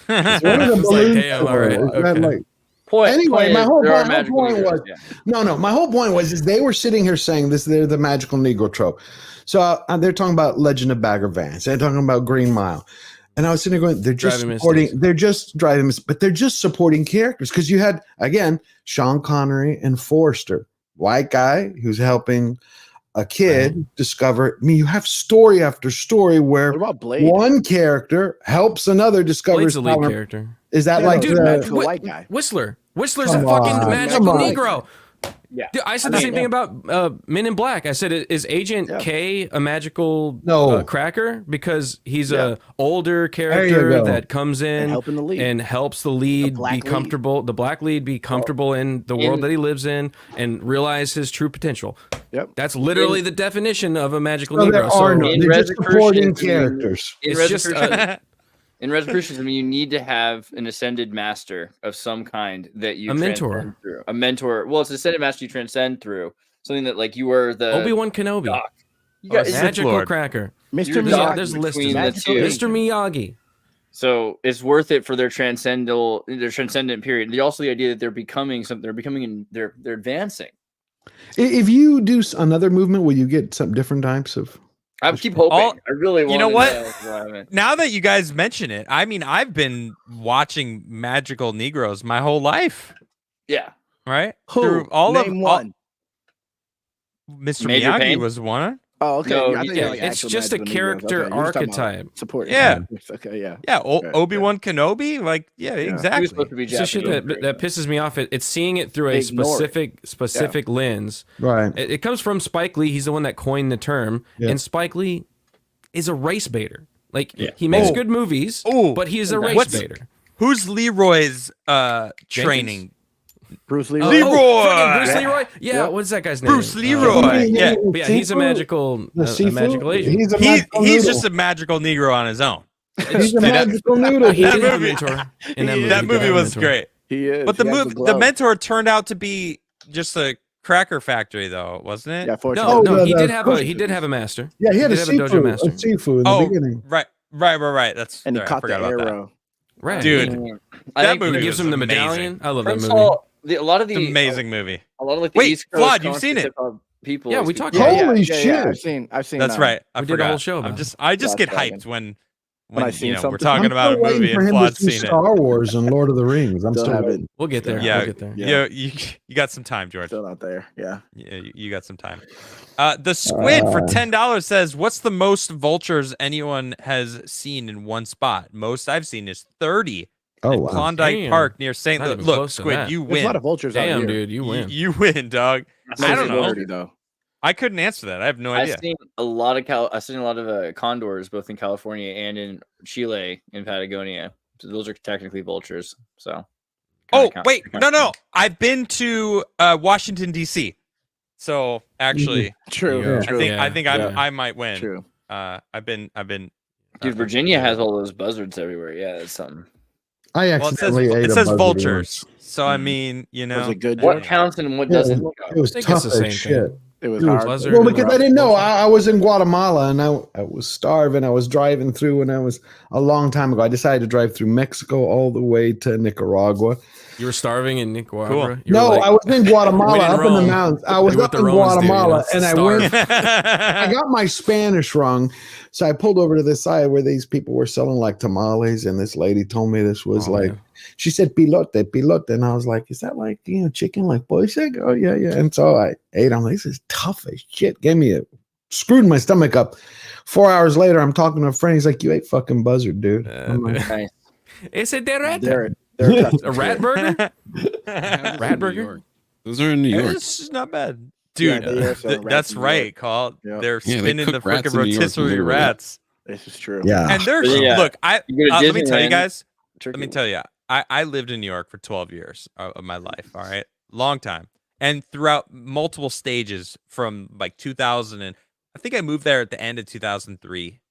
What are the I was like, balloons damn, for? all right, Is that okay. like- Point, Anyway, point my is, whole there are point- my magical point Negroes, was- yeah. No, my whole point was is they were sitting here saying this. They're the magical Negro trope. So they're talking about Legend of Bagger Vance. They're talking about Green Mile, and I was sitting there going, they're just Driving Miss supporting. Daisy. They're just driving, but they're just supporting characters because you had again Sean Connery and Forrester, white guy who's helping a kid discover. I mean, you have story after story where What about Blade? one character helps another discover. Blade's the lead talent. character. Is that Yeah, like dude, the? magical white guy. Whistler. Whistler's Come a fucking on, magical come on. Negro. Yeah. Dude, I said the same thing about Men in Black. I said, is Agent Yeah. K a magical No. cracker? Because he's Yeah. a older you character go. that comes in And helping the lead. and helps the lead black be lead. comfortable. The black lead be comfortable in the world that he lives in and realize his true potential. Yep. That's literally the definition of a magical No, there Negro. are So no. in They're just Rosicrucianism, supporting characters. In it's just In Rosicrucianism, you need to have an ascended master of some kind that you A mentor. transcend through. A mentor. Well, it's an ascended master you transcend through. Something that like you were the Obi-Wan Kenobi, doc. You got, Sith it's- magical Lord. cracker. Mr. You're Yeah, doc Miyagi. there's a list of between the Magical two. Link. Mr. Miyagi. So it's worth it for their transcendent period. And also the idea that they're becoming something. They're becoming. They're advancing. If you do another movement, will you get some different types of? I keep hoping. All- I really want. You know to what? Know. Now that you guys mention it, I mean, I've been watching magical Negroes my whole life, Yeah. right? Who? Through all Name of one. Mr. Major Miyagi Payne? was one. Oh, okay. No, I thought you yeah, had, like, it's actual just a magical Negroes. character Okay, you were talking about archetype. Support. Yeah. Okay. Yeah. Yeah, Okay, Obi-Wan Kenobi. Like, yeah, Yeah. He was exactly. supposed to be It's the shit Japanese. that pisses me off. It's seeing it through They a ignore it. specific lens. Right. It comes from Spike Lee. He's the one that coined the term, Yeah. and Spike Lee is a race baiter. Like Yeah. he makes Oh. good movies, Oh. but he's a race What's- baiter. Who's Leroy's training? Bruce Lee. Leroy! fucking Bruce Yeah. Leroy. Yeah, Yeah. what's that guy's name? Bruce Leroy. Yeah. But yeah, he's a magical, The a seafood? magical Asian. He's a He's magical noodle. just a magical Negro on his own. He's a Dude, that- magical noodle. He That did have a movie- mentor. In that movie, That He did movie have a was mentor. great. He is. But He has the glove. mentor turned out to be just a cracker factory, though, wasn't it? Yeah, fortunately. No, Oh, no, the- he the did have a cushion. master. Yeah, he had a did have a dojo seafood. master. A seafood in the Oh, beginning. right. That's And he I caught the forgot about that. arrow. Right, Dude, I that think movie He gives was him the amazing. medallion. I love that Prince movie. Hall, a lot of It's the an amazing movie. a lot of like the Wait, East Coast Vlad, you've seen it. people. Yeah, we speak- talked Yeah, about yeah, Holy yeah, shit. Yeah, I've seen. That's right. I We did a forgot. whole show about I just Last get Dragon. hyped when When I seen we're something. talking I'm about a still waiting movie for and him to Vlad's see seen it. Star Wars and Lord of the Rings. I'm Still still haven't. waiting. We'll get there. Yeah, We'll get there. Yeah. you got some time, George. Still out there. Yeah. Yeah, you got some time. The squid for $10 says, "What's the most vultures anyone has seen in one spot? Most I've seen is 30 Oh in wow. Klondike Damn. Park near St. Not Louis. even Look, close to Squid, that. you There's a lot win. of vultures out Damn, here. dude, you win. You win, dog. I don't know. 30, though. I couldn't answer that. I have no I've idea. seen a lot of condors both in California and in Chile in Patagonia. So those are technically vultures. So. Oh, wait, no. I've been to Washington D.C. So actually, True. Yeah. True. I think Yeah. I might win. True. I've been. Dude, Virginia has all those buzzards everywhere. Yeah, that's something. I Well, accidentally ate it a says buzzard vultures. once. So I mean, you know, Was it good? What George? counts and what Yeah, doesn't? it was I think tough it's the as same shit. thing. It was It was hard. buzzard Well, and because I didn't know. I was in Guatemala and I was starving. I was driving through, and I was a long time ago. I decided to drive through Mexico all the way to Nicaragua. You were starving in Nicaragua. Cool. You were No, like, I was in Guatemala, when in up in the Rome, mountains. I was do what up the in Romans do, you know, Guatemala, and I starve. went. I got my Spanish wrong, so I pulled over to this side where these people were selling like tamales, and this lady told me this was man. she said pilote, and I was like, is that like chicken, like boys? Oh yeah, and so I ate. I'm like, this is tough as shit. Screwed my stomach up. 4 hours later, I'm talking to a friend. He's like, you ate fucking buzzard, dude. I'm like, Nice. It's a rat. They're A rat burger? Rat burger? Those are in New York. This is not bad. Yeah, Dude, they are selling rats that's in New York. right, Carl. Yep. They're Yeah, they spinning the cook rats freaking in New York, rotisserie literally. rats. This is true. yeah. And they're Yeah. look, I You go to let me tell you Disneyland, guys. turkey. Let me tell you, I lived in New York for 12 years of my life. All right, long time, and throughout multiple stages from like 2000 and I think I moved there at the end of 2003,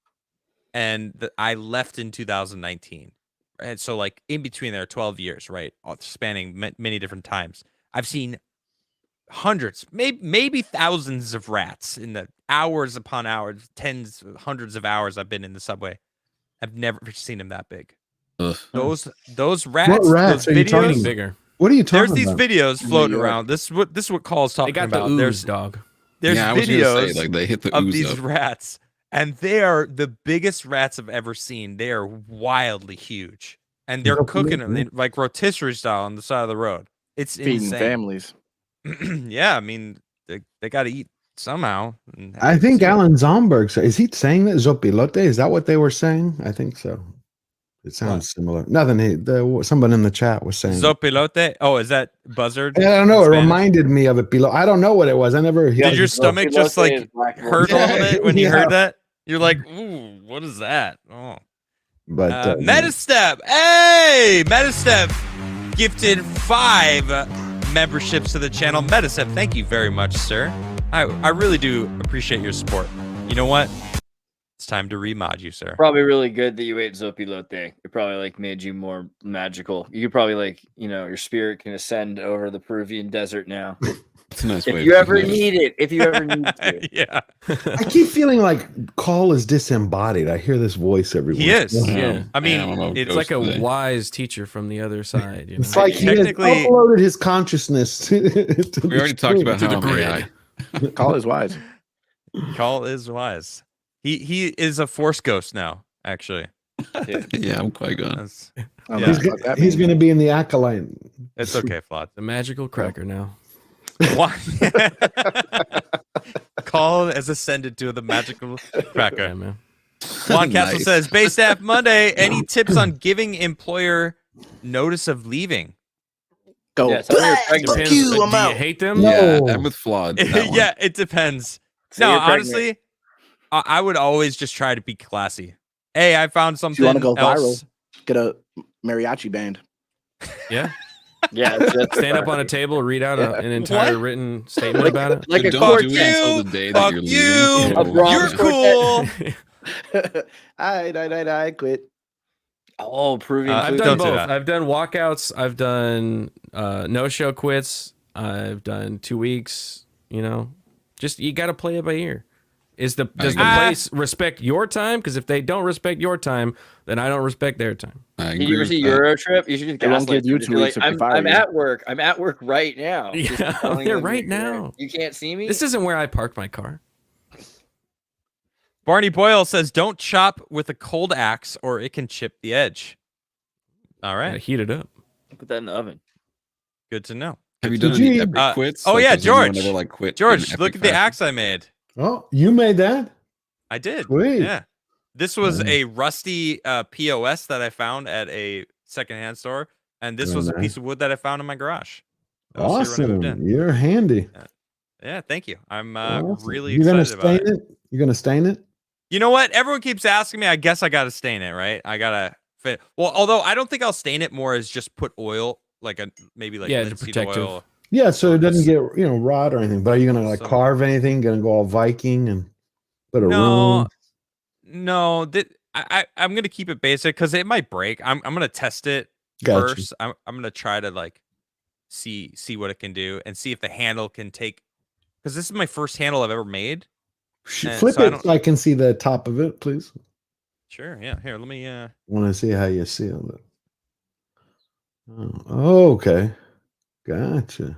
and I left in 2019. And so like in between there, 12 years, right, spanning many different times. I've seen hundreds, maybe thousands of rats in the hours upon hours, tens, hundreds of hours I've been in the subway. I've never seen them that big. Ugh. Those rats, What rats those are you videos, talking Getting about? bigger. What are you there's talking these about? videos New floating York. around. This is what Call's They talking got the about. ooze, dog. There's Yeah, I was gonna videos say, like they hit the of ooze these up. rats, and they are the biggest rats I've ever seen. They are wildly huge, and they're Yep, cooking yep, them yep. like rotisserie style on the side of the road. It's Feeding insane. families. Yeah, I mean they got to eat somehow. and I think so- Alan Zomberg. Is he saying that zopilote? Is that what they were saying? I think so. It sounds similar. Nothing. Someone in the chat was saying. Zopilote. Oh, is that buzzard? I don't in know. It Spanish? remed me of a pilot. I don't know what it was. I never. Did your stomach just like hurt a little bit when you Yeah. heard that? You're like, ooh, what is that? Oh. But Metastep. Hey, Metastep gifted 5 memberships to the channel. Metastep, thank you very much, sir. I really do appreciate your support. You know what? It's time to remod you, sir. Probably really good that you ate zopilote. It probably like made you more magical. You could probably like, your spirit can ascend over the Peruvian desert now. It's a nice way. If of you ever putting it. need it, if you ever need to. Yeah, I keep feeling like Caul is disembodied. I hear this voice every he once in a is. while. Yeah. I mean, don't know. It's Ghost like a today. wise teacher from the other side. You know? It's like he has Technically- uploaded his consciousness to We already talked about To how the I'm grid. AI. Call is wise. Call is wise. He is a force ghost now, actually. Yeah, I'm quite gone. That's, I don't Yeah. know He's, what that he's means. going to be in the acolyte. it's okay, Flawed. The magical cracker now. Why? Call has ascended to the magical cracker. Yeah, man. Juan Castle Nice. says, Base Staff Monday, any tips on giving employer notice of leaving? Go. Yeah, tell me you're pregnant. Depends. you, Do I'm you out. hate them? Yeah, No. I'm with flawed. that one. Yeah, it depends. Say No, you're pregnant. honestly, I would always just try to be classy. Hey, I found If something you want to go else. viral, get a mariachi band. Yeah. Yeah, that's Stand up on a table, read out an entire What? written statement about it. like But a don't court do it test. until the day that Fuck you're you. leaving. A Bronx You're quartet. cool. I quit. Oh, Peruvian I've food. done Don't do both. that. I've done walkouts. I've done no-show quits. I've done 2 weeks. Just you got to play it by ear. Does the agree. place respect your time? Because if they don't respect your time, then I don't respect their time. I Did agree you ever with see that. Euro Trip? You should just They won't gaslight give you them. 2 You're weeks like, if they fire I'm you. at work. I'm at work right now. Just Yeah, telling I'm there them right you're there. now. You can't see me. This isn't where I parked my car. Barney Boyle says, don't chop with a cold axe or it can chip the edge. All Gotta right. heat it up. Put that in the oven. Good to know. Have you Did done any you- epic quits? oh, yeah, has anyone George. ever, like, quit in George, epic look at the fashion? axe I made. Oh, you made that? I did. Sweet. Yeah. This was Mm. a rusty POS that I found at a secondhand store. And this Very was a nice. piece of wood that I found in my garage. That was here when I moved Awesome. in. You're handy. Yeah, thank you. I'm Awesome. really You're gonna excited about stain it. it? You're gonna stain it? You know what? Everyone keeps asking me. I guess I got to stain it, right? I got to fit. Well, although I don't think I'll stain it more as just put oil, maybe Yeah, linseed protective. oil. Yeah, so it doesn't get rot or anything. But are you gonna like So- carve anything? Gonna go all Viking and put a No, room? no. I'm gonna keep it basic because it might break. I'm gonna test it Gotcha. first. I'm gonna try to see what it can do and see if the handle can take because this is my first handle I've ever made. Flip so I it don't- so I can see the top of it, please. Sure, yeah. Here, let me. Want to see how you seal it. Oh, okay. Gotcha.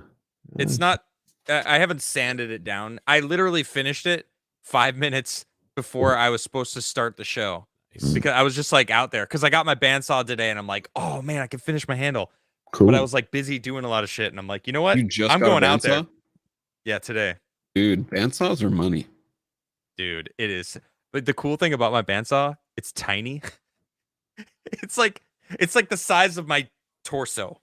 It's not. I haven't sanded it down. I literally finished it 5 minutes before I was supposed to start the show because I was just like out there because I got my bandsaw today and I'm like, oh man, I can finish my handle. Cool. But I was like busy doing a lot of shit and I'm like, you know what? You just I'm got a going out there. bandsaw? Yeah, today. Dude, bandsaws are money. Dude, it is. But the cool thing about my bandsaw, it's tiny. it's like the size of my torso.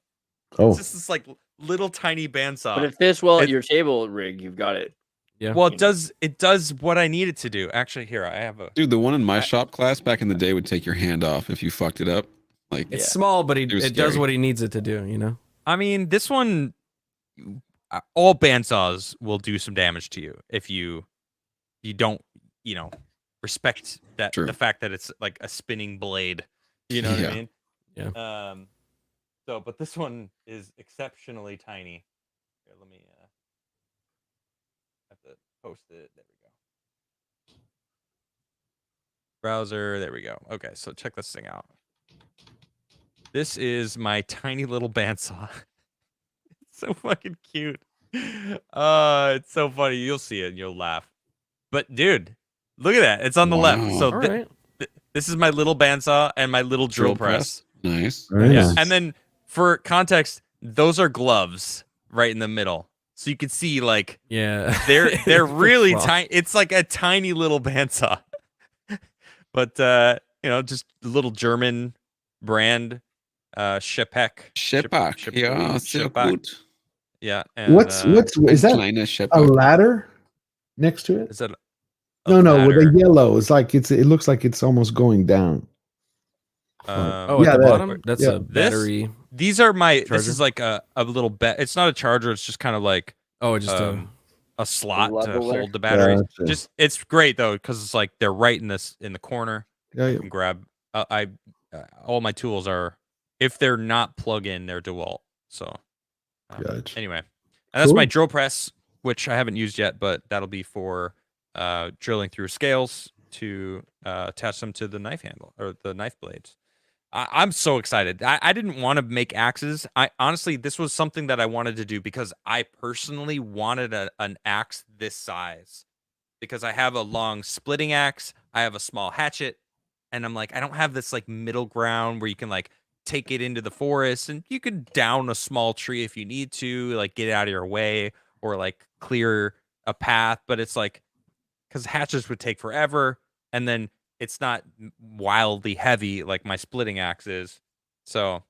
Oh, It's just this like little tiny bandsaw. But if this well at It- your table rig, you've got it. Yeah. Well, it does what I need it to do. Actually, here I have a. Dude, the one in my shop class back in the day would take your hand off if you fucked it up. Like, It's small, but it was does scary. what he needs it to do. You know. I mean, this one, all bandsaws will do some damage to you if you don't, respect that True. the fact that it's like a spinning blade. You know what Yeah. I mean? Yeah. So, but this one is exceptionally tiny. Here, let me. Have to post it. There we go. Browser. There we go. Okay, so check this thing out. This is my tiny little bandsaw. It's so fucking cute. It's so funny. You'll see it and you'll laugh. But dude, look at that. It's on the left. Wow. So All right. this is my little bandsaw and my little drill press. Nice. Very Yeah. nice. And then for context, those are gloves right in the middle. So you can see like Yeah. they're really Well, tiny. It's like a tiny little bandsaw. But just a little German brand Schepack. Shepak. Ja, sehr gut. Yeah. And, what's is that Kleine a Shepak. ladder next to it? is that No, with ladder? the yellow. It's like it looks like it's almost going down. Oh, Yeah, at the that- bottom, that's yeah. a battery. These are my. Charger? This is like a little bet. It's not a charger. It's just kind of like Oh, just a slot to leveler? hold the batteries. Gotcha. Just it's great though because it's like they're right in the corner. Yeah, You can grab. All my tools are if they're not plug in, they're DeWalt. So Gotcha. anyway, and that's my Cool. drill press, which I haven't used yet, but that'll be for drilling through scales to attach them to the knife handle or the knife blades. I'm so excited. I didn't want to make axes. I honestly, this was something that I wanted to do because I personally wanted an axe this size because I have a long splitting axe. I have a small hatchet, and I'm like, I don't have this like middle ground where you can like take it into the forest and you can down a small tree if you need to, like get it out of your way or like clear a path. But it's like because hatchets would take forever, and then it's not wildly heavy like my splitting axe is. So,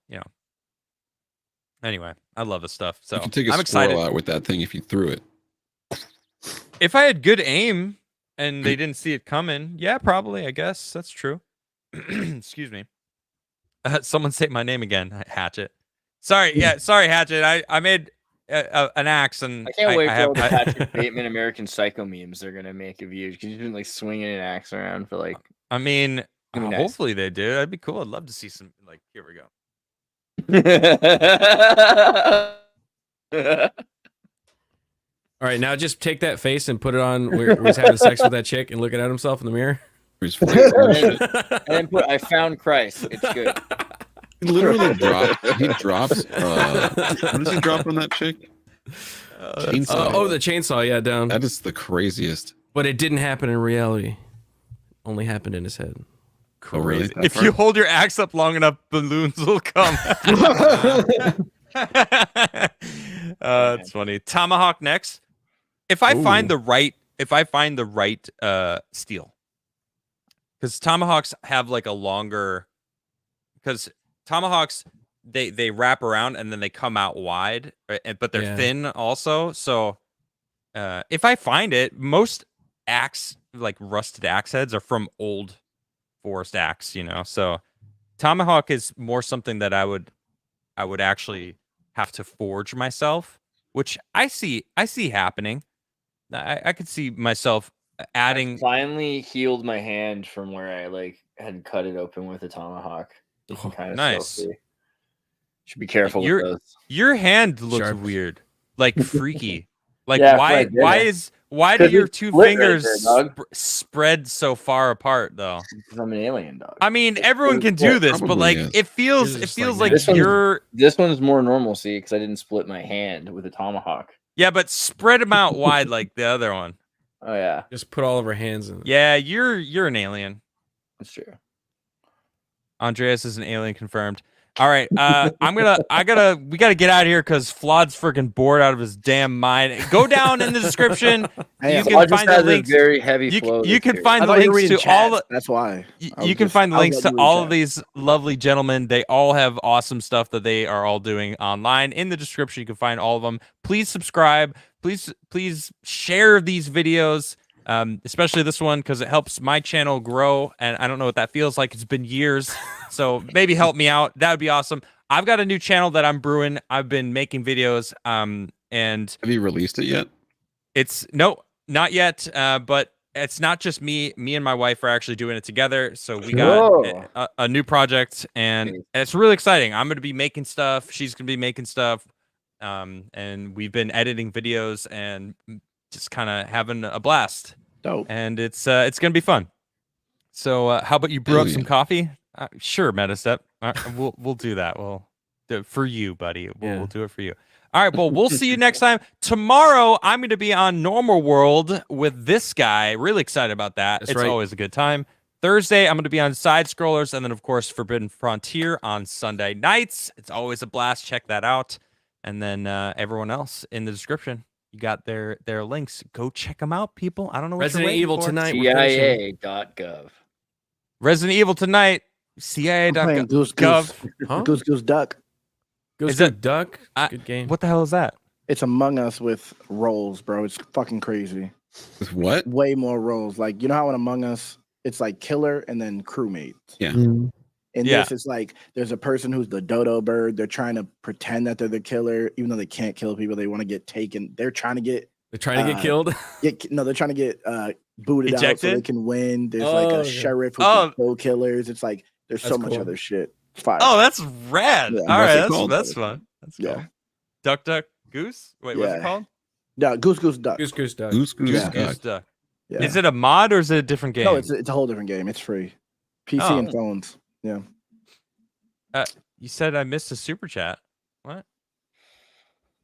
anyway, I love this stuff. So You could take a I'm squirrel excited. out with that thing if you threw it. If I had good aim and they didn't see it coming, yeah, probably, I guess. That's true. Excuse me. Someone say my name again, Hatchet. Sorry, Hatchet. I made an axe and I can't wait for all the I- Patrick Bateman American Psycho memes they're gonna make of you because you've been like swinging an axe around for like. I mean, Gonna be nice. hopefully they do. That'd be cool. I'd love to see some like. Here we go. All right, now just take that face and put it on where he's having sex with that chick and looking at himself in the mirror. He's flexing and shit. And then put I found Christ. It's good. He literally drops. What does he drop on that chick? Chainsaw. The chainsaw, yeah, down. That is the craziest. But it didn't happen in reality. Only happened in his head. Oh, really? That If part? you hold your axe up long enough, balloons will come. It's funny. Tomahawk next. If I find the right steel, because tomahawks have like a longer, because tomahawks they wrap around and then they come out wide, right? But they're Yeah. thin also. So if I find it, most axe like rusted axe heads are from old forest axe, So tomahawk is more something that I would actually have to forge myself, which I see happening. I could see myself adding. Finally healed my hand from where I like had cut it open with a tomahawk. You can kind of nice. still see. Should be careful You're- with those. Your hand looks Sharp. weird, like freaky. Like Yeah, why right, why yeah. is why do 'Cause your it's two split right fingers there, dog. spread so far apart though? Because I'm an alien, dog. I mean, everyone can split. do this, but Probably like is. it feels Yours is it just, like, feels like This one's- you're This one is more normalcy because I didn't split my hand with a tomahawk. yeah, but spread them out wide like the other one. Oh yeah, Just put all of our hands in. Yeah, you're an alien. that's true. Andreas is an alien confirmed. All right, we gotta get out of here because Flawed's freaking bored out of his damn mind. Go down in the description. Hey, You So can I just find the had a links. very heavy flow. You this can year. find I the thought you were links reading to all chats. the. That's why. You can find the links to all of these lovely gentlemen. They all have awesome stuff that they are all doing online. In the description, you can find all of them. Please subscribe. Please share these videos, especially this one because it helps my channel grow. And I don't know what that feels like. It's been years, so maybe help me out. That would be awesome. I've got a new channel that I'm brewing. I've been making videos. And Have you released it yet? it's not yet. But it's not just me. Me and my wife are actually doing it together. So we got a new project, and it's really exciting. I'm going to be making stuff. She's going to be making stuff. And we've been editing videos and just kind of having a blast. Dope. And it's going to be fun. So how about you brew up some coffee? Sure, Metastep. We'll do that. We'll do it for you, buddy. We'll do it for you. All right, well, we'll see you next time. Tomorrow, I'm going to be on Normal World with this guy. Really excited about that. That's it's right. always a good time. Thursday, I'm going to be on Side Scrollers, and then, of course, Forbidden Frontier on Sunday nights. It's always a blast. Check that out. And then everyone else in the description, you got their links. Go check them out, people. I don't know what Resident you're waiting Evil for. tonight. We're finishing. CIA.gov. Resident Evil tonight. I'm playing Goose CIA.gov. Huh? Goose Goose Duck. Goes Is to it- Duck. Good game. What the hell is that? It's Among Us with roles, bro. It's fucking crazy. With what? Way more roles. Like, you know how in Among Us, it's like killer and then crewmate. Yeah. In Yeah. this, it's like there's a person who's the dodo bird. They're trying to pretend that they're the killer, even though they can't kill people. They want to get taken. They're trying to get They're trying to get killed. they're trying to get booted out so Ejected? they can win. There's like Oh, a okay. sheriff who Oh. can kill killers. It's like there's so That's much cool. other shit. It's fire. Oh, that's rad. Yeah. All What's right, it called? that's fun. That's cool. Yeah. Duck, duck, goose. Wait, what's it Yeah. called? No, Goose Goose Duck. Goose Goose Duck. Goose Goose Yeah. Goose Duck. duck. Yeah. Is it a mod or is it a different game? No, it's a whole different game. It's free. PC Oh. and phones. Yeah. You said I missed a super chat. What?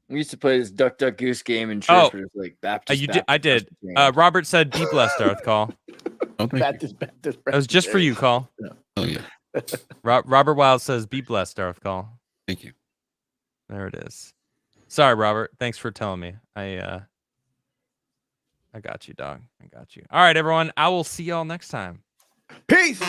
We used to play this Duck Duck Goose game in church. Oh. Where it was like Baptist. You did. I did. Baptist, Robert said, "Be blessed, Darth Call." Oh, thank you. Baptist. That was just for you, Call. Oh yeah. Robert Wild says, "Be blessed, Darth Call." Thank you. There it is. Sorry, Robert. Thanks for telling me. I got you, dog. I got you. All right, everyone. I will see y'all next time. Peace.